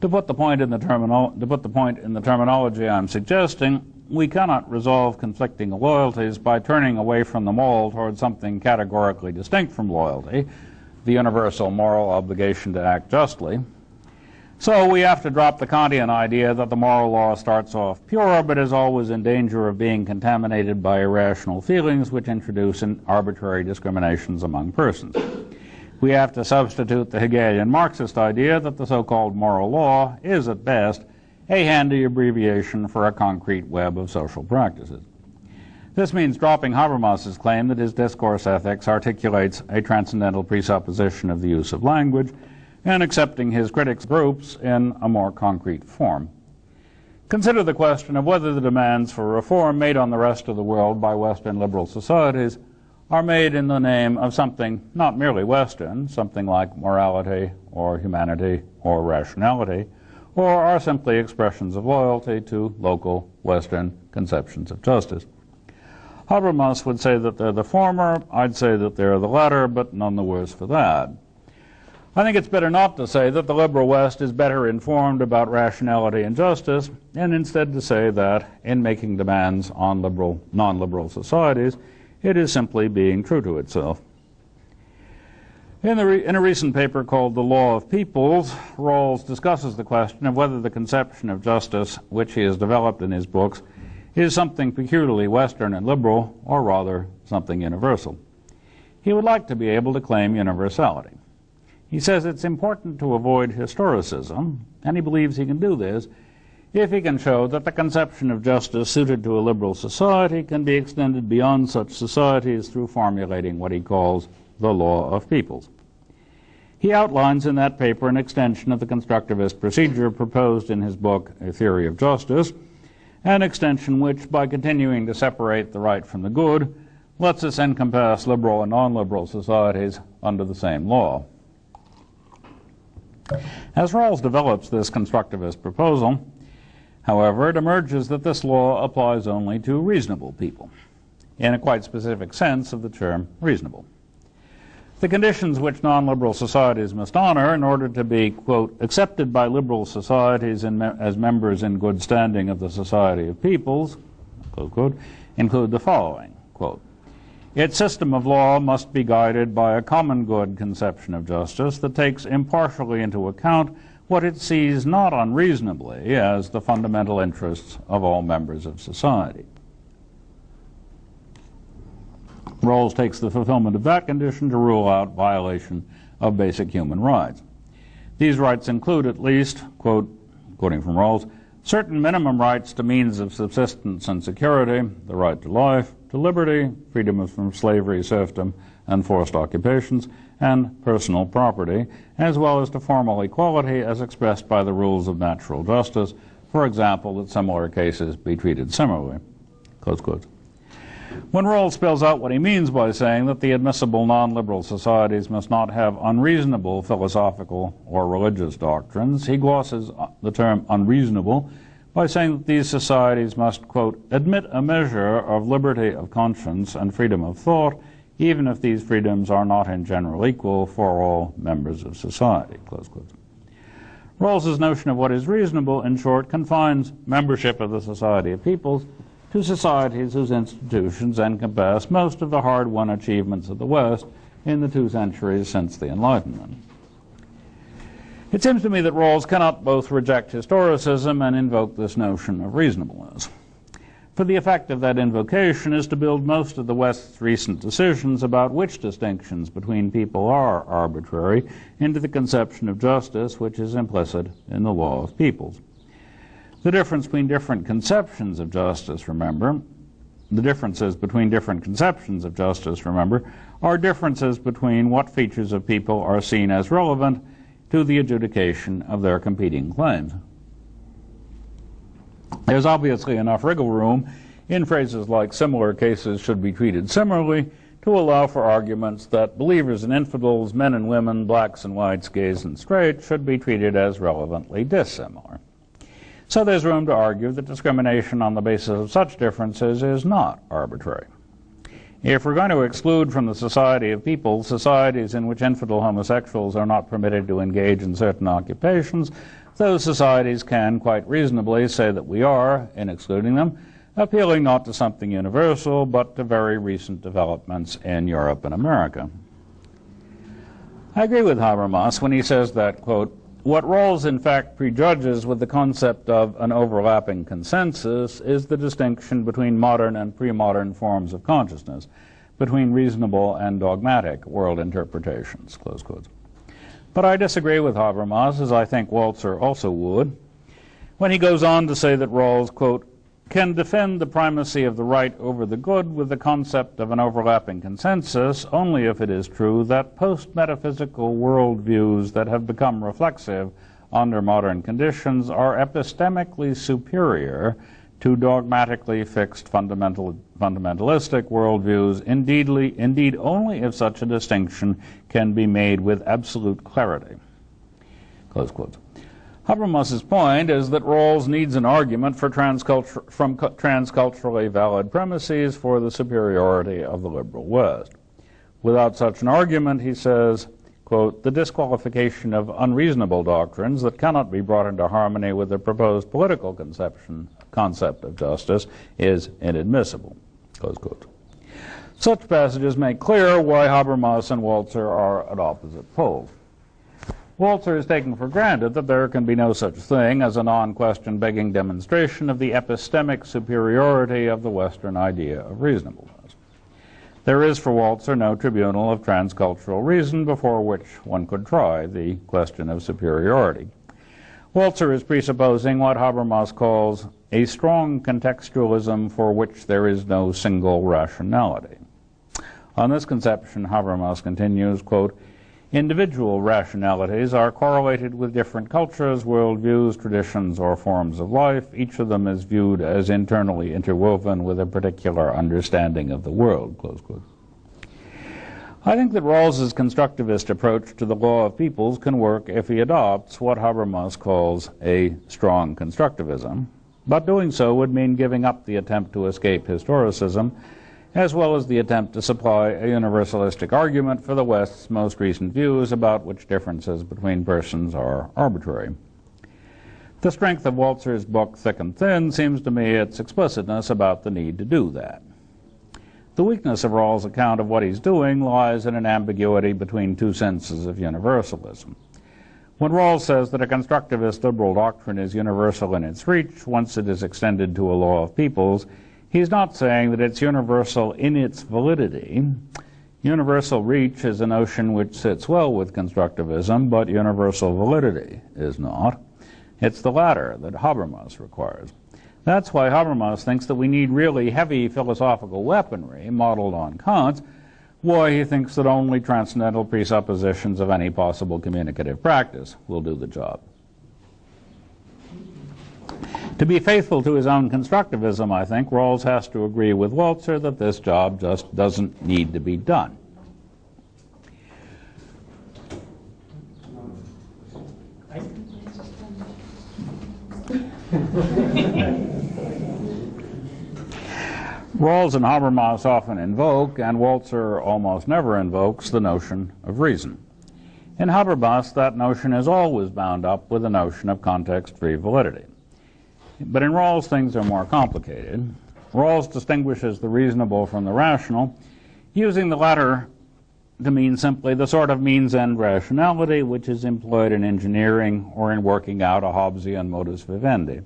To put the point in the terminology I'm suggesting, we cannot resolve conflicting loyalties by turning away from them all toward something categorically distinct from loyalty, the universal moral obligation to act justly. So we have to drop the Kantian idea that the moral law starts off pure but is always in danger of being contaminated by irrational feelings which introduce arbitrary discriminations among persons. We have to substitute the Hegelian Marxist idea that the so-called moral law is, at best, a handy abbreviation for a concrete web of social practices. This means dropping Habermas's claim that his discourse ethics articulates a transcendental presupposition of the use of language, and accepting his critics' groups in a more concrete form. Consider the question of whether the demands for reform made on the rest of the world by Western liberal societies are made in the name of something not merely Western, something like morality or humanity or rationality, or are simply expressions of loyalty to local Western conceptions of justice. Habermas would say that they're the former, I'd say that they're the latter, but none the worse for that. I think it's better not to say that the liberal West is better informed about rationality and justice, and instead to say that, in making demands on non-liberal societies, it is simply being true to itself. In a recent paper called The Law of Peoples, Rawls discusses the question of whether the conception of justice, which he has developed in his books, is something peculiarly Western and liberal, or rather something universal. He would like to be able to claim universality. He says it's important to avoid historicism, and he believes he can do this if he can show that the conception of justice suited to a liberal society can be extended beyond such societies through formulating what he calls the law of peoples. He outlines in that paper an extension of the constructivist procedure proposed in his book, A Theory of Justice, an extension which, by continuing to separate the right from the good, lets us encompass liberal and non-liberal societies under the same law. As Rawls develops this constructivist proposal, however, it emerges that this law applies only to reasonable people, in a quite specific sense of the term reasonable. The conditions which non-liberal societies must honor in order to be, quote, accepted by liberal societies as members in good standing of the Society of Peoples, close quote, include the following, quote, Its system of law must be guided by a common good conception of justice that takes impartially into account what it sees not unreasonably as the fundamental interests of all members of society. Rawls takes the fulfillment of that condition to rule out violation of basic human rights. These rights include at least, quote, quoting from Rawls, certain minimum rights to means of subsistence and security, the right to life, to liberty, freedom from slavery, serfdom, and forced occupations, and personal property, as well as to formal equality as expressed by the rules of natural justice, for example, that similar cases be treated similarly, close quotes. When Rawls spells out what he means by saying that the admissible non-liberal societies must not have unreasonable philosophical or religious doctrines, he glosses the term unreasonable by saying that these societies must, quote, admit a measure of liberty of conscience and freedom of thought, even if these freedoms are not in general equal for all members of society, close quotes. Rawls's notion of what is reasonable, in short, confines membership of the Society of Peoples to societies whose institutions encompass most of the hard-won achievements of the West in the 2 centuries since the Enlightenment. It seems to me that Rawls cannot both reject historicism and invoke this notion of reasonableness. For the effect of that invocation is to build most of the West's recent decisions about which distinctions between people are arbitrary into the conception of justice which is implicit in the law of peoples. The difference between different conceptions of justice, remember, are differences between what features of people are seen as relevant to the adjudication of their competing claims. There's obviously enough wriggle room in phrases like similar cases should be treated similarly to allow for arguments that believers and infidels, men and women, blacks and whites, gays and straight should be treated as relevantly dissimilar. So there's room to argue that discrimination on the basis of such differences is not arbitrary. If we're going to exclude from the Society of Peoples societies in which infidel homosexuals are not permitted to engage in certain occupations, those societies can quite reasonably say that we are, in excluding them, appealing not to something universal, but to very recent developments in Europe and America. I agree with Habermas when he says that, quote, what Rawls in fact prejudges with the concept of an overlapping consensus is the distinction between modern and pre-modern forms of consciousness, between reasonable and dogmatic world interpretations, close quotes. But I disagree with Habermas, as I think Walzer also would, when he goes on to say that Rawls, quote, can defend the primacy of the right over the good with the concept of an overlapping consensus only if it is true that post-metaphysical worldviews that have become reflexive under modern conditions are epistemically superior to dogmatically fixed fundamentalist worldviews, indeed only if such a distinction can be made with absolute clarity. Close quotes. Habermas's point is that Rawls needs an argument from transculturally valid premises for the superiority of the liberal West. Without such an argument, he says, quote, the disqualification of unreasonable doctrines that cannot be brought into harmony with the proposed political concept of justice is inadmissible, close quote. Such passages make clear why Habermas and Walzer are at opposite poles. Walzer is taking for granted that there can be no such thing as a non-question begging demonstration of the epistemic superiority of the Western idea of reasonableness. There is for Walzer no tribunal of transcultural reason before which one could try the question of superiority. Walzer is presupposing what Habermas calls a strong contextualism for which there is no single rationality. On this conception, Habermas continues, quote, individual rationalities are correlated with different cultures, worldviews, traditions, or forms of life. Each of them is viewed as internally interwoven with a particular understanding of the world, close quote. I think that Rawls's constructivist approach to the law of peoples can work if he adopts what Habermas calls a strong constructivism, but doing so would mean giving up the attempt to escape historicism, as well as the attempt to supply a universalistic argument for the West's most recent views about which differences between persons are arbitrary. The strength of Walzer's book, Thick and Thin, seems to me its explicitness about the need to do that. The weakness of Rawls' account of what he's doing lies in an ambiguity between two senses of universalism. When Rawls says that a constructivist liberal doctrine is universal in its reach once it is extended to a law of peoples, he's not saying that it's universal in its validity. Universal reach is a notion which sits well with constructivism, but universal validity is not. It's the latter that Habermas requires. That's why Habermas thinks that we need really heavy philosophical weaponry modeled on Kant's, why he thinks that only transcendental presuppositions of any possible communicative practice will do the job. To be faithful to his own constructivism, I think, Rawls has to agree with Walzer that this job just doesn't need to be done. Rawls and Habermas often invoke, and Walzer almost never invokes, the notion of reason. In Habermas, that notion is always bound up with the notion of context-free validity. But in Rawls, things are more complicated. Rawls distinguishes the reasonable from the rational, using the latter to mean simply the sort of means-end rationality which is employed in engineering or in working out a Hobbesian modus vivendi.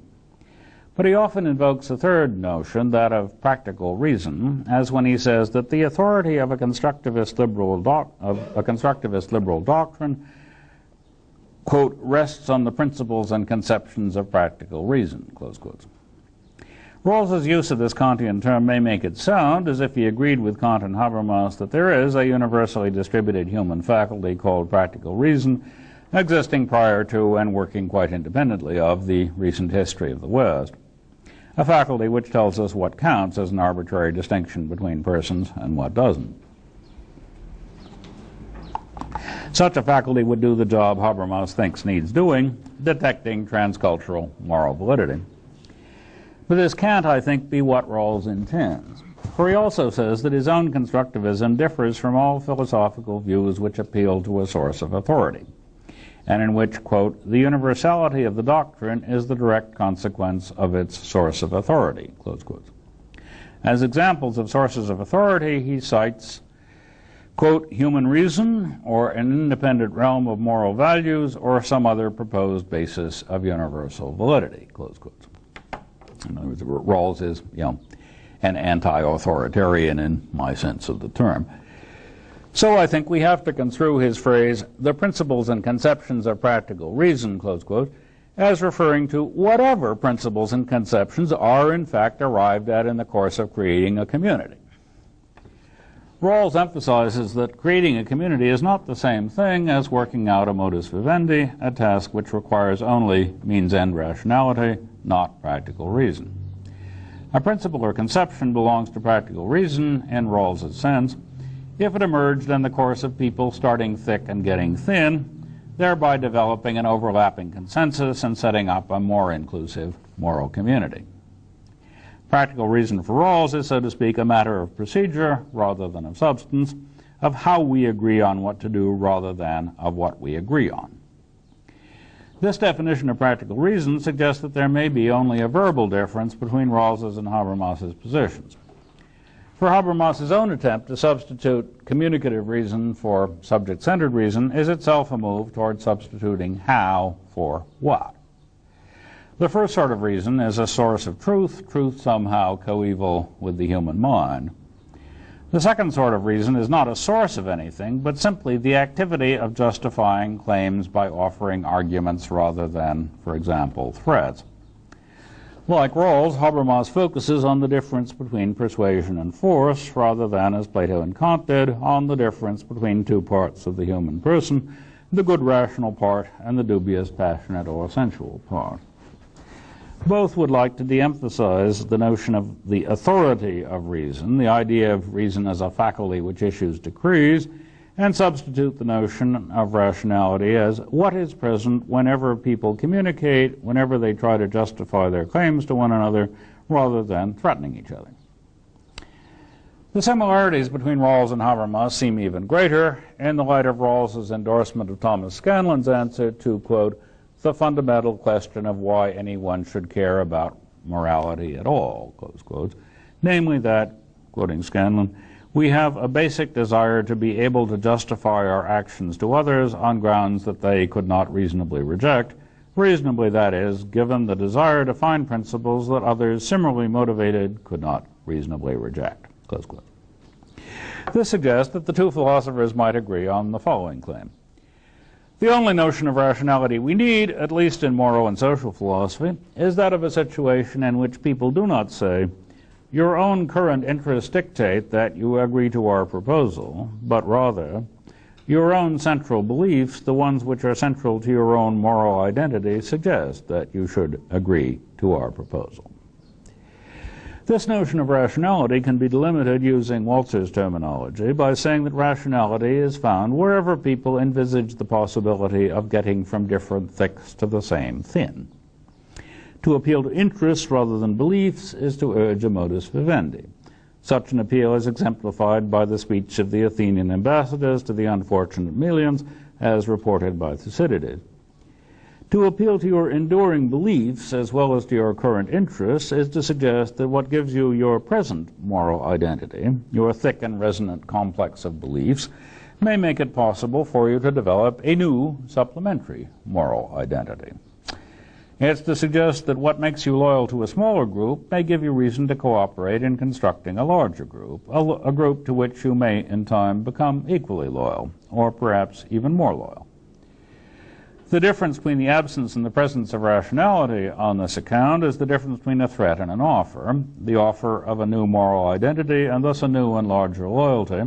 But he often invokes a third notion, that of practical reason, as when he says that the authority of a constructivist liberal doctrine, quote, rests on the principles and conceptions of practical reason, close quotes. Rawls's use of this Kantian term may make it sound as if he agreed with Kant and Habermas that there is a universally distributed human faculty called practical reason, existing prior to and working quite independently of the recent history of the West, a faculty which tells us what counts as an arbitrary distinction between persons and what doesn't. Such a faculty would do the job Habermas thinks needs doing, detecting transcultural moral validity. But this can't, I think, be what Rawls intends. For he also says that his own constructivism differs from all philosophical views which appeal to a source of authority, and in which, quote, the universality of the doctrine is the direct consequence of its source of authority, close quotes. As examples of sources of authority, he cites, quote, human reason, or an independent realm of moral values, or some other proposed basis of universal validity, close quotes. In other words, Rawls is, an anti-authoritarian in my sense of the term. So I think we have to construe his phrase, the principles and conceptions of practical reason, close quote, as referring to whatever principles and conceptions are in fact arrived at in the course of creating a community. Rawls emphasizes that creating a community is not the same thing as working out a modus vivendi, a task which requires only means-end rationality, not practical reason. A principle or conception belongs to practical reason in Rawls's sense if it emerged in the course of people starting thick and getting thin, thereby developing an overlapping consensus and setting up a more inclusive moral community. Practical reason for Rawls is, so to speak, a matter of procedure rather than of substance, of how we agree on what to do rather than of what we agree on. This definition of practical reason suggests that there may be only a verbal difference between Rawls's and Habermas's positions. For Habermas's own attempt to substitute communicative reason for subject-centered reason is itself a move toward substituting how for what. The first sort of reason is a source of truth, truth somehow coeval with the human mind. The second sort of reason is not a source of anything, but simply the activity of justifying claims by offering arguments rather than, for example, threats. Like Rawls, Habermas focuses on the difference between persuasion and force rather than, as Plato and Kant did, on the difference between two parts of the human person, the good rational part and the dubious passionate or sensual part. Both would like to de-emphasize the notion of the authority of reason, the idea of reason as a faculty which issues decrees, and substitute the notion of rationality as what is present whenever people communicate, whenever they try to justify their claims to one another, rather than threatening each other. The similarities between Rawls and Habermas seem even greater in the light of Rawls's endorsement of Thomas Scanlon's answer to, quote, the fundamental question of why anyone should care about morality at all, close quotes, namely that quoting Scanlon, "We have a basic desire to be able to justify our actions to others on grounds that they could not reasonably reject, reasonably, that is, given the desire to find principles that others similarly motivated could not reasonably reject." Close quote. This suggests that the two philosophers might agree on the following claim. The only notion of rationality we need, at least in moral and social philosophy, is that of a situation in which people do not say, "Your own current interests dictate that you agree to our proposal," but rather, "Your own central beliefs, the ones which are central to your own moral identity, suggest that you should agree to our proposal." This notion of rationality can be delimited using Walzer's terminology by saying that rationality is found wherever people envisage the possibility of getting from different thicks to the same thin. To appeal to interests rather than beliefs is to urge a modus vivendi. Such an appeal is exemplified by the speech of the Athenian ambassadors to the unfortunate Melians, as reported by Thucydides. To appeal to your enduring beliefs as well as to your current interests is to suggest that what gives you your present moral identity, your thick and resonant complex of beliefs, may make it possible for you to develop a new supplementary moral identity. It's to suggest that what makes you loyal to a smaller group may give you reason to cooperate in constructing a larger group, a group to which you may in time become equally loyal, or perhaps even more loyal. The difference between the absence and the presence of rationality on this account is the difference between a threat and an offer, the offer of a new moral identity and thus a new and larger loyalty,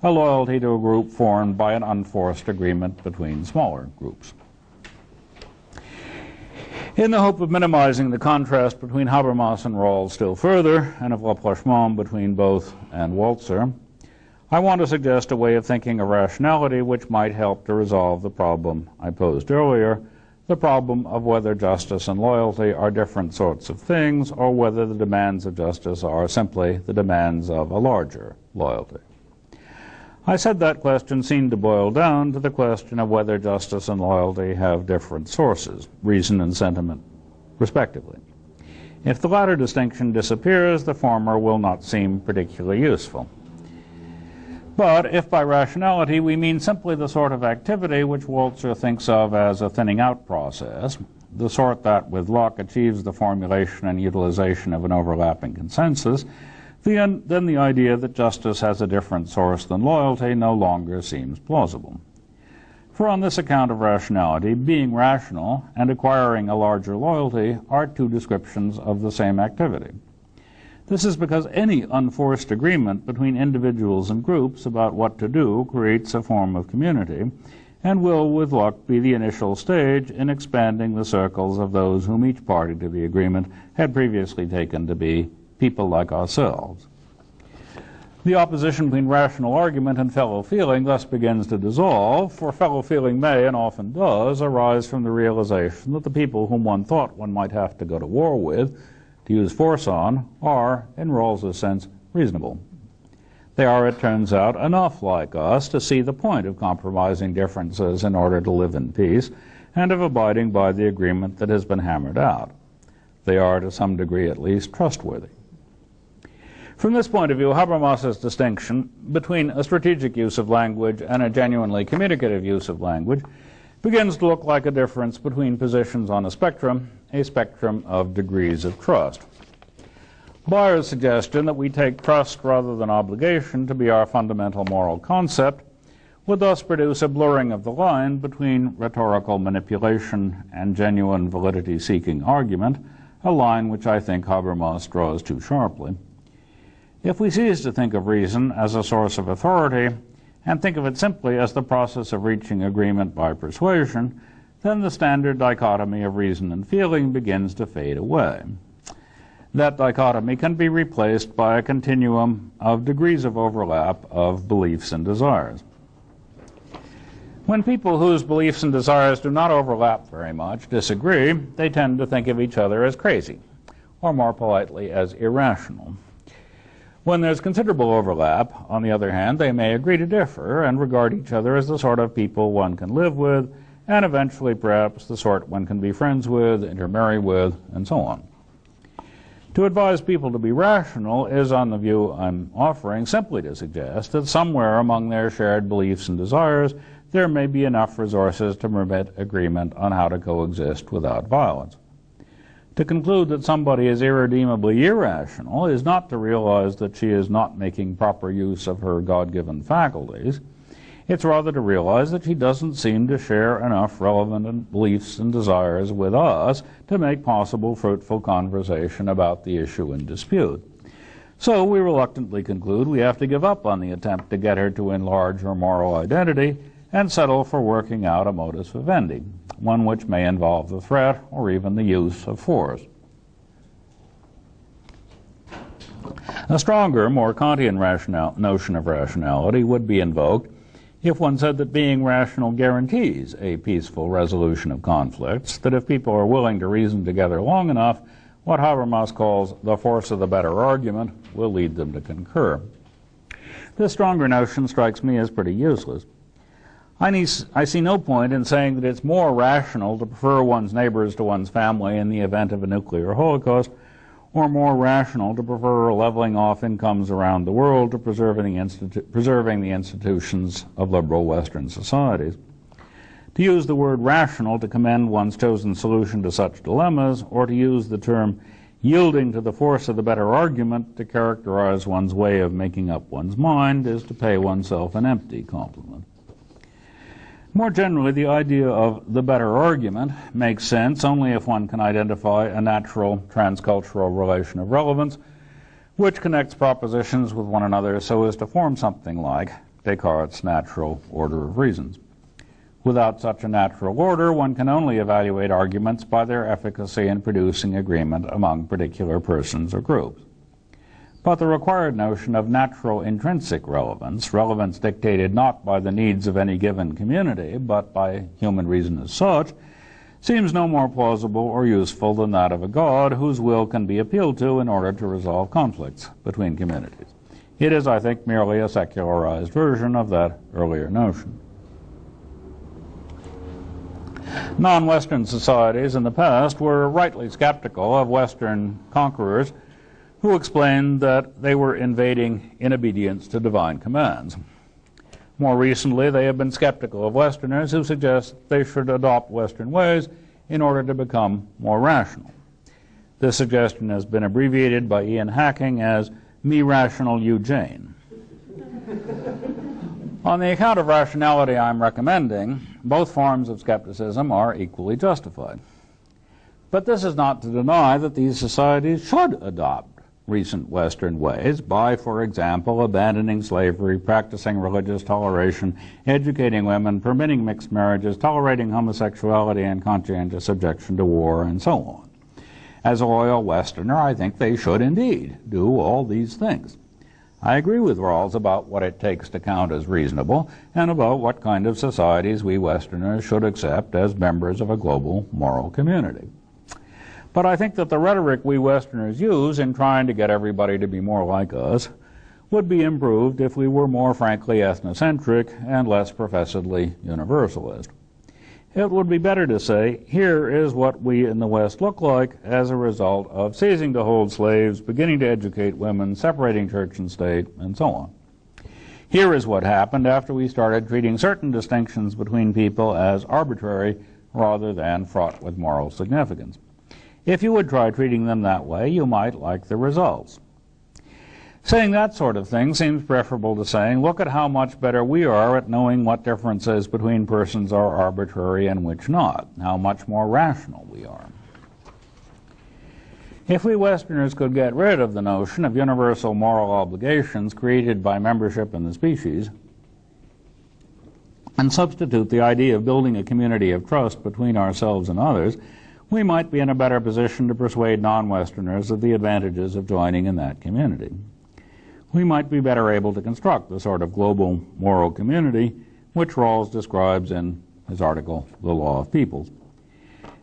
a loyalty to a group formed by an unforced agreement between smaller groups. In the hope of minimizing the contrast between Habermas and Rawls still further, and of rapprochement between both and Walzer, I want to suggest a way of thinking of rationality which might help to resolve the problem I posed earlier, the problem of whether justice and loyalty are different sorts of things, or whether the demands of justice are simply the demands of a larger loyalty. I said that question seemed to boil down to the question of whether justice and loyalty have different sources, reason and sentiment, respectively. If the latter distinction disappears, the former will not seem particularly useful. But if by rationality we mean simply the sort of activity which Walzer thinks of as a thinning out process, the sort that with luck achieves the formulation and utilization of an overlapping consensus, then the idea that justice has a different source than loyalty no longer seems plausible. For on this account of rationality, being rational and acquiring a larger loyalty are two descriptions of the same activity. This is because any unforced agreement between individuals and groups about what to do creates a form of community, and will, with luck, be the initial stage in expanding the circles of those whom each party to the agreement had previously taken to be people like ourselves. The opposition between rational argument and fellow feeling thus begins to dissolve, for fellow feeling may, and often does, arise from the realization that the people whom one thought one might have to go to war with, to use force on, are, in Rawls's sense, reasonable. They are, it turns out, enough like us to see the point of compromising differences in order to live in peace, and of abiding by the agreement that has been hammered out. They are, to some degree at least, trustworthy. From this point of view, Habermas's distinction between a strategic use of language and a genuinely communicative use of language begins to look like a difference between positions on a spectrum of degrees of trust. Bayer's suggestion that we take trust rather than obligation to be our fundamental moral concept would thus produce a blurring of the line between rhetorical manipulation and genuine validity-seeking argument, a line which I think Habermas draws too sharply. If we cease to think of reason as a source of authority and think of it simply as the process of reaching agreement by persuasion, then the standard dichotomy of reason and feeling begins to fade away. That dichotomy can be replaced by a continuum of degrees of overlap of beliefs and desires. When people whose beliefs and desires do not overlap very much disagree, they tend to think of each other as crazy, or more politely, as irrational. When there's considerable overlap, on the other hand, they may agree to differ and regard each other as the sort of people one can live with, and eventually perhaps the sort one can be friends with, intermarry with, and so on. To advise people to be rational is, on the view I'm offering, simply to suggest that somewhere among their shared beliefs and desires there may be enough resources to permit agreement on how to coexist without violence. To conclude that somebody is irredeemably irrational is not to realize that she is not making proper use of her God-given faculties. It's rather to realize that she doesn't seem to share enough relevant beliefs and desires with us to make possible fruitful conversation about the issue in dispute. So we reluctantly conclude we have to give up on the attempt to get her to enlarge her moral identity and settle for working out a modus vivendi, one which may involve the threat or even the use of force. A stronger, more Kantian notion of rationality would be invoked if one said that being rational guarantees a peaceful resolution of conflicts, that if people are willing to reason together long enough, what Habermas calls the force of the better argument will lead them to concur. This stronger notion strikes me as pretty useless. I see no point in saying that it's more rational to prefer one's neighbors to one's family in the event of a nuclear holocaust, or more rational to prefer leveling off incomes around the world to preserving the institutions of liberal Western societies. To use the word rational to commend one's chosen solution to such dilemmas, or to use the term yielding to the force of the better argument to characterize one's way of making up one's mind, is to pay oneself an empty compliment. More generally, the idea of the better argument makes sense only if one can identify a natural transcultural relation of relevance which connects propositions with one another so as to form something like Descartes' natural order of reasons. Without such a natural order, one can only evaluate arguments by their efficacy in producing agreement among particular persons or groups. But the required notion of natural intrinsic relevance, relevance dictated not by the needs of any given community, but by human reason as such, seems no more plausible or useful than that of a God whose will can be appealed to in order to resolve conflicts between communities. It is, I think, merely a secularized version of that earlier notion. Non-Western societies in the past were rightly skeptical of Western conquerors who explained that they were invading in obedience to divine commands. More recently, they have been skeptical of Westerners who suggest they should adopt Western ways in order to become more rational. This suggestion has been abbreviated by Ian Hacking as "me rational, you Jane." On the account of rationality I'm recommending, both forms of skepticism are equally justified. But this is not to deny that these societies should adopt recent Western ways by, for example, abandoning slavery, practicing religious toleration, educating women, permitting mixed marriages, tolerating homosexuality and conscientious objection to war, and so on. As a loyal Westerner, I think they should indeed do all these things. I agree with Rawls about what it takes to count as reasonable and about what kind of societies we Westerners should accept as members of a global moral community. But I think that the rhetoric we Westerners use in trying to get everybody to be more like us would be improved if we were more frankly ethnocentric and less professedly universalist. It would be better to say, here is what we in the West look like as a result of ceasing to hold slaves, beginning to educate women, separating church and state, and so on. Here is what happened after we started treating certain distinctions between people as arbitrary rather than fraught with moral significance. If you would try treating them that way, you might like the results. Saying that sort of thing seems preferable to saying, look at how much better we are at knowing what differences between persons are arbitrary and which not, how much more rational we are. If we Westerners could get rid of the notion of universal moral obligations created by membership in the species, and substitute the idea of building a community of trust between ourselves and others, we might be in a better position to persuade non-Westerners of the advantages of joining in that community. We might be better able to construct the sort of global moral community which Rawls describes in his article, The Law of Peoples.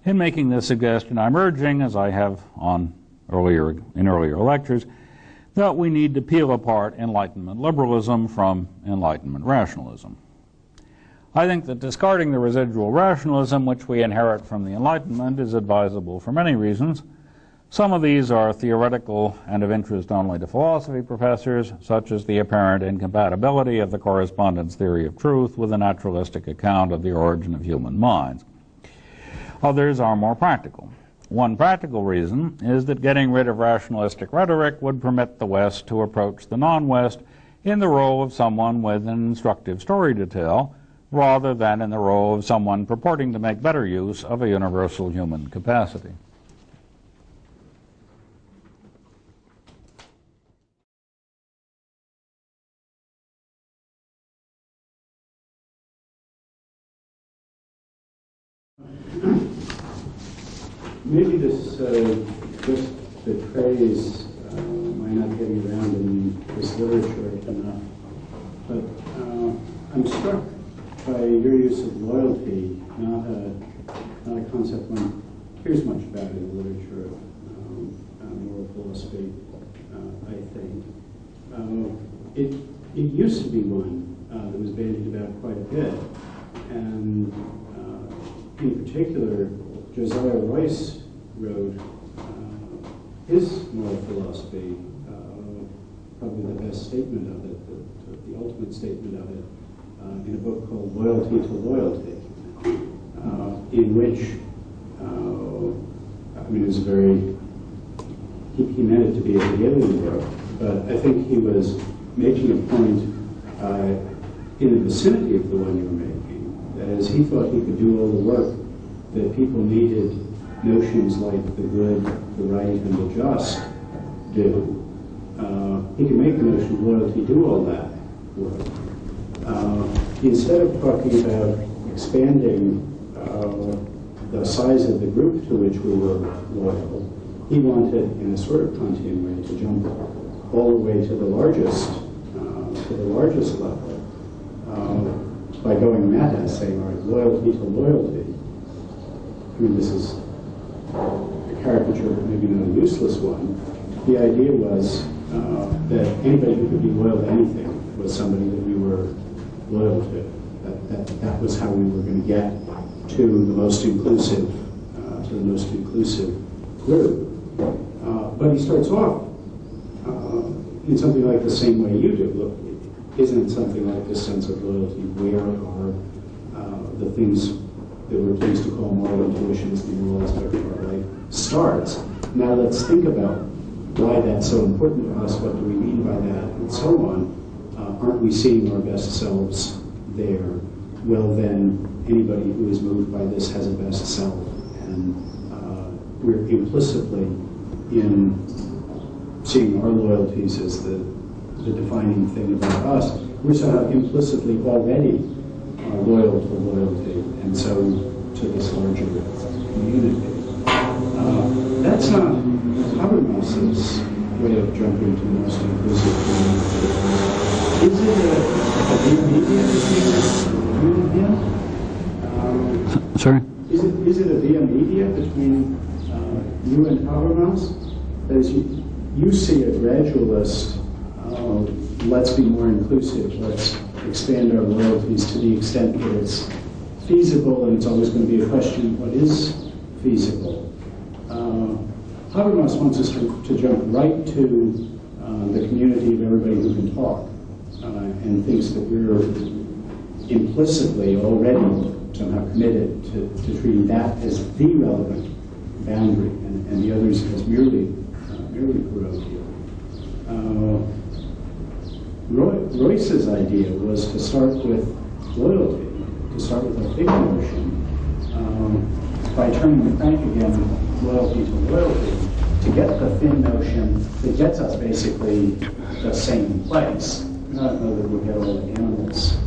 In making this suggestion, I'm urging, as I have in earlier lectures, that we need to peel apart Enlightenment liberalism from Enlightenment rationalism. I think that discarding the residual rationalism which we inherit from the Enlightenment is advisable for many reasons, Some of these are theoretical and of interest only to philosophy professors, such as the apparent incompatibility of the correspondence theory of truth with a naturalistic account of the origin of human minds. Others are more practical. One practical reason is that getting rid of rationalistic rhetoric would permit the West to approach the non-West in the role of someone with an instructive story to tell, rather than in the role of someone purporting to make better use of a universal human capacity. Maybe this just betrays my not getting around in this literature enough, but I'm struck by your use of loyalty, not a concept one hears much about in the literature of moral philosophy, I think. It used to be one that was bandied about quite a bit, and in particular, Josiah Royce wrote his moral philosophy, probably the best statement of it, the ultimate statement of it, in a book called Loyalty to Loyalty, in which, I mean, it was he meant it to be a beginning book, but I think he was making a point in the vicinity of the one you were making. That is, he thought he could do all the work that people needed notions like the good, the right, and the just do. He can make the notion of loyalty do all that work. Instead of talking about expanding the size of the group to which we were loyal, he wanted, in a sort of Kantian way, to jump all the way to the largest level by going meta, saying, all right, loyalty to loyalty. I mean, this is a caricature, but maybe not a useless one. The idea was that anybody who could be loyal to anything was somebody that we were loyal to. That was how we were going to get to the most inclusive group. But he starts off in something like the same way you do. Look, isn't it something like this sense of loyalty? Where are the things that we're pleased to call moral intuitions, the moral aspect of our life, starts? Now let's think about why that's so important to us, what do we mean by that, and so on. Aren't we seeing our best selves there? Well, then, anybody who is moved by this has a best self, and we're implicitly in seeing our loyalties as the defining thing about us. We're somehow implicitly already loyal to loyalty, and so to this larger community. That's not Habermas's way of jumping to the most inclusive community. Is it a via media between you and him? Sorry? Is it a via media between you and Habermas? That is, you see a gradualist, let's be more inclusive, let's expand our loyalties to the extent that it's feasible, and it's always going to be a question of what is feasible. Habermas wants us to jump right to the community of everybody who can talk, and thinks that we're implicitly already somehow committed to treating that as the relevant boundary, and the others as merely parochial. Royce's idea was to start with loyalty, to start with a big notion, by turning the crank again, loyalty to loyalty, to get the thin notion that gets us basically the same place. I don't know that we'll get all the animals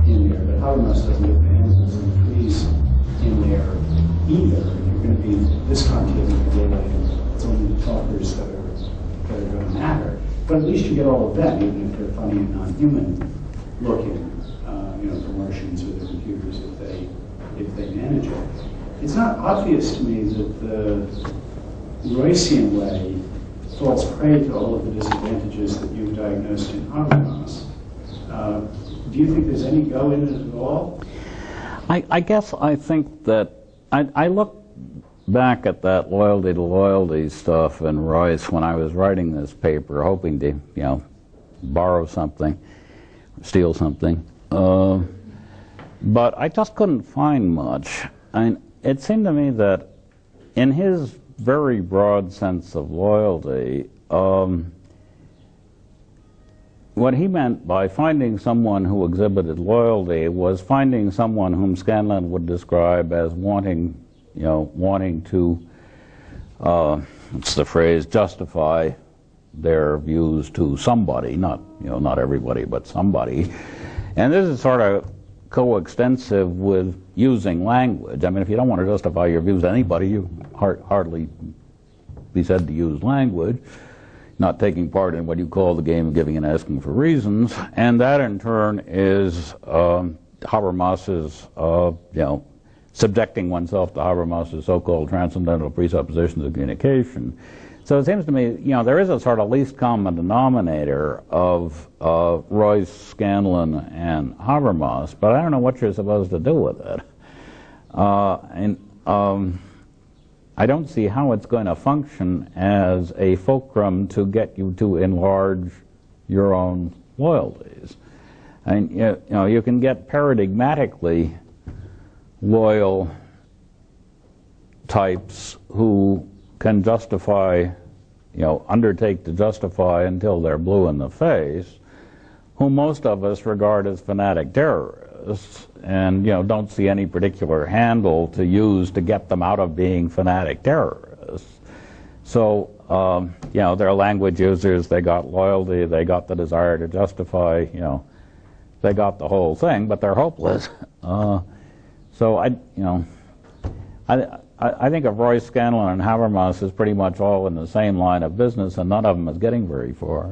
in there, but Habermas doesn't get the animals and the trees in there either. You're going to be this Kantian way, it's only the talkers that are going to matter. But at least you get all of them, even if they're funny and non-human looking, the Martians or the computers, if they manage it. It's not obvious to me that the Roycean way falls prey to all of the disadvantages that you've diagnosed in Habermas. Do you think there's any go in it at all? I guess I think that I look back at that loyalty to loyalty stuff in Royce when I was writing this paper, hoping to, borrow something, steal something. But I just couldn't find much. It seemed to me that in his very broad sense of loyalty, what he meant by finding someone who exhibited loyalty was finding someone whom Scanlon would describe as wanting to, what's the phrase, justify their views to somebody, not everybody, but somebody. And this is sort of coextensive with using language. I mean, if you don't want to justify your views to anybody, you hardly be said to use language, not taking part in what you call the game of giving and asking for reasons. And that, in turn, is Habermas's, subjecting oneself to Habermas's so-called transcendental presuppositions of communication. So it seems to me, there is a sort of least common denominator of Royce, Scanlon, and Habermas, but I don't know what you're supposed to do with it. I don't see how it's going to function as a fulcrum to get you to enlarge your own loyalties. And you can get paradigmatically loyal types who can justify, undertake to justify until they're blue in the face, whom most of us regard as fanatic terrorists, and don't see any particular handle to use to get them out of being fanatic terrorists. So they're language users, they got loyalty, they got the desire to justify, they got the whole thing, but they're hopeless. So I think of Royce, Scanlon, and Habermas as pretty much all in the same line of business, and none of them is getting very far.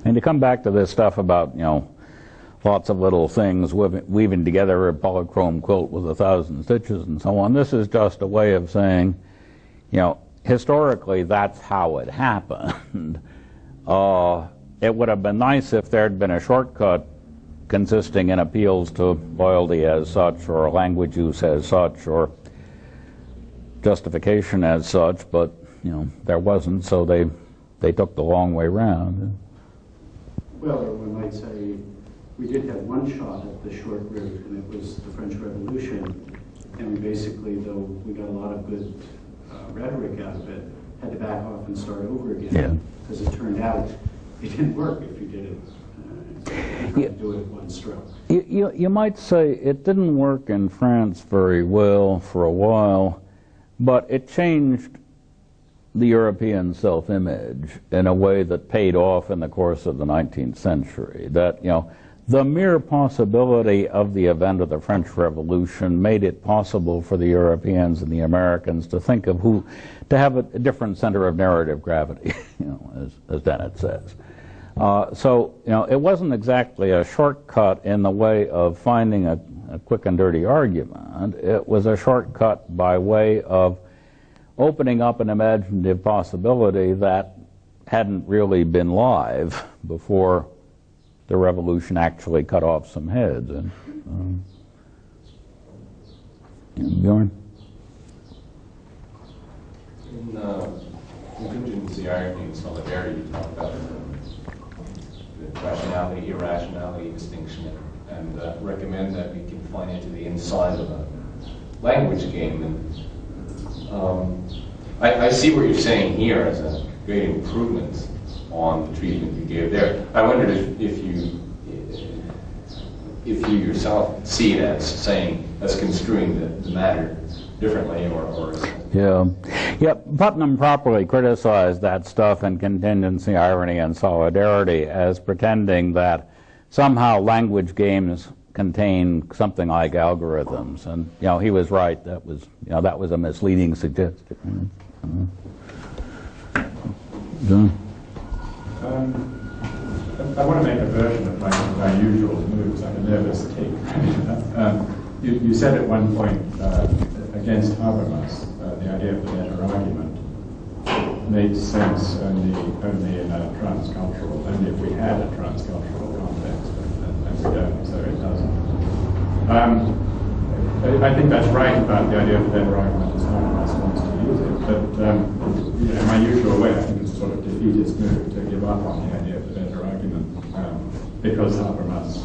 And to come back to this stuff about, lots of little things weaving together a polychrome quilt with 1,000 stitches and so on, this is just a way of saying, historically that's how it happened. It would have been nice if there had been a shortcut consisting in appeals to loyalty as such, or language use as such, or justification as such, but there wasn't, so they took the long way round. Well, or one might say, we did have one shot at the short route, and it was the French Revolution, and we basically, though we got a lot of good rhetoric out of it, had to back off and start over again, because it turned out it didn't work if you did it. You couldn't do it at one stroke. You might say it didn't work in France very well for a while, but it changed the European self-image in a way that paid off in the course of the 19th century. That, the mere possibility of the event of the French Revolution made it possible for the Europeans and the Americans to think of to have a different center of narrative gravity, as Dennett says. So, it wasn't exactly a shortcut in the way of finding a quick and dirty argument. It was a shortcut by way of opening up an imaginative possibility that hadn't really been live before the revolution actually cut off some heads. And Bjorn? In contingency, irony, and solidarity, you talk about the rationality, irrationality distinction, and recommend that we confine it to the inside of a language game. And I see what you're saying here as a great improvement on the treatment you gave there. I wondered if you yourself see it as construing the matter differently, or Yeah, Putnam properly criticized that stuff in Contingency, Irony, and Solidarity as pretending that somehow language games contain something like algorithms, and he was right. That was a misleading suggestion. John? I want to make a version of my usual moves. I'm a nervous tick. You said at one point, against Habermas, the idea of the better argument makes sense only in a transcultural, only if we had a transcultural context, and we don't, so it doesn't. I think that's right about the idea of the better argument as Habermas wants to use it, but in my usual way, I think it's a sort of defeatist move to give up on the idea of the better argument because Habermas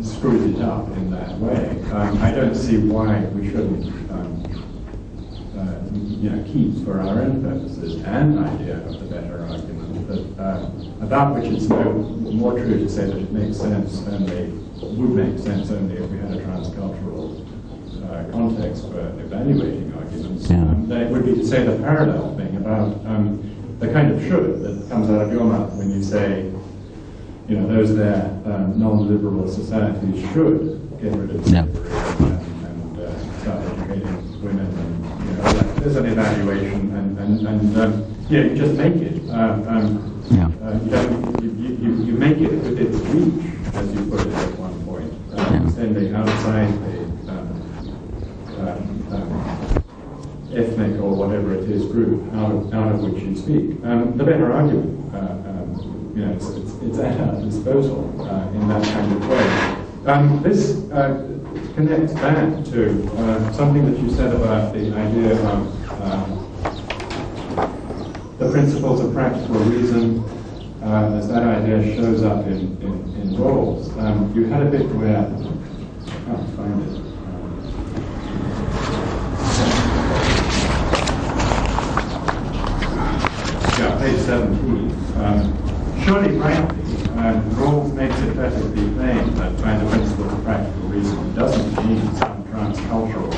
screws it up in that way. I don't see why we shouldn't keep for our own purposes an idea of the better argument, but about which it's more true to say that it makes sense only, would make sense only if we had a transcultural context for evaluating arguments. That would be to say the parallel thing about the kind of should that comes out of your mouth when you say, those there non-liberal societies should get rid of slavery and start educating women and there's an evaluation and you just make it. You make it with its reach, as you put it at one point, extending outside the ethnic or whatever it is group out of which you speak. The better argument, it's at our disposal in that kind of way. This connects back to something that you said about the idea of the principles of practical reason, as that idea shows up in Rawls. You had a bit where, I can't find it. Page 17. Surely, frankly, Rawls makes it perfectly plain that by the principle of practical reason doesn't mean some transcultural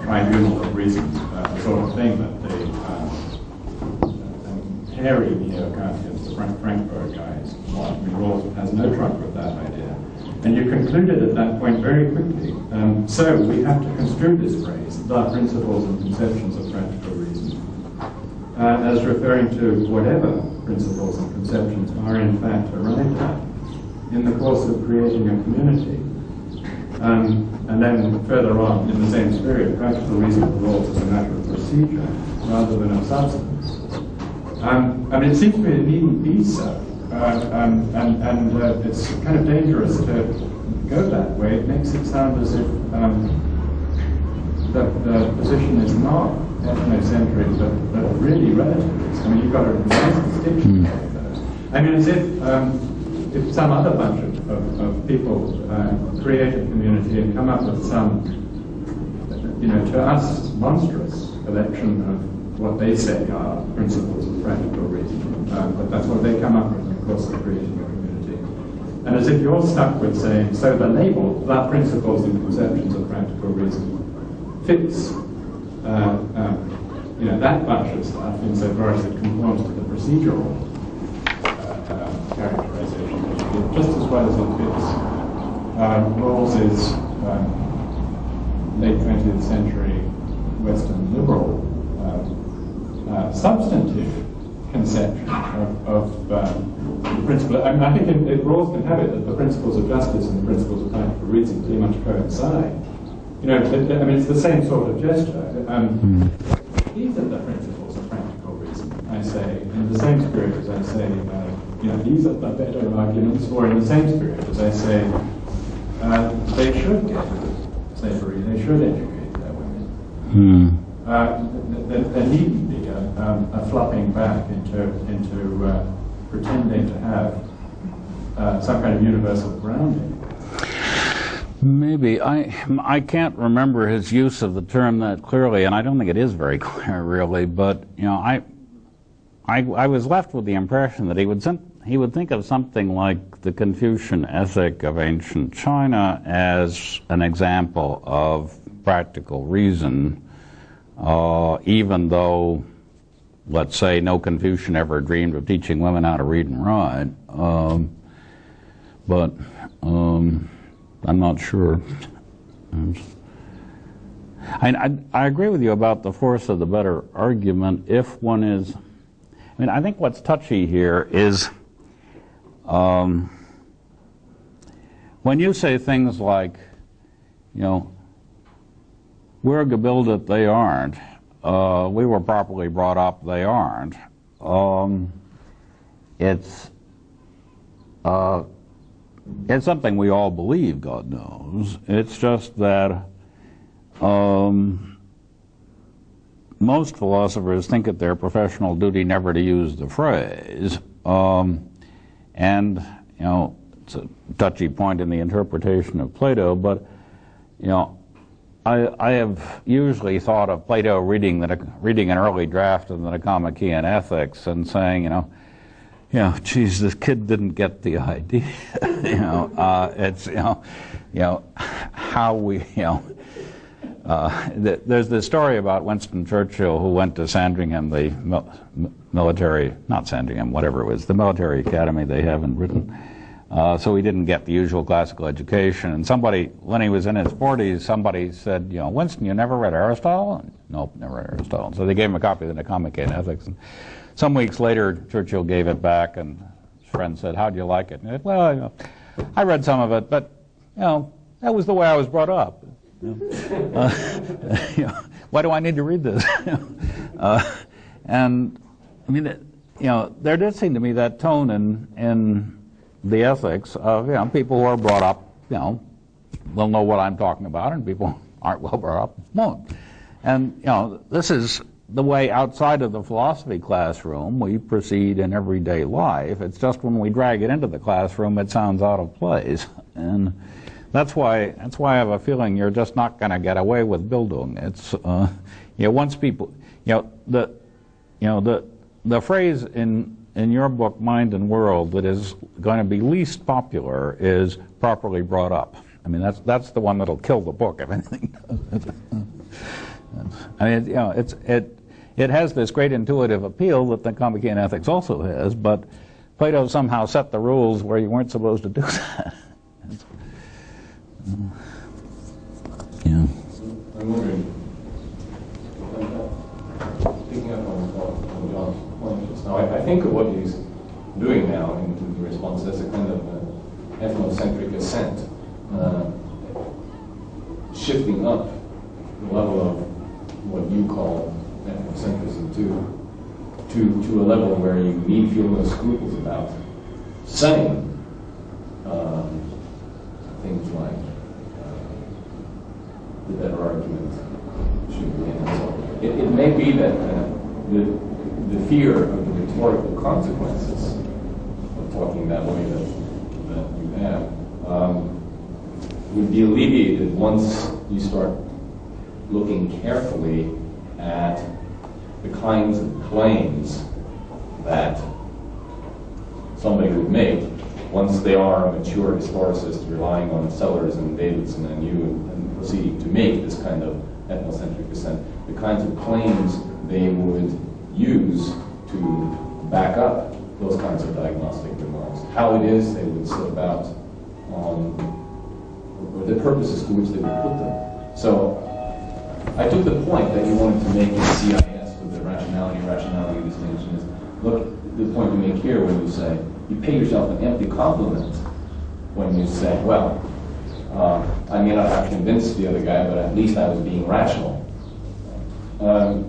tribunal of reason, the sort of thing that the hairy neo-Kantians, the Frankfurt guys, want. I mean, Rawls has no truck with that idea. And you concluded at that point very quickly. So we have to construe this phrase, the principles and conceptions of practical reason, as referring to whatever principles and conceptions are in fact arrived at in the course of creating a community. And then further on, in the same spirit, practical reason for Rawls is a matter of procedure rather than of substance. I mean, it seems to me it needn't be so. And it's kind of dangerous to go that way. It makes it sound as if the position is not ethnocentric, but really relativist. I mean, you've got a nice distinction there. I mean, as if some other bunch of people create a community and come up with some, to us, monstrous collection of what they say are principles of practical reason. But that's what they come up with in the course of creating a community. And as if you're stuck with saying, so the label, that principles and conceptions of practical reason, fits that bunch of stuff insofar as it conforms to the procedural characterization, just as well as it fits Rawls's late 20th century Western liberal substantive conception of the principle. I mean, I think Rawls can have it that the principles of justice and the principles of practical reason pretty much coincide. I mean, it's the same sort of gesture. These are the principles of practical reason, I say, in the same spirit as I say, these are the better arguments, or in the same spirit as I say, they should get rid of slavery, they should educate their women. There needn't be a flopping back into pretending to have some kind of universal grounding. Maybe. I can't remember his use of the term that clearly, and I don't think it is very clear, really, but, I was left with the impression that he would think of something like the Confucian ethic of ancient China as an example of practical reason, even though, let's say, no Confucian ever dreamed of teaching women how to read and write. But I'm not sure. I agree with you about the force of the better argument if one is... I mean, I think what's touchy here is when you say things like, we're gebildet, they aren't. We were properly brought up, they aren't. It's something we all believe, God knows. It's just that most philosophers think it their professional duty never to use the phrase. And, it's a touchy point in the interpretation of Plato, but, I have usually thought of Plato reading an early draft of the Nicomachean Ethics and saying, geez, this kid didn't get the idea. It's how we, there's this story about Winston Churchill who went to Sandringham, the military, not Sandringham, whatever it was, the military academy they have in Britain. So he didn't get the usual classical education. And somebody, when he was in his 40s, somebody said, Winston, you never read Aristotle? And, nope, never read Aristotle. So they gave him a copy of the Nicomachean Ethics. And some weeks later, Churchill gave it back, and his friend said, how'd you like it? And he said, well, I read some of it, but, that was the way I was brought up. Why do I need to read this? And, I mean, there did seem to me that tone in the ethics of, people who are brought up, will know what I'm talking about, and people who aren't well brought up won't. And, this is the way outside of the philosophy classroom we proceed in everyday life. It's just when we drag it into the classroom, it sounds out of place. And that's why I have a feeling you're just not going to get away with Bildung. It's, once people, the phrase in your book, Mind and World, that is going to be least popular is properly brought up. I mean, that's the one that'll kill the book, if anything. I mean, it has this great intuitive appeal that the Nicomachean Ethics also has, but Plato somehow set the rules where you weren't supposed to do that. I'm wondering, picking up on John's point just now, I think of what he's doing now in the response as a kind of ethnocentric ascent, shifting up the level of what you call ethnocentrism to a level where you need feel no scruples about saying things like the better argument should be in. So it may be that the fear of the rhetorical consequences of talking that way that you have would be alleviated once you start looking carefully at the kinds of claims that somebody would make once they are a mature historicist relying on Sellers and Davidson and you and proceeding to make this kind of ethnocentric ascent, the kinds of claims they would use to back up those kinds of diagnostic remarks. How it is they would set about, or the purposes to which they would put them. So I took the point that you wanted to make in CIS with the rationality distinction is, look, the point you make here when you say, you pay yourself an empty compliment when you say, well, I may not have convinced the other guy, but at least I was being rational. And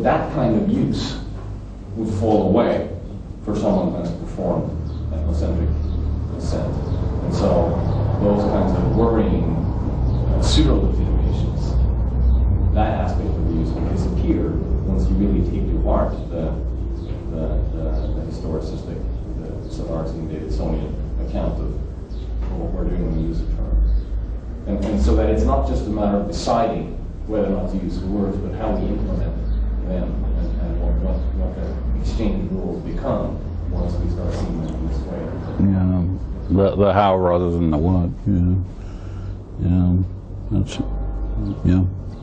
that kind of use would fall away for someone who has performed ethnocentric assent. And so those kinds of worrying pseudo-legitimations, that aspect of the use will disappear once you really take to heart the historicistic, the Savartzian, Davidsonian account of what we're doing when we use a term. And so that it's not just a matter of deciding whether or not to use the words, but how we implement them and what the exchange rules become once we start seeing them this way. Yeah, the how rather than the what. That's,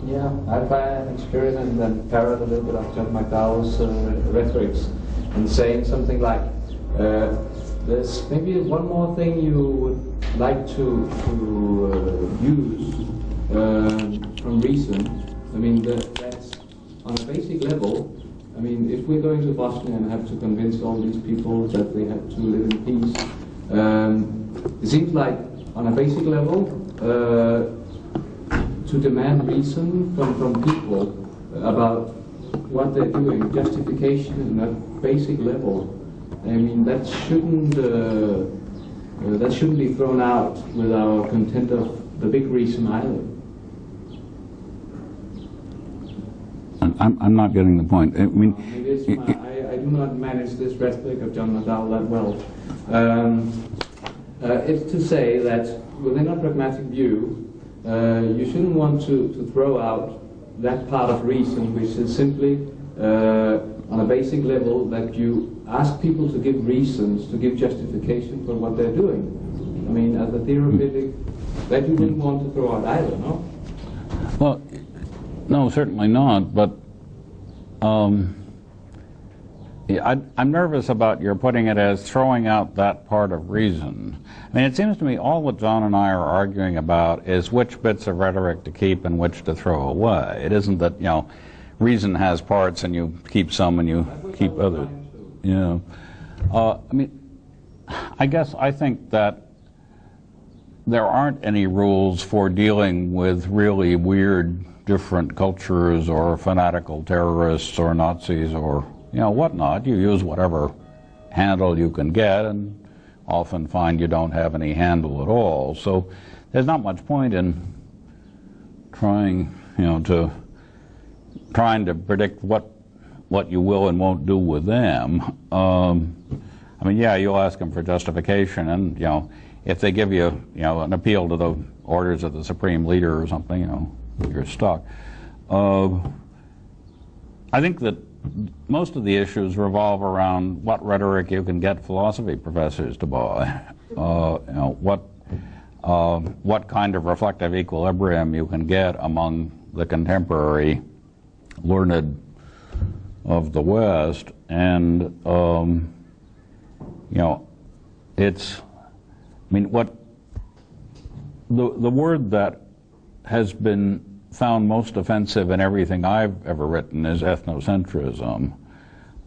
Yeah, I've experienced and parrot a little bit of John McDowell's rhetorics in saying something like, there's maybe one more thing you would like to use from reason. I mean, that's on a basic level. I mean, if we're going to Bosnia and have to convince all these people that they have to live in peace, it seems like on a basic level, to demand reason from people about what they're doing, justification in that basic level. I mean, that shouldn't be thrown out with our content of the big reason either. I'm not getting the point. I mean, I do not manage this rhetoric of John Nadal that well. It's to say that within a pragmatic view, you shouldn't want to throw out that part of reason, which is simply on a basic level that you ask people to give reasons, to give justification for what they're doing. I mean, as a theoretic, that you wouldn't want to throw out either, no? Well, no, certainly not, but yeah, I'm nervous about your putting it as throwing out that part of reason. I mean, it seems to me all that John and I are arguing about is which bits of rhetoric to keep and which to throw away. It isn't that, you know, reason has parts and you keep some and you keep others. You know, I mean, I guess I think that there aren't any rules for dealing with really weird, different cultures or fanatical terrorists or Nazis or, you know, whatnot. You use whatever handle you can get and often find you don't have any handle at all. So there's not much point in trying, you know, trying to predict what you will and won't do with them. I mean, yeah, you'll ask them for justification, and, you know, if they give you, you know, an appeal to the orders of the supreme leader or something, you know, you're stuck. I think that most of the issues revolve around what rhetoric you can get philosophy professors to buy. You know, what kind of reflective equilibrium you can get among the contemporary learned of the West, and you know, it's, I mean, what the word that has been found most offensive in everything I've ever written is ethnocentrism.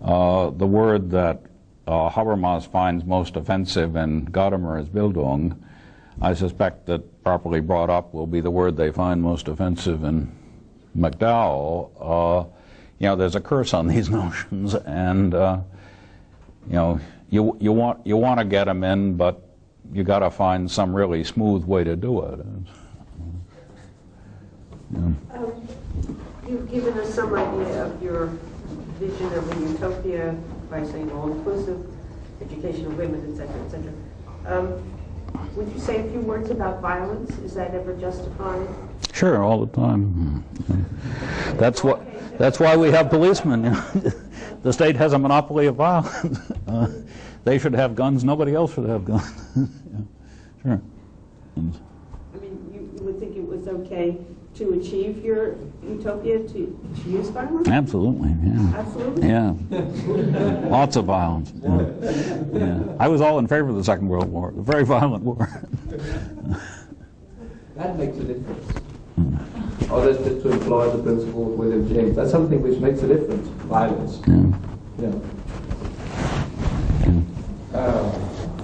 The word that Habermas finds most offensive in Gadamer's Bildung, I suspect that properly brought up will be the word they find most offensive in McDowell. You know, there's a curse on these notions, and you know, you want to get them in, but you got to find some really smooth way to do it. Yeah. You've given us some idea of your vision of a utopia by saying all-inclusive, education of women, etc., etc. Would you say a few words about violence? Is that ever justified? Sure, all the time. That's why we have policemen. The state has a monopoly of violence. They should have guns. Nobody else should have guns. Yeah, sure. I mean, you would think it was okay to achieve your utopia to use violence? Absolutely. Yeah. Absolutely. Yeah. Lots of violence. Yeah. Yeah. I was all in favor of the Second World War, a very violent war. That makes a difference. Or just to employ the principle of William James. That's something which makes a difference. Violence. Yeah. Yeah.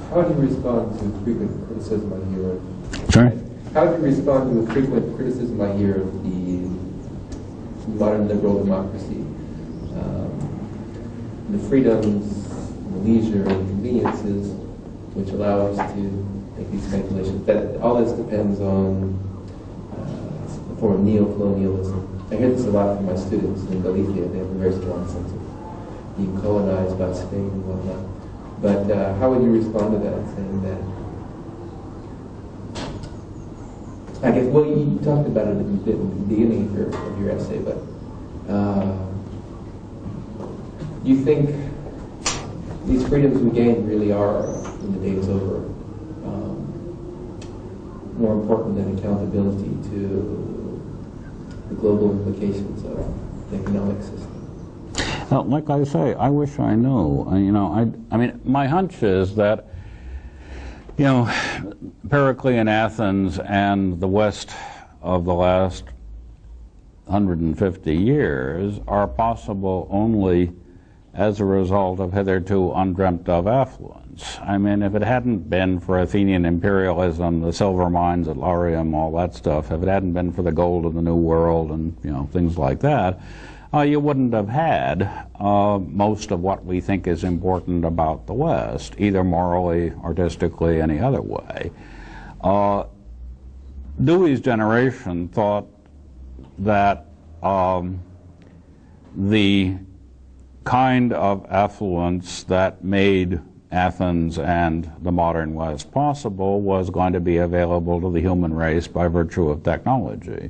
How do you respond to frequent criticism I hear of? Sorry? How do you respond to the frequent criticism I hear of the modern liberal democracy? The freedoms, the leisure, and conveniences which allow us to make these calculations. That all this depends on a form of neo-colonialism. I hear this a lot from my students in Galicia. They have a very strong sense of being colonized by Spain and whatnot. But how would you respond to that, saying that? I guess, well, you talked about it in the beginning of your essay, but you think these freedoms we gain really are, when the day is over, more important than accountability to the global implications of the economic system? Well, like I say, I wish I knew. You know, I mean, my hunch is that, you know, Periclean Athens and the West of the last 150 years are possible only as a result of hitherto undreamt of affluence. I mean, if it hadn't been for Athenian imperialism, the silver mines at Laurium, all that stuff, if it hadn't been for the gold of the New World and, you know, things like that, you wouldn't have had most of what we think is important about the West, either morally, artistically, any other way. Dewey's generation thought that the kind of affluence that made Athens and the modern West possible was going to be available to the human race by virtue of technology.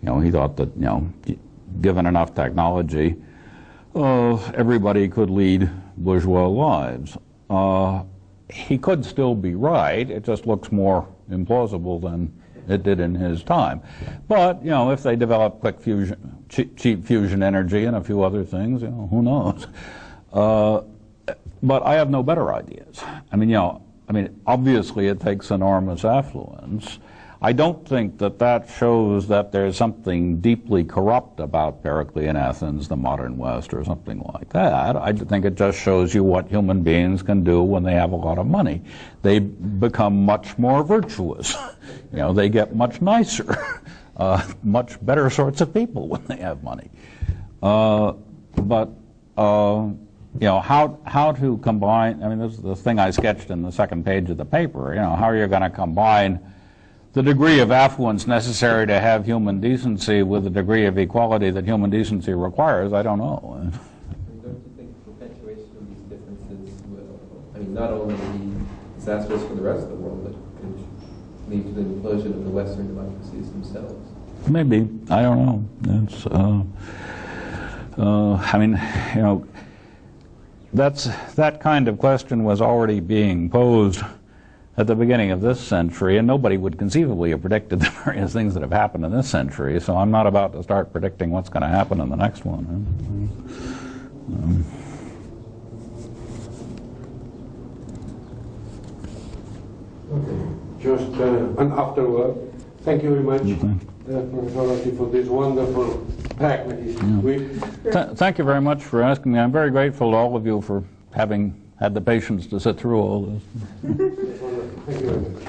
You know, he thought that, you know, given enough technology, everybody could lead bourgeois lives. He could still be right. It just looks more implausible than it did in his time. But, you know, if they develop quick fusion, cheap fusion energy and a few other things, you know, who knows? But I have no better ideas. I mean, you know, obviously it takes enormous affluence. I don't think that that shows that there's something deeply corrupt about Periclean Athens, the modern West, or something like that. I think it just shows you what human beings can do when they have a lot of money. They become much more virtuous. You know, they get much nicer, much better sorts of people when they have money. You know, how to combine, I mean, this is the thing I sketched in the second page of the paper, you know, how are you going to combine the degree of affluence necessary to have human decency with the degree of equality that human decency requires? I don't know. Don't you think perpetuation of these differences will, I mean, not only be disastrous for the rest of the world, but could lead to the implosion of the Western democracies themselves? Maybe. I don't know. It's, I mean, you know, that kind of question was already being posed at the beginning of this century, and nobody would conceivably have predicted the various things that have happened in this century, so I'm not about to start predicting what's going to happen in the next one. Okay. Just an afterword. Thank you very much, Professor Rorty, for this wonderful pragmatism week. Thank you very much for asking me. I'm very grateful to all of you for having had the patience to sit through all this. Thank you very much.